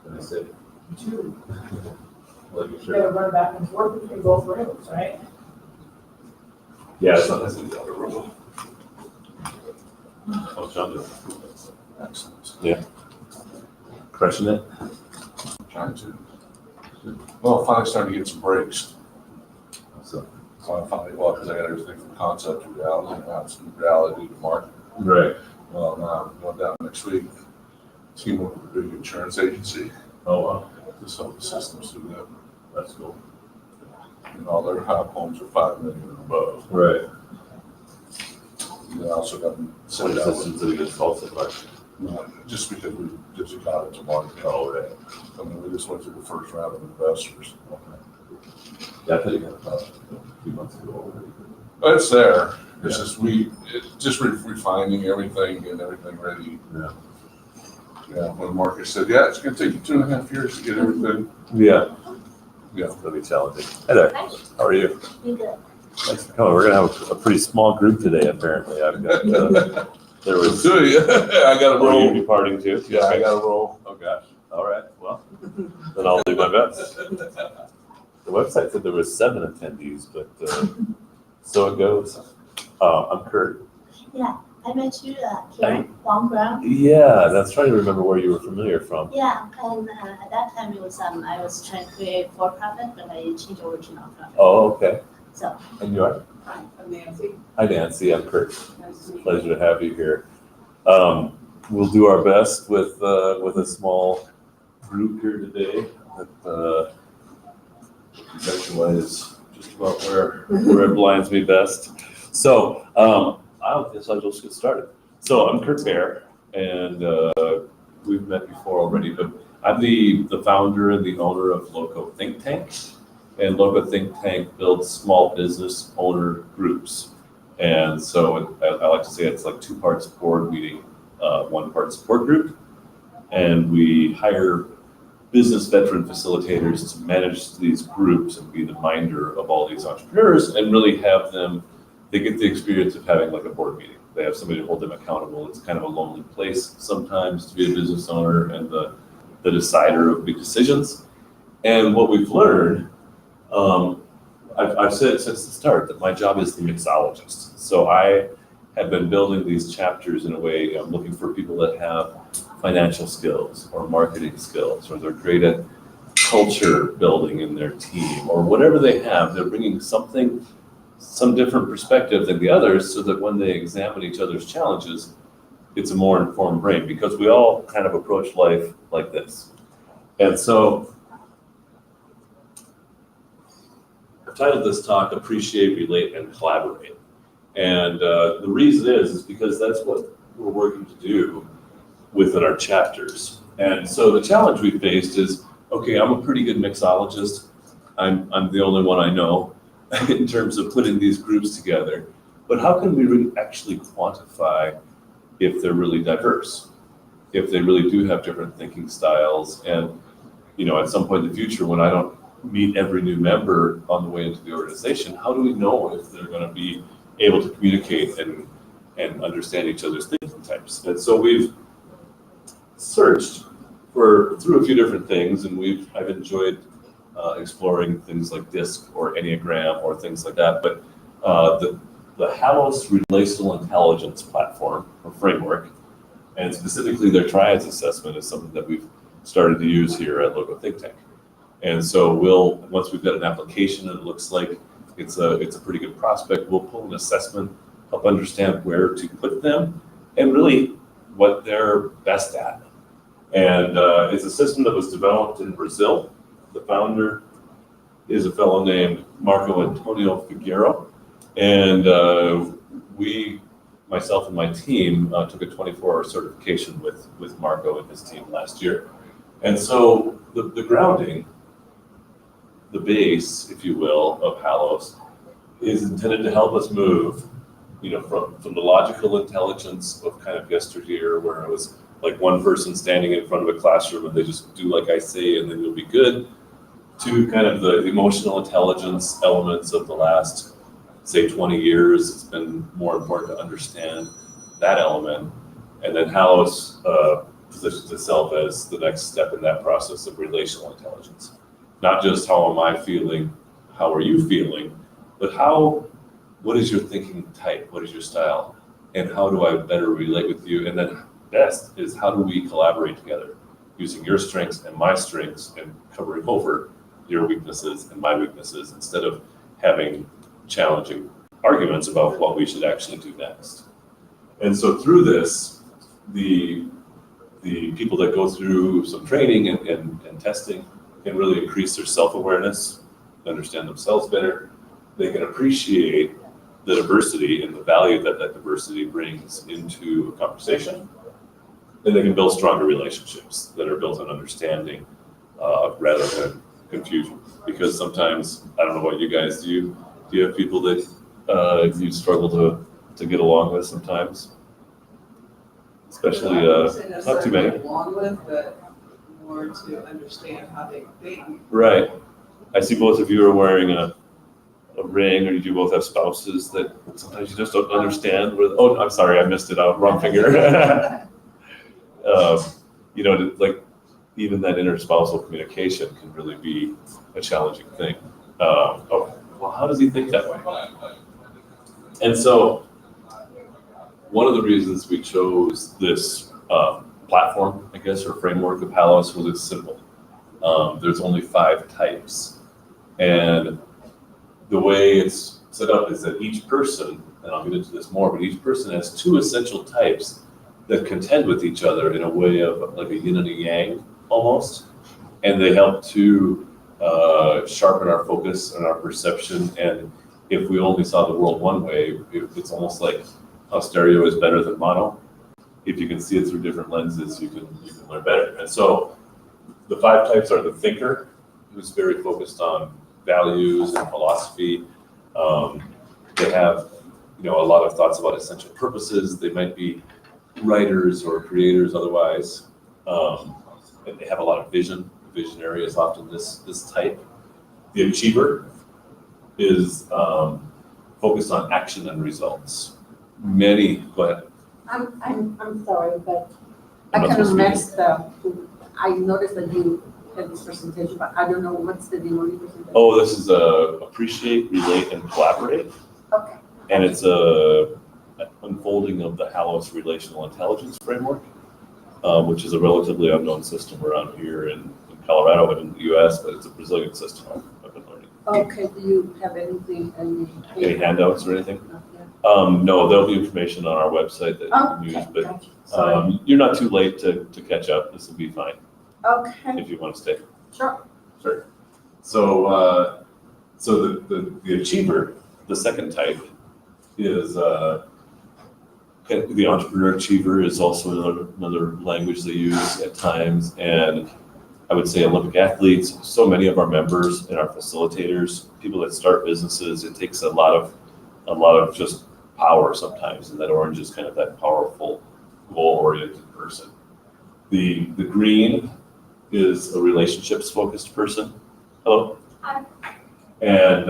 I said, You like, gotta run back and forth between both rooms, right? yeah, sometimes in the other room. Oh, John did. Excellent. Yeah. Crushing it. Trying to. Well, finally starting to get some breaks. So, I finally, well, because I got everything from concept to reality, now it's from reality to market. right. Well, now I'm going down next week, team up with a big insurance agency, Oh, wow. just help the systems do that. That's cool. And all their homes are 5 million and above. Right. And I also got them What sent out, systems do we get faulted by? just because we just got it to market. Oh, right. I mean, we just went through the first round of investors. Yeah, I thought you had about a few months ago already. But it's there, it's just just refining everything, getting everything ready. Yeah. Yeah, when Marcus said, yeah, it's gonna take you 2.5 years to get everything. Yeah. Yeah. It's gonna be challenging. Hi there. Hi. How are you? You good? Thanks for coming. We're gonna have a pretty small group today, apparently. I've got, there was. Do you? I gotta Will you roll. be parting too? Yeah, I gotta roll. Oh, gosh. All right. Well, then I'll do my best. The website said there was 7 attendees, but so it goes. I'm Kurt. Yeah, I met you Hi. Huang Brown. Yeah, that's trying to remember where you were familiar from. Yeah, and at that time it was I was trying to create for-profit, but I changed over to nonprofit. Oh, okay. So. And you are? I'm Nancy. Hi, Nancy. I'm Kurt. Nice to meet you. Pleasure to have you here. We'll do our best with a small group here today. That is just about where it blinds me best. So I guess I'll just get started. So I'm Kurt Bear, and we've met before already, but I'm the founder and the owner of FoCo Think Tank. And FoCo Think Tank builds small business owner groups. And so I like to say it's like 2 parts board meeting, 1 part support group. And we hire business veteran facilitators to manage these groups and be the minder of all these entrepreneurs and really have them, they get the experience of having like a board meeting. They have somebody to hold them accountable. It's kind of a lonely place sometimes to be a business owner and the decider of big decisions. And what we've learned, I've said since the start that my job is the mixologist. So I have been building these chapters in a way, I'm looking for people that have financial skills or marketing skills, or they're great at culture building in their team, or whatever they have, they're bringing some different perspective than the others, so that when they examine each other's challenges, it's a more informed brain, because we all kind of approach life like this. And so I've titled this talk, Appreciate, Relate, and Collaborate. And the reason is because that's what we're working to do within our chapters. And so the challenge we faced is, okay, I'm a pretty good mixologist. I'm the only one I know in terms of putting these groups together. But how can we really actually quantify if they're really diverse, if they really do have different thinking styles? And, at some point in the future, when I don't meet every new member on the way into the organization, how do we know if they're going to be able to communicate and understand each other's thinking types? And so we've searched through a few different things, and I've enjoyed exploring things like DISC or Enneagram or things like that. But the Halos Relational Intelligence platform or framework, and specifically their triads assessment, is something that we've started to use here at FoCo Think Tank. And so once we've got an application and it looks like it's a pretty good prospect, we'll pull an assessment, help understand where to put them and really what they're best at. And it's a system that was developed in Brazil. The founder is a fellow named Marco Antonio Figueiro. And myself and my team took a 24-hour certification with Marco and his team last year. And so the grounding, the base, if you will, of Halos is intended to help us move, from the logical intelligence of kind of yesteryear, where it was like one person standing in front of a classroom and they just do like I say and then you'll be good, to kind of the emotional intelligence elements of the last, say, 20 years. It's been more important to understand that element. And then Halos positions itself as the next step in that process of relational intelligence. Not just how am I feeling, how are you feeling, but what is your thinking type, what is your style, and how do I better relate with you? And then best is how do we collaborate together using your strengths and my strengths and covering over your weaknesses and my weaknesses instead of having challenging arguments about what we should actually do next. And so through this, the people that go through some training and testing can really increase their self-awareness, understand themselves better. They can appreciate the diversity and the value that diversity brings into a conversation. And they can build stronger relationships that are built on understanding rather than confusion. Because sometimes, I don't know what you guys do. Do you have people that you struggle to get along with sometimes? Especially, not too many. Along with, but more to understand how they think. Right. I see both of you are wearing a ring, or you do both have spouses that sometimes you just don't understand. Oh, I'm sorry, I missed it out. Wrong finger. Like even that interspousal communication can really be a challenging thing. Well, how does he think that way? And so one of the reasons we chose this platform, I guess, or framework of Halos was it's simple. There's only 5 types. And the way it's set up is that each person, and I'll get into this more, but each person has 2 essential types that contend with each other in a way of like a yin and a yang almost. And they help to sharpen our focus and our perception. And if we only saw the world one way, it's almost like how stereo is better than mono. If you can see it through different lenses, you can learn better. And so the 5 types are the thinker, who's very focused on values and philosophy. They have, a lot of thoughts about essential purposes. They might be writers or creators otherwise. And they have a lot of vision. Visionary is often this type. The achiever is focused on action and results. Go ahead. I'm sorry, but I kind of messed up. I noticed that you had this presentation, but I don't know what's the name of the presentation. Oh, this is Appreciate, Relate, and Collaborate. Okay. And it's an unfolding of the Halos Relational Intelligence Framework, which is a relatively unknown system around here in Colorado and in the US, but it's a Brazilian system I've been learning. Okay, do you have anything? Any handouts or anything? No, there'll be information on our website that you can use, but you're not too late to catch up. This will be fine. Okay. If you want to stay. Sure. Sure. So, the achiever, the second type, is the entrepreneur achiever is also another language they use at times, and I would say Olympic athletes. So many of our members and our facilitators, people that start businesses, it takes a lot of just power sometimes, and that orange is kind of that powerful, goal-oriented person. The green is a relationships-focused person. Hello. Hi. And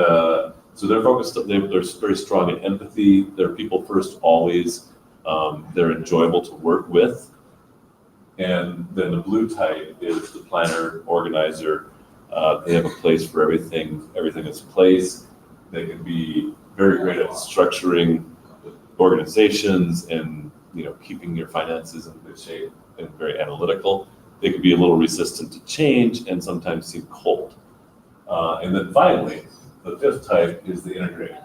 so they're focused. They're very strong in empathy. They're people first always. They're enjoyable to work with. And then the blue type is the planner, organizer. They have a place for everything. Everything is place. They can be very great at structuring organizations and keeping your finances in good shape, and very analytical. they can be a little resistant to change and sometimes seem cold. And then finally, the fifth type is the integrator.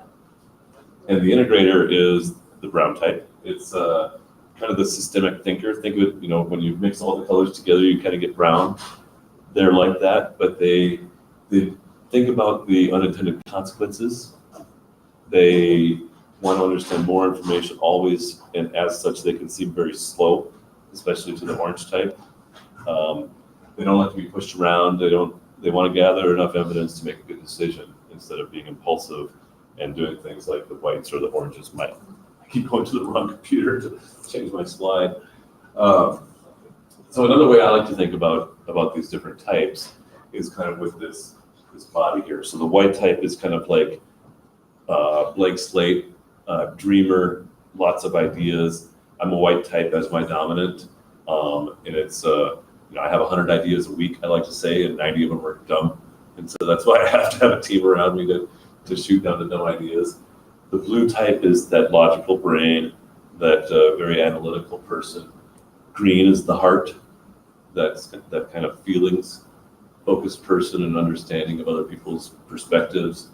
And the integrator is the brown type. It's kind of the systemic thinker. Think of it, when you mix all the colors together, you kind of get brown. They're like that, but they think about the unintended consequences. They want to understand more information always, and as such, they can seem very slow, especially to the orange type. They don't like to be pushed around. They want to gather enough evidence to make a good decision instead of being impulsive and doing things like the whites or the oranges might. I keep going to the wrong computer to change my slide. So another way I like to think about these different types is kind of with this body here. So the white type is kind of like blank slate, dreamer, lots of ideas. I'm a white type as my dominant, and it's I have 100 ideas a week, I like to say, and 90 of them are dumb. And so that's why I have to have a team around me to shoot down the dumb ideas. The blue type is that logical brain, that very analytical person. Green is the heart, that's that kind of feelings focused person and understanding of other people's perspectives.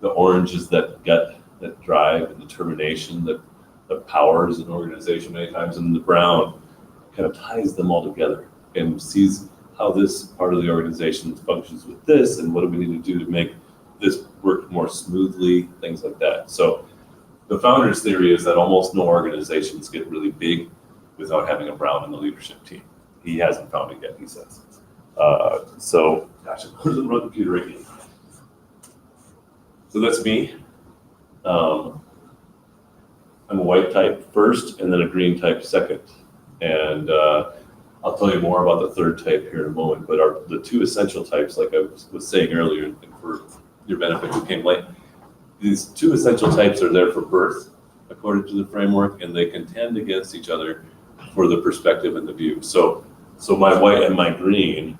The orange is that gut, that drive and determination that powers an organization many times. And the brown kind of ties them all together and sees how this part of the organization functions with this and what do we need to do to make this work more smoothly, things like that. So the founder's theory is that almost no organizations get really big without having a brown in the leadership team. He hasn't found it yet, he says. So, gosh, I'm going to run the computer again. So that's me. I'm a white type first and then a green type second. And I'll tell you more about the third type here in a moment, but the two essential types, like I was saying earlier, and for your benefit who came late, these two essential types are there for birth, according to the framework, and they contend against each other for the perspective and the view. So my white and my green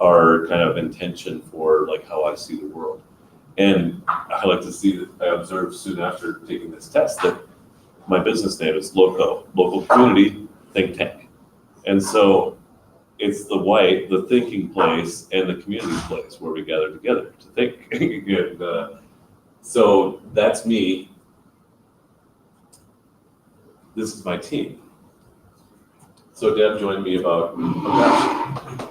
are kind of in tension for like how I see the world. And I like to see that I observed soon after taking this test that my business name is LoCo, Local Community Think Tank. And so it's the white, the thinking place, and the community place where we gather together to think. And so that's me. This is my team. So Deb joined me about,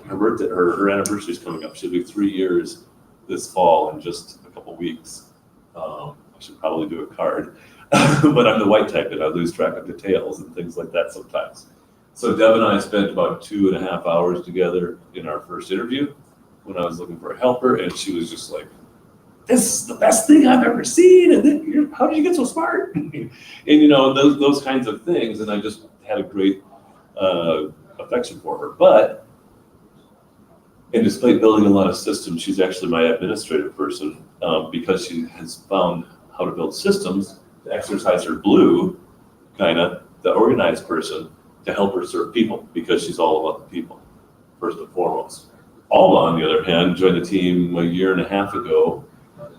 her anniversary is coming up. She'll be 3 years this fall in just a couple weeks. I should probably do a card, but I'm the white type and I lose track of details and things like that sometimes. So Deb and I spent about 2.5 hours together in our first interview when I was looking for a helper, and she was just like, "This is the best thing I've ever seen, and then, how did you get so smart?" And those kinds of things, and I just had a great affection for her. And despite building a lot of systems, she's actually my administrative person because she has found how to build systems to exercise her blue, kind of the organized person, to help her serve people because she's all about the people, first and foremost. Alma, on the other hand, joined the team 1.5 years ago,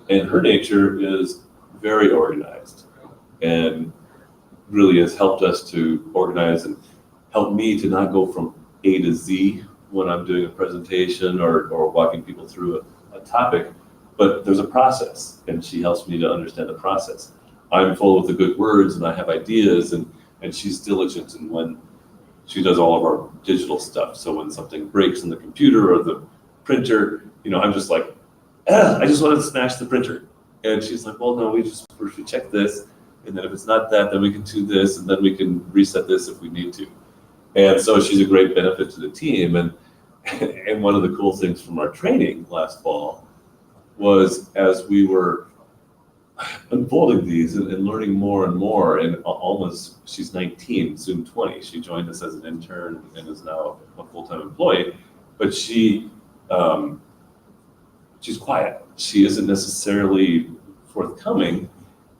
and her nature is very organized and really has helped us to organize and help me to not go from A to Z when I'm doing a presentation or walking people through a topic, but there's a process, and she helps me to understand the process. I'm full of the good words, and I have ideas, and she's diligent in when she does all of our digital stuff. So when something breaks in the computer or the printer, I'm just like, I just want to smash the printer. And she's like, well, no, we should check this. And then if it's not that, then we can do this, and then we can reset this if we need to. And so she's a great benefit to the team. And one of the cool things from our training last fall was as we were unfolding these and learning more and more, and she's 19, soon 20. She joined us as an intern and is now a full-time employee, but she's quiet. She isn't necessarily forthcoming,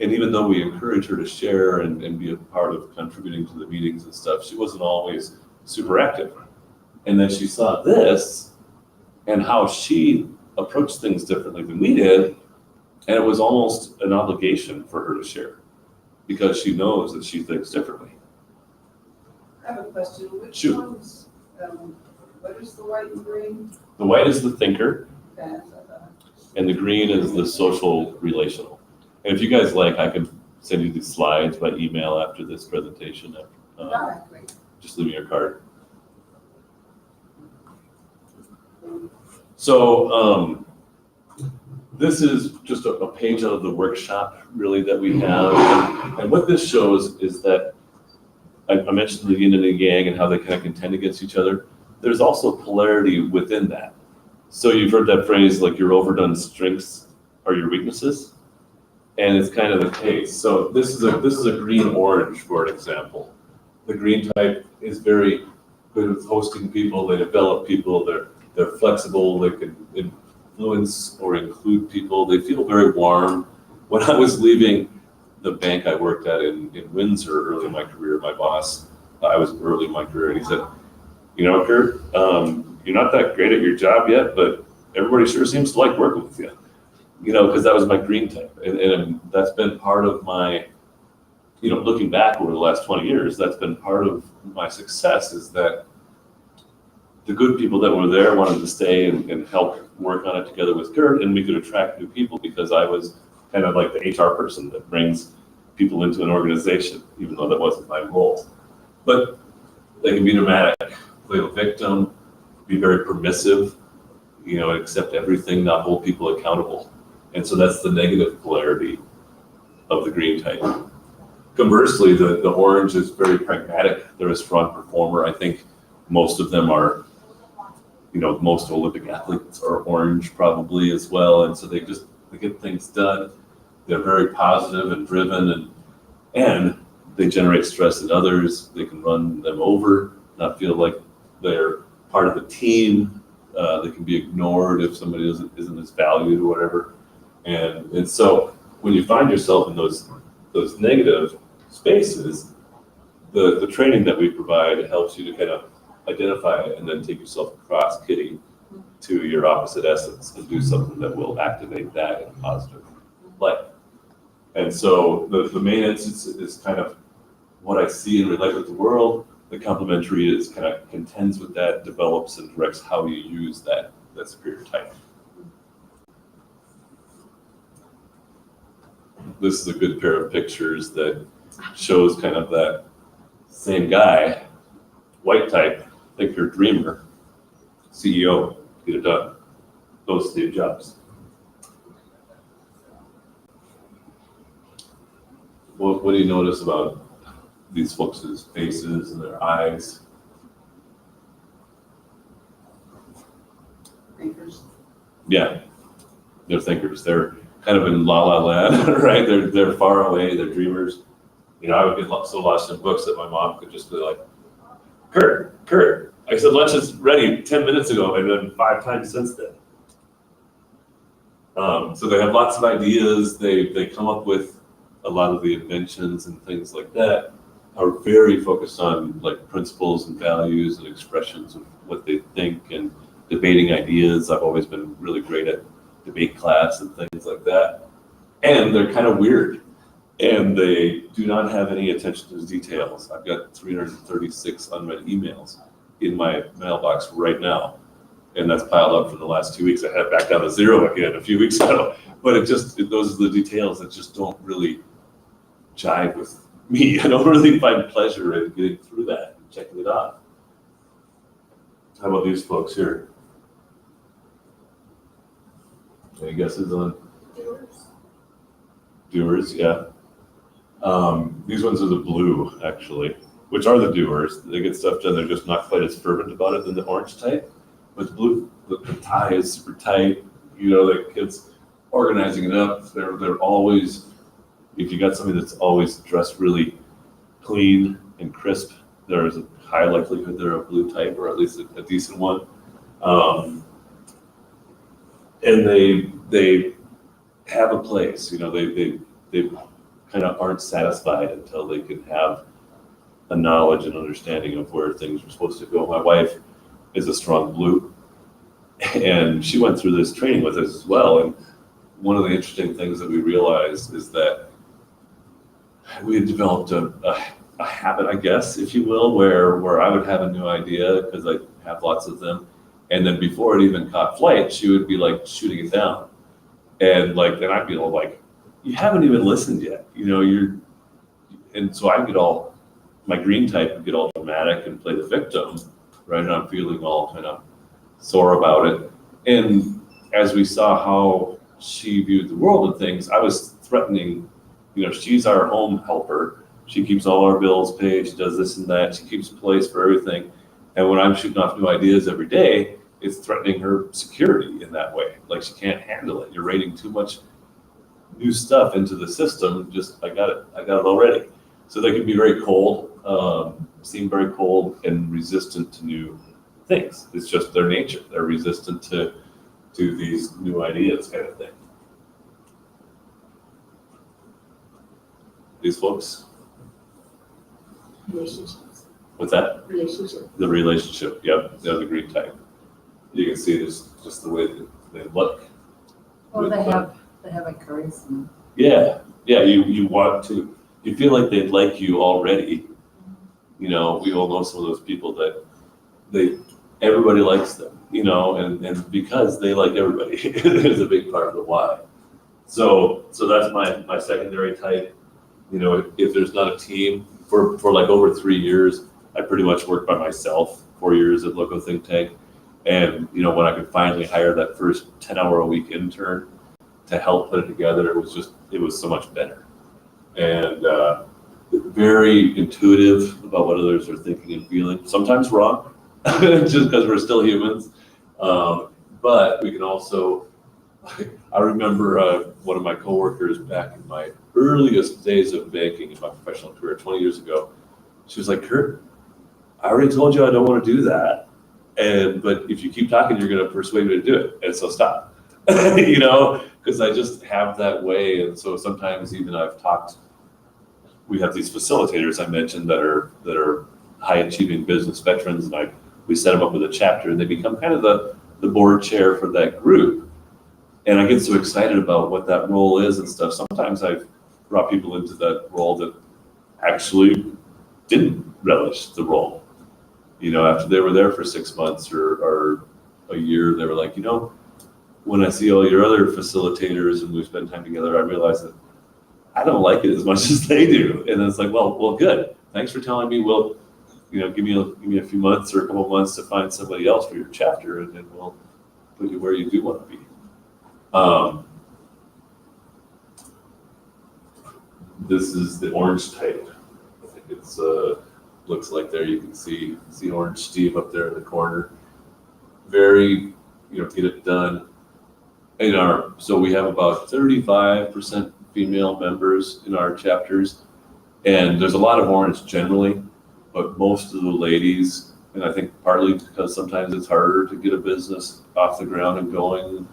and even though we encourage her to share and be a part of contributing to the meetings and stuff, she wasn't always super active. And then she saw this and how she approached things differently than we did, and it was almost an obligation for her to share because she knows that she thinks differently. I have a question. Which Shoot. ones What is the white and green? The white is the thinker, Okay, that's what I thought. and the green is the social relational. And if you guys like, I can send you these slides by email after this presentation. Great. Just leave me your card. So this is just a page out of the workshop, really, that we have. And what this shows is that I mentioned the yin and the yang and how they kind of contend against each other. There's also polarity within that. So you've heard that phrase, like your overdone strengths are your weaknesses, and it's kind of the case. So this is a green orange, for example. The green type is very good with hosting people. They develop people. They're flexible. They can influence or include people. They feel very warm. When I was leaving the bank I worked at in Windsor early in my career, my boss, I was early in my career, and he said, you know, Kurt, you're not that great at your job yet, but everybody sure seems to like working with you. You know, because that was my green type. And that's been part of my, you know, looking back over the last 20 years, that's been part of my success, is that the good people that were there wanted to stay and help work on it together with Kurt, and we could attract new people because I was kind of like the HR person that brings people into an organization, even though that wasn't my role. But they can be dramatic, play the victim, be very permissive, you know, accept everything, not hold people accountable. And so that's the negative polarity of the green type. Conversely, the orange is very pragmatic. They're a strong performer. I think most of them are, you know, most Olympic athletes are orange probably as well. And so they get things done. They're very positive and driven, and they generate stress in others. They can run them over, not feel like they're part of the team. They can be ignored if somebody isn't as valued or whatever. And so when you find yourself in those negative spaces, the training that we provide helps you to kind of identify it and then take yourself across kitty to your opposite essence and do something that will activate that in a positive light. And so the main instance is kind of what I see and relate with the world. The complementary is kind of contends with that, develops and directs how you use that superior type. This is a good pair of pictures that shows kind of that same guy, white type, thinker, dreamer, CEO, get it done. Those Steve Jobs. What do you notice about these folks' faces and their eyes? Thinkers. Yeah, they're thinkers. They're kind of in la la land, right? They're far away. They're dreamers. You know, I would get so lost in books that my mom could just be like, Kurt, I said lunch is ready 10 minutes ago, and then 5 times since then. So they have lots of ideas. They come up with a lot of the inventions and things like that. Are very focused on like principles and values and expressions of what they think and debating ideas. I've always been really great at debate class and things like that. And they're kind of weird, and they do not have any attention to details. I've got 336 unread emails in my mailbox right now, and that's piled up from the last 2 weeks. I had it back down to 0 again a few weeks ago, but those are the details that just don't really jive with me. I don't really find pleasure in getting through that and checking it off. How about these folks here? Any guesses on? Doers, yeah. These ones are the blue, actually, which are the doers. They get stuff done. They're just not quite as fervent about it than the orange type. But the blue, the tie is super tight. You know, the kids organizing it up. They're always, if you got somebody that's always dressed really clean and crisp, there is a high likelihood they're a blue type, or at least a decent one. And they have a place. You know, they kind of aren't satisfied until they can have a knowledge and understanding of where things are supposed to go. My wife is a strong blue, and she went through this training with us as well. And one of the interesting things that we realized is that we had developed a habit, I guess, if you will, where I would have a new idea because have lots of them. And then before it even caught flight, she would be like shooting it down. And like, then I'd be all like, you haven't even listened yet, and so I get all, my green type would get all dramatic and play the victim, right? And I'm feeling all kind of sore about it. And as we saw how she viewed the world and things, I was threatening, she's our home helper. She keeps all our bills paid. She does this and that. She keeps a place for everything. And when I'm shooting off new ideas every day, it's threatening her security in that way. Like she can't handle it. You're raiding too much new stuff into the system. Just, I got it already. So they can be very cold, seem very cold and resistant to new things. It's just their nature. They're resistant to these new ideas kind of thing. These folks? Relationships. What's that? Relationship. The relationship, yep, the green type. You can see this, just the way that they look. Well, they have a charisma. Yeah, you want to, you feel like they'd like you already. We all know some of those people that everybody likes them, and because they like everybody is a big part of the why. So that's my secondary type. If there's not a team, for like over 3 years, I pretty much worked by myself, 4 years at local think tank. And, when I could finally hire that first 10-hour-a-week intern to help put it together, it was so much better. And very intuitive about what others are thinking and feeling, sometimes wrong, just because we're still humans. But we can also, I remember one of my coworkers back in my earliest days of banking in my professional career, 20 years ago, she was like, Kurt, I already told you I don't want to do that. But if you keep talking, you're going to persuade me to do it. And so stop, because I just have that way. And so sometimes even we have these facilitators I mentioned that are high achieving business veterans, and we set them up with a chapter, and they become kind of the board chair for that group. And I get so excited about what that role is and stuff. Sometimes I've brought people into that role that actually didn't relish the role. After they were there for 6 months or a year, they were like, when I see all your other facilitators and we spend time together, I realize that I don't like it as much as they do. And it's like, well, good. Thanks for telling me. Well, give me a few months or a couple months to find somebody else for your chapter, and then we'll put you where you do want to be. This is the orange type. I think it's looks like there you can see Orange Steve up there in the corner. Very, get it done. So we have about 35% female members in our chapters, and there's a lot of orange generally, but most of the ladies, and I think partly because sometimes it's harder to get a business off the ground and going,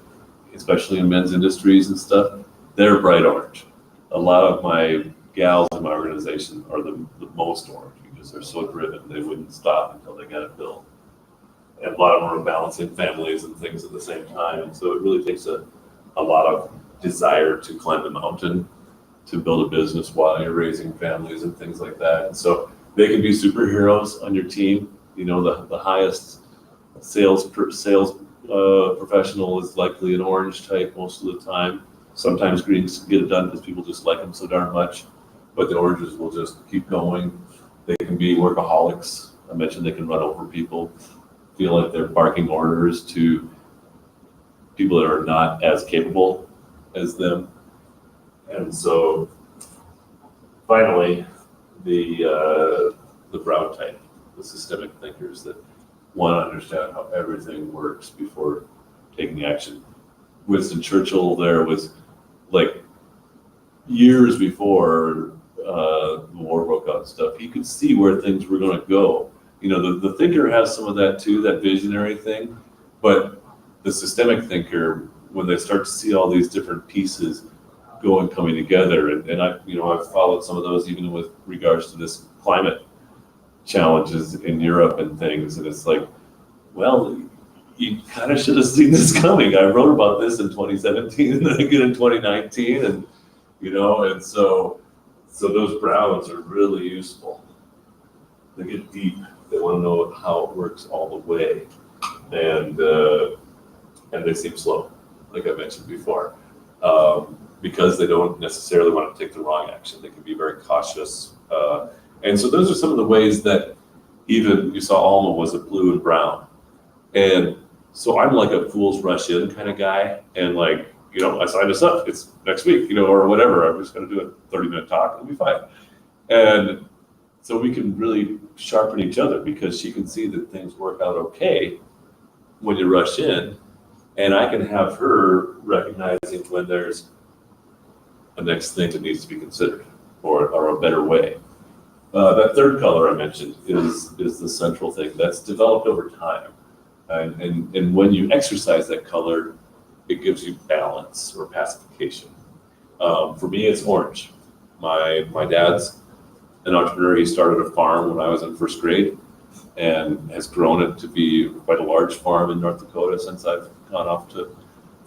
especially in men's industries and stuff, they're bright orange. A lot of my gals in my organization are the most orange because they're so driven, they wouldn't stop until they got it built. And a lot of them are balancing families and things at the same time. And so it really takes a lot of desire to climb the mountain to build a business while you're raising families and things like that. And so they can be superheroes on your team. The highest sales professional is likely an orange type most of the time. Sometimes greens get it done because people just like them so darn much, but the oranges will just keep going. They can be workaholics. I mentioned they can run over people, feel like they're barking orders to people that are not as capable as them. And so finally, the brown type, the systemic thinkers that want to understand how everything works before taking action. Winston Churchill there was like years before the war broke out and stuff, he could see where things were going to go. The thinker has some of that too, that visionary thing, but the systemic thinker, when they start to see all these different pieces coming together, and I've followed some of those even with regards to this climate challenges in Europe and things, and it's like, well, you kind of should have seen this coming. I wrote about this in 2017 and then again in 2019, and and so those browns are really useful. They get deep They want to know how it works all the way. And they seem slow, like I mentioned before, because they don't necessarily want to take the wrong action. They can be very cautious. And so those are some of the ways that even you saw Alma was a blue and brown. And so I'm like a fool's rush in kind of guy. And like, you know, I signed us up, it's next week, you know, or whatever. I'm just going to do a 30-minute talk, it'll be fine. And so we can really sharpen each other because she can see that things work out okay when you rush in. And I can have her recognizing when there's a next thing that needs to be considered or a better way. That third color I mentioned is the central thing that's developed over time. And when you exercise that color, it gives you balance or pacification. For me, it's orange. My dad's an entrepreneur. He started a farm when I was in first grade and has grown it to be quite a large farm in North Dakota since I've gone off to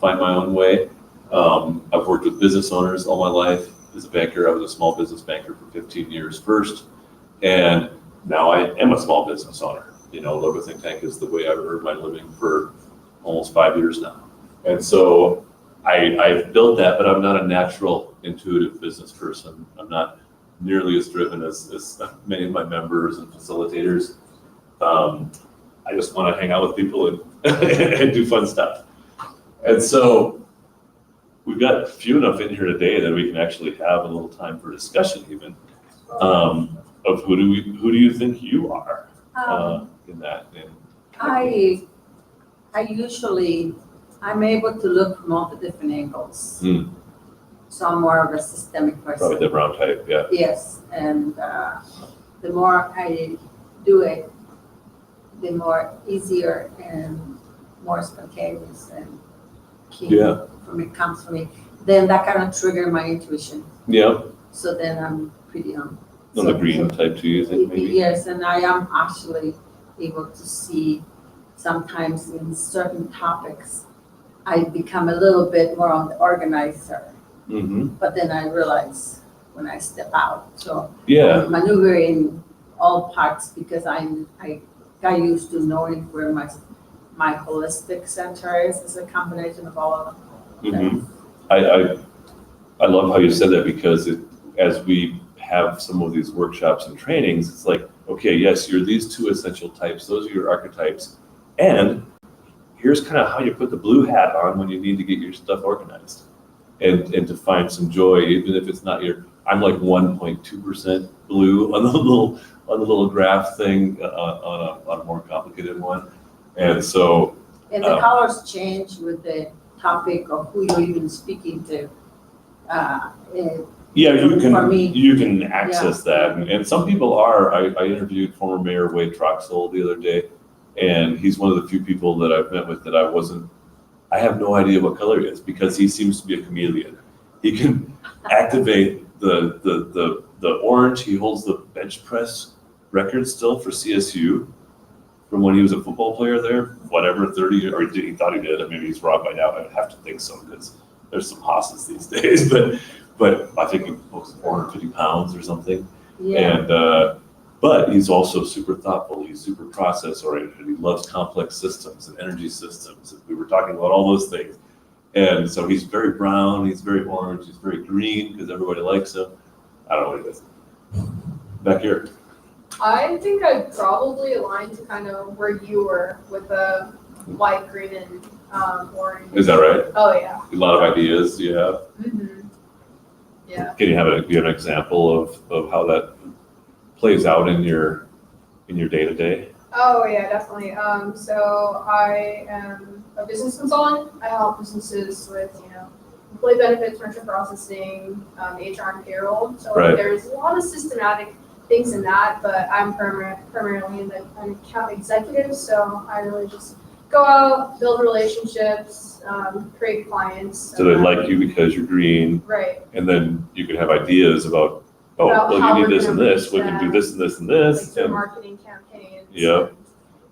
find my own way. I've worked with business owners all my life. As a banker, I was a small business banker for 15 years first, and now I am a small business owner. You know, Logo Think Tank is the way I've earned my living for almost 5 years now. And so I've built that, but I'm not a natural intuitive business person. I'm not nearly as driven as many of my members and facilitators. I just want to hang out with people and do fun stuff. And so we've got few enough in here today that we can actually have a little time for discussion even of who do you think you are in that? And I'm able to look from all the different angles. So I'm more of a systemic person. Probably the brown type, yeah. Yes, and the more I do it, the more easier and more spontaneous and key for me comes for me. Then that kind of trigger my intuition. Yeah. So then I'm pretty on the green type too, you think maybe? Yes, and I am actually able to see sometimes in certain topics, I become a little bit more on the organizer. But then I realize when I step out, so I'm maneuvering all parts because I got used to knowing where my holistic center is a combination of all of them. I love how you said that because as we have some of these workshops and trainings, it's like, okay, yes, you're these two essential types, those are your archetypes, and here's kind of how you put the blue hat on when you need to get your stuff organized and to find some joy, even if it's not I'm like 1.2% blue on the little graph thing on a more complicated one. And so and the colors change with the topic of who you're even speaking to. You can access that, and some people are. I interviewed former Mayor Wade Troxel the other day, and he's one of the few people that I've met with that I have no idea what color he is because he seems to be a chameleon. He can activate the orange. He holds the bench press record still for CSU from when he was a football player there, whatever, 30, or he thought he did. Maybe he's wrong by now. I have to think so because there's some hosses these days, but I think he was 450 pounds or something. Yeah. And but he's also super thoughtful. He's super process oriented. He loves complex systems and energy systems. We were talking about all those things. And so he's very brown, he's very orange, he's very green because everybody likes him. I don't know what it is. Back here. I think I'd probably align to kind of where you were with the white, green, and orange. Is that right? Oh, yeah. A lot of ideas you have. Yeah. Can you have an example of how that plays out in your day-to-day? Oh, yeah, definitely. So I am a business consultant. I help businesses with, employee benefits, merchant processing, HR and payroll. So there's a lot of systematic things in that, but I'm primarily an account executive. So I really just go out, build relationships, create clients. So they like you because you're green. Right. And then you can have ideas about you need this and this, we can do this and this and this. Like marketing campaigns. Yep.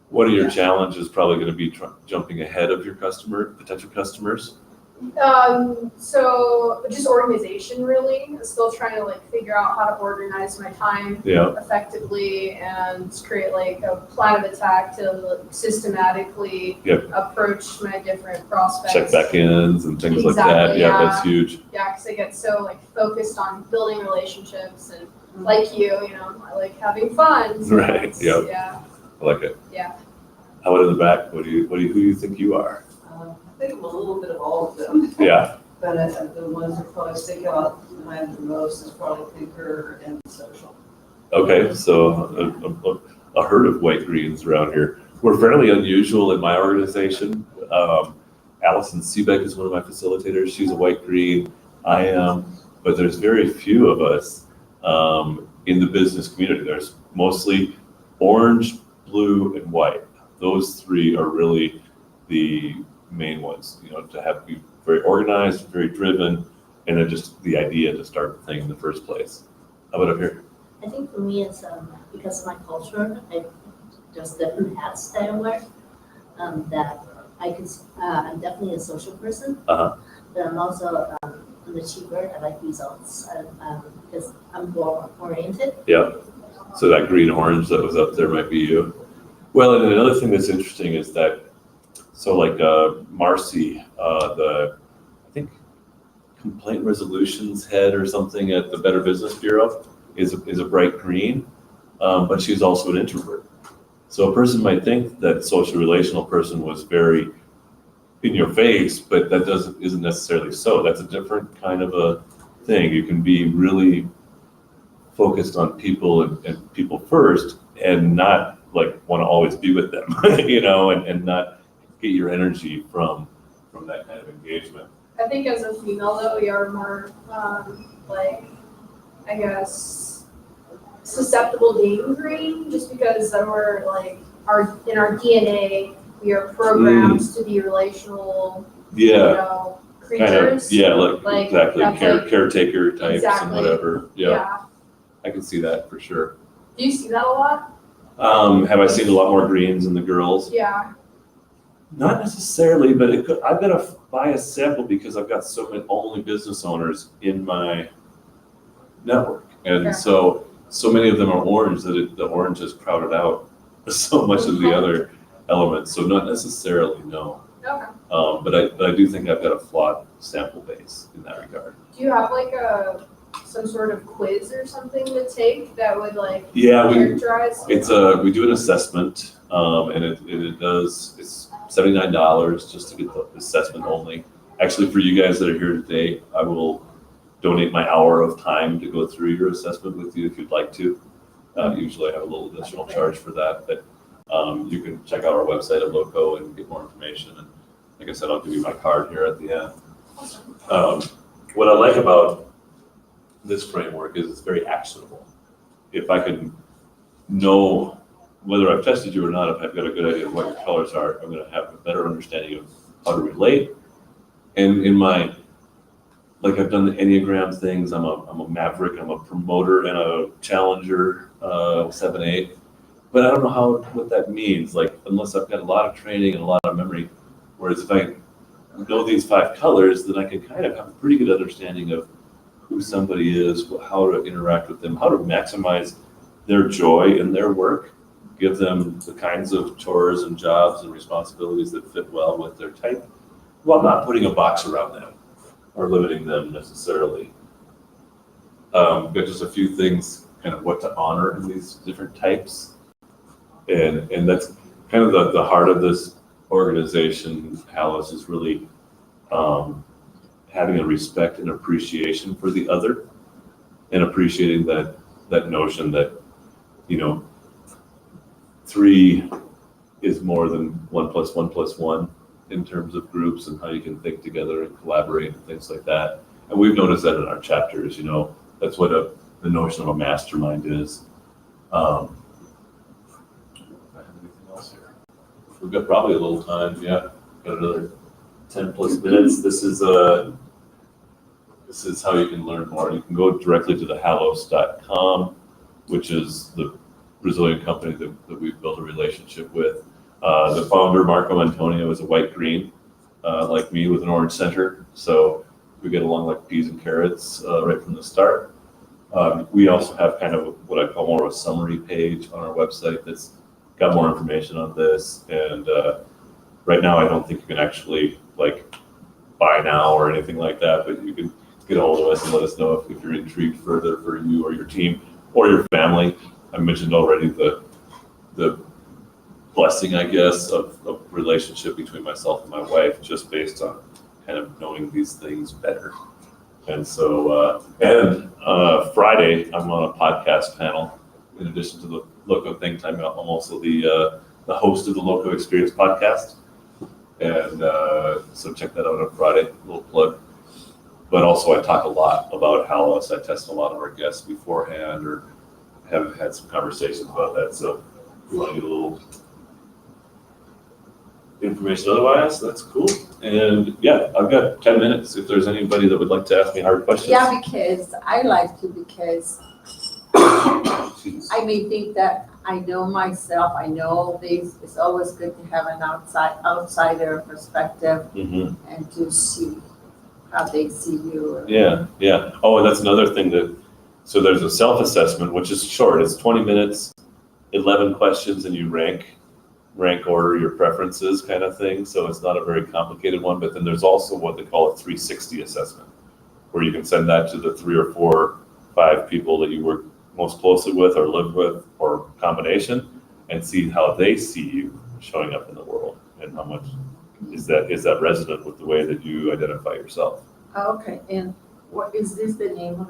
What are your challenges? Probably going to be jumping ahead of your potential customers. So just organization really. I'm still trying to like figure out how to organize my time effectively and create like a plan of attack to systematically approach my different prospects. Check back-ins and things like that. Yeah, that's huge. Yeah, because I get so like focused on building relationships and like you know, I like having fun. So Right. Yep. Yeah. I like it. Yeah. How about in the back? Who do you think you are? I think I'm a little bit of all of them. Yeah. But the ones that probably stick out in my head the most is probably thinker and social. Okay, so a herd of white greens around here. We're fairly unusual in my organization. Allison Seebeck is one of my facilitators. She's a white green. I am, but there's very few of us in the business community. There's mostly orange, blue, and white. Those three are really the main ones, you know, to have be very organized, very driven, and then just the idea to start the thing in the first place. How about up here? I think for me it's because of my culture, there's different hats that I wear. That I could, I'm definitely a social person, but I'm also an achiever. I like results because I'm goal oriented. Yeah. So that green orange that was up there might be you. Well, and another thing that's interesting is that, so like Marcy, I think complaint resolutions head or something at the Better Business Bureau is a bright green, but she's also an introvert. So a person might think that social relational person was very in your face, but that isn't necessarily so. That's a different kind of a thing. You can be really focused on people and people first and not like want to always be with them, you know, and not get your energy from that kind of engagement. I think as a female though, we are more like, I guess, susceptible to being green, just because we're like in our DNA, we are programmed to be relational, you know, creatures. Kind of, like exactly, like, caretaker types exactly. and whatever. Yeah. I can see that for sure. Do you see that a lot? Have I seen a lot more greens in the girls? Yeah. Not necessarily, but I've got to buy a sample because I've got so many only business owners in my network, and so many of them are orange that the orange has crowded out so much of the other elements. So not necessarily, no. Okay. But I do think I've got a flawed sample base in that regard. Do you have like some sort of quiz or something to take that would like we characterize? we do an assessment, and it's $79 just to get the assessment only. Actually, for you guys that are here today, I will donate my hour of time to go through your assessment with you if you'd like to. Usually I have a little additional charge for that, but you can check out our website at FoCo and get more information. And like I said, I'll give you my card here at the end. What I like about this framework is it's very actionable. If I can know whether I've tested you or not, if I've got a good idea of what your colors are, I'm going to have a better understanding of how to relate. And in my, like I've done the Enneagram things, I'm a maverick, I'm a promoter and a challenger, 7-8. But I don't know what that means, like unless I've got a lot of training and a lot of memory. Whereas if I know these 5 colors, then I can kind of have a pretty good understanding of who somebody is, how to interact with them, how to maximize their joy in their work, give them the kinds of chores and jobs and responsibilities that fit well with their type, while not putting a box around them or limiting them necessarily. Got just a few things, kind of what to honor in these different types. And that's kind of the heart of this organization, Alice, is really having a respect and appreciation for the other, and appreciating that notion that, you know, 3 is more than 1 + 1 + 1 in terms of groups and how you can think together and collaborate and things like that. And we've noticed that in our chapters, you know, that's what the notion of a mastermind is. I have anything else here? We've got probably a little time. Yeah, got another 10+ minutes. This is how you can learn more. You can go directly to the halos.com, which is the Brazilian company that we've built a relationship with. The founder, Marco Antonio, is a white green. like me, with an orange center. So we get along like peas and carrots right from the start. We also have kind of what I call more of a summary page on our website that's got more information on this. And right now, I don't think you can actually like buy now or anything like that, but you can get a hold of us and let us know if you're intrigued further for you or your team or your family. I mentioned already the blessing, I guess, of relationship between myself and my wife, just based on kind of knowing these things better. And so, Friday, I'm on a podcast panel. In addition to the Loco Think Time, I'm also the host of the Loco Experience podcast. And so check that out on Friday, a little plug. But also I talk a lot about Halos. I test a lot of our guests beforehand, or have had some conversations about that. So if you want to get a little information otherwise, that's cool. And yeah, I've got 10 minutes if there's anybody that would like to ask me hard questions. Yeah, because I like to, because I may think that I know myself, I know these, it's always good to have an outsider perspective and to see how they see you. Yeah. Oh, and that's another thing so there's a self-assessment, which is short. It's 20 minutes, 11 questions, and you rank order your preferences kind of thing. So it's not a very complicated one, but then there's also what they call a 360 assessment, where you can send that to the 3 or 4, 5 people that you work most closely with or live with, or combination, and see how they see you showing up in the world, and how much is that resonant with the way that you identify yourself. Okay, and what is this the name of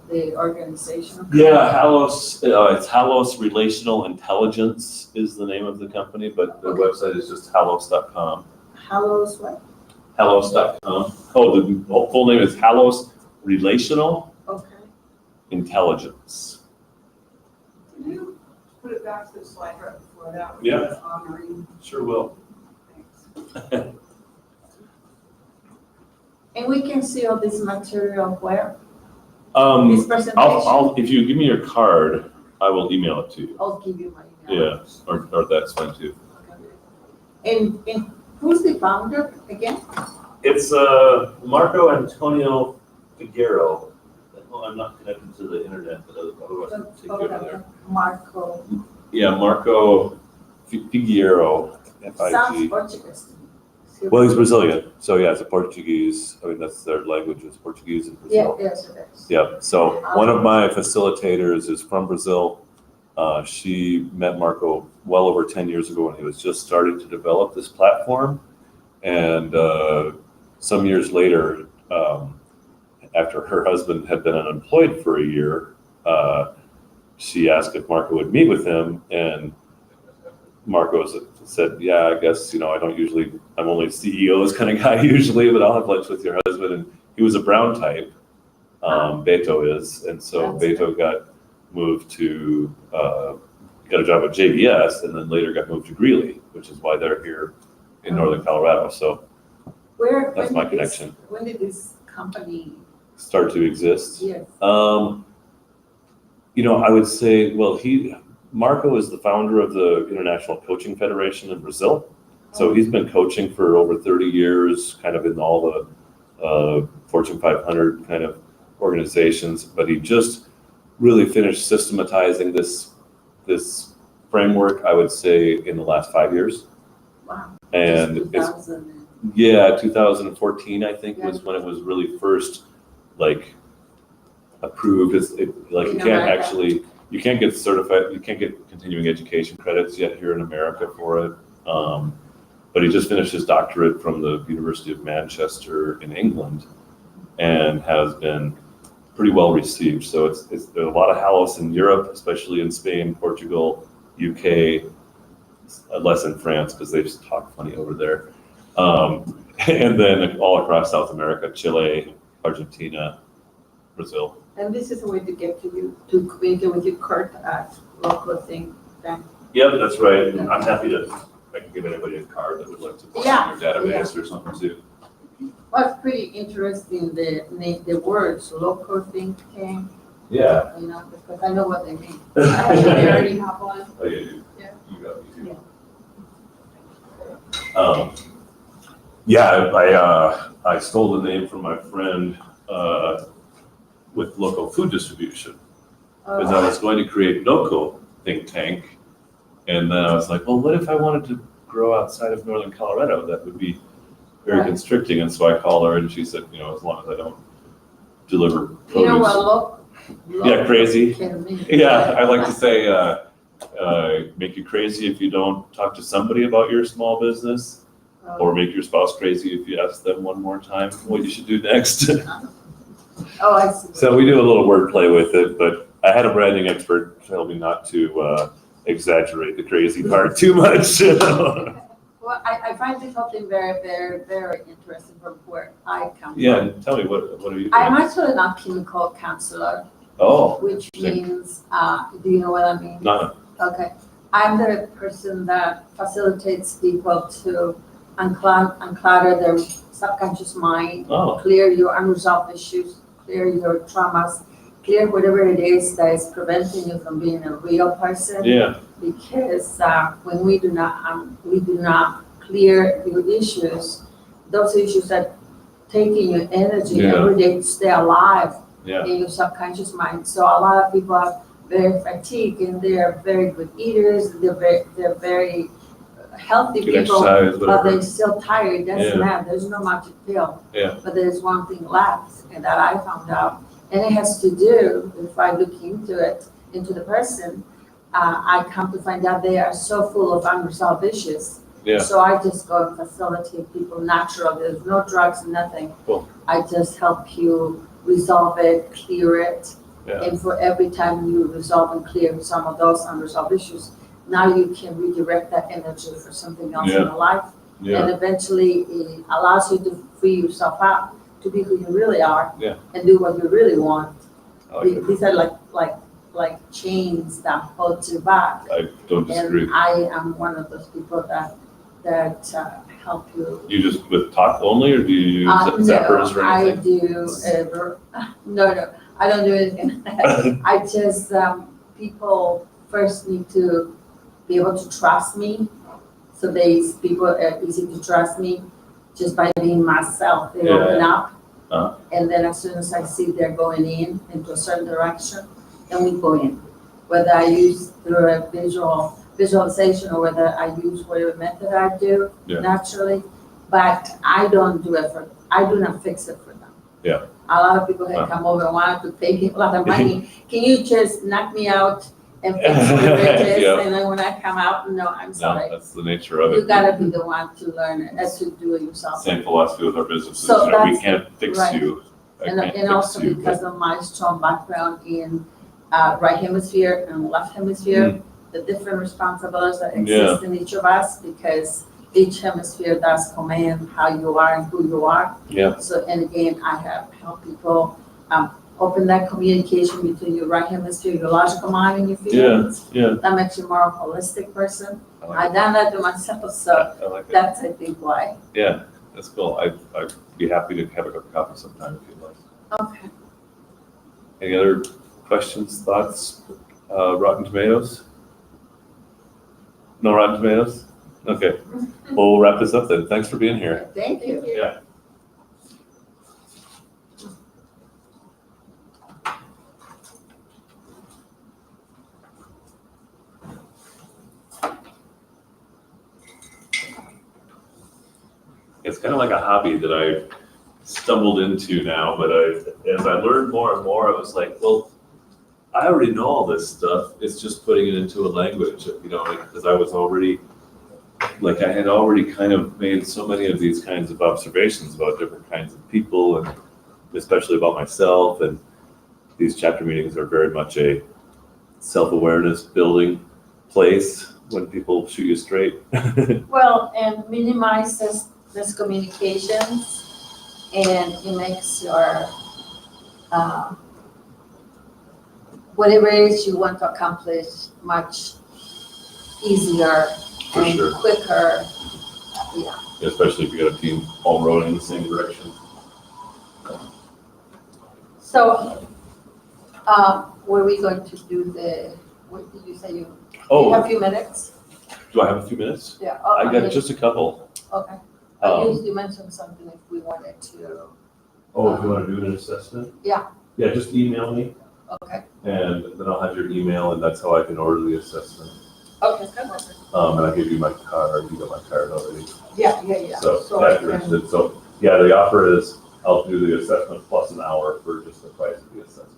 the organization? Yeah, Halos. It's Halos Relational Intelligence is the name of the company, but the website is just halos.com. Halos what? Halos.com. Oh, the full name is Halos Relational Intelligence. Can you put it back to the slide right before that? Yeah. Honoring. Sure will. Thanks. And we can see all this material where? This presentation? I'll if you give me your card, I will email it to you. I'll give you my email. Yeah, or that's fine too. And who's the founder again? It's Marco Antonio Figueroa. Well, I'm not connected to the internet, but otherwise I'll take you over there. Marco. Yeah, Marco Figueroa. Sounds Portuguese. Well, he's Brazilian, so yeah, it's a Portuguese. I mean, that's their language, is Portuguese in Brazil. Yeah, yes, it is. Yeah. So one of my facilitators is from Brazil. She met Marco well over 10 years ago when he was just starting to develop this platform, and some years later, after her husband had been unemployed for a year, she asked if Marco would meet with him, and Marco said, yeah, I guess, I'm only a CEO's kind of guy usually, but I'll have lunch with your husband. And he was a Brown type, Beto is, and so Beto got moved to, got a job at JBS, and then later got moved to Greeley, which is why they're here in Northern Colorado. So that's my connection. When did this company start to exist? Yes. I would say, well, Marco is the founder of the International Coaching Federation in Brazil. So he's been coaching for over 30 years, kind of in all the Fortune 500 kind of organizations, but he just really finished systematizing this framework, I would say, in the last 5 years. Wow. And it's 2014, I think, was when it was really first approved. You can't get certified, you can't get continuing education credits yet here in America for it. But he just finished his doctorate from the University of Manchester in England, and has been pretty well received. So there's a lot of Halos in Europe, especially in Spain, Portugal, UK, less in France because they just talk funny over there. And then all across South America, Chile, Argentina, Brazil. And this is a way to get to you, to communicate with you, Kurt, at Loco Think Tank. Yeah, that's right. I'm happy I can give anybody a card that would like to put Yeah, in their database or something too. Well, it's pretty interesting, the words Loco Think Tank. Yeah. Because I know what they mean. I already have one. Oh, yeah, you Yeah. got me too. Yeah, I stole the name from my friend with local food distribution. Because I was going to create local think tank. And then I was like, well, what if I wanted to grow outside of northern Colorado? That would be very constricting. And so I called her and she said, you know, as long as I don't deliver produce. You know what, Yeah, crazy. can mean. Yeah, I like to say, make you crazy if you don't talk to somebody about your small business, or make your spouse crazy if you ask them one more time what you should do next. Oh, I see. So we do a little wordplay with it, but I had a branding expert tell me not to exaggerate the crazy part too much. Well, I find this whole thing very, very, very interesting from where I come from. Yeah, tell me, what are you doing? I'm actually not chemical counselor. Oh. Which means, do you know what I mean? No. Okay. I'm the person that facilitates people to unclutter their subconscious mind, clear your unresolved issues, clear your traumas, clear whatever it is that is preventing you from being a real person. Yeah. Because when we do not clear your issues, those issues are taking your energy every day to stay alive in your subconscious mind. So a lot of people are very fatigued and they're very good eaters. They're very healthy good people, exercise, but they're still tired. It doesn't matter. There's no magic pill. Yeah. But there's one thing left, and that I found out, and it has to do, if I look into it, into the person, I come to find out they are so full of unresolved issues. Yeah. So I just go and facilitate people naturally. There's no drugs, nothing. Cool. I just help you resolve it, clear it. Yeah. And for every time you resolve and clear some of those unresolved issues, now you can redirect that energy for something else in your life. Yeah. And eventually it allows you to free yourself up to be who you really are and do what you really want. These are like chains that hold you back. I don't disagree. And I am one of those people that help you. You just with talk only, or do you use zappers or anything? No, I don't do anything. I just, people first need to be able to trust me. So people are easy to trust me just by being myself. They open up. And then as soon as I see they're going into a certain direction, then we go in. Whether I use through a visualization or whether I use whatever method I do naturally, but I don't do it I do not fix it for them. Yeah. A lot of people have come over and wanted to pay me a lot of money. Can you just knock me out and fix the bridges? And then when I come out, no, I'm sorry. No, that's the nature of it. You gotta be the one to learn it, as to do it yourself. Same philosophy with our businesses. So We can't fix you. And also because of my strong background in right hemisphere and left hemisphere, the different responsibilities that exist in each of us, because each hemisphere does command how you are and who you are. Yeah. So, and again, I have helped people open that communication between your right hemisphere, your logical mind, and your feelings. Yeah. That makes you more of a holistic person. I've done that to myself, so that's, I think, why. Yeah, that's cool. I'd be happy to have a cup of coffee sometime if you'd like. Okay. Any other questions, thoughts? Rotten Tomatoes? No Rotten Tomatoes? Okay. Well, we'll wrap this up then. Thanks for being here. Thank you. Yeah. It's kind of like a hobby that I stumbled into now, but as I learned more and more, I was like, well, I already know all this stuff. It's just putting it into a language, because I was already, I had already kind of made so many of these kinds of observations about different kinds of people, and especially about myself. And these chapter meetings are very much a self-awareness building place when people shoot you straight. Well, and minimize this communications, and it makes your whatever it is you want to accomplish much easier and quicker. Yeah. Especially if you got a team all rowing in the same direction. So, were we going to do what did you say you have a few minutes? Do I have a few minutes? Yeah. I got just a couple. Okay. You mentioned something if we wanted to, Oh, if you want to do an assessment? yeah, Yeah, just email me okay, and then I'll have your email and that's how I can order the assessment. okay. And I'll give you my card, you got my card already. Yeah. So, I that's interested. So, yeah, the offer is I'll do the assessment plus an hour for just the price of the assessment.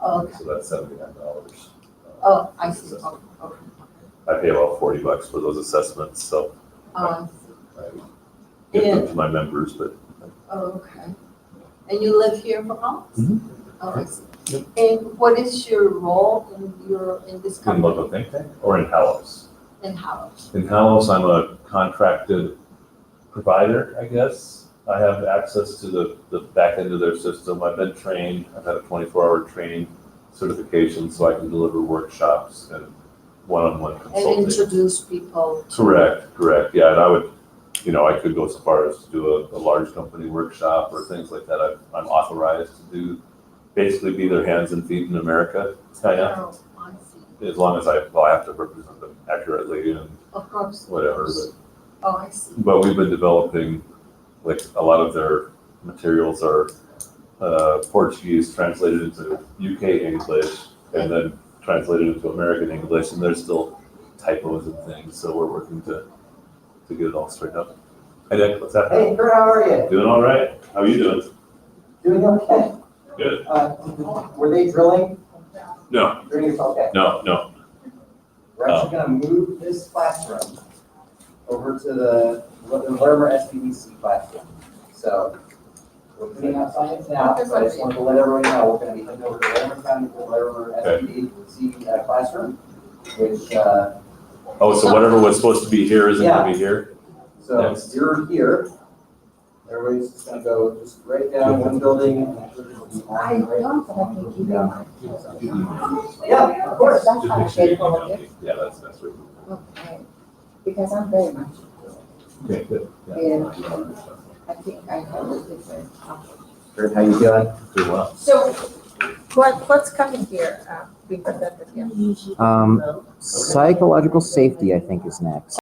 Okay. So that's $79. Oh, I see, okay. I pay about $40 for those assessments, so Oh, I give them to my members, but. okay. And you live here in FoCo? Mhm. Oh, I see. Yep. And what is your role in this In company? local think tank or in Halos? In house? In Halos, I'm a contracted provider, I guess. I have access to the back end of their system. I've been trained. I've had a 24-hour training certification so I can deliver workshops and one-on-one And consulting. introduce people? Correct. Yeah, and I would, I could go so far as to do a large company workshop or things like that. I'm authorized to do, basically be their hands and feet in America, kind of. Oh, I see. As long as I have to represent them accurately and Of course. whatever. Oh, I see. But we've been developing, like, a lot of their materials are Portuguese translated into UK English and then translated into American English, and there's still typos and things, so we're working to get it all straightened out. Hey Nick, what's happening? Hey, Kurt, how are you? Doing all right? How are you doing? Doing okay. Good. Were they drilling? No, Everything is okay. no. We're actually gonna move this classroom over to the Larimer SPDC classroom. So we're putting out science now, but I just wanted to let everyone know, we're gonna be heading over to Larimer County for Larimer SPDC classroom, which, So whatever was supposed to be here isn't gonna be here? so Next. you're here. Everybody's just gonna go just right down one building. I don't, but I can give you my. Yeah, of course. That's how I get it over there. Yeah, that's right. Okay, because I'm very much. Okay, good. And I think I have a different. Kurt, how you doing? Doing well. So what's coming here, being presented here? Psychological safety, I think, is next.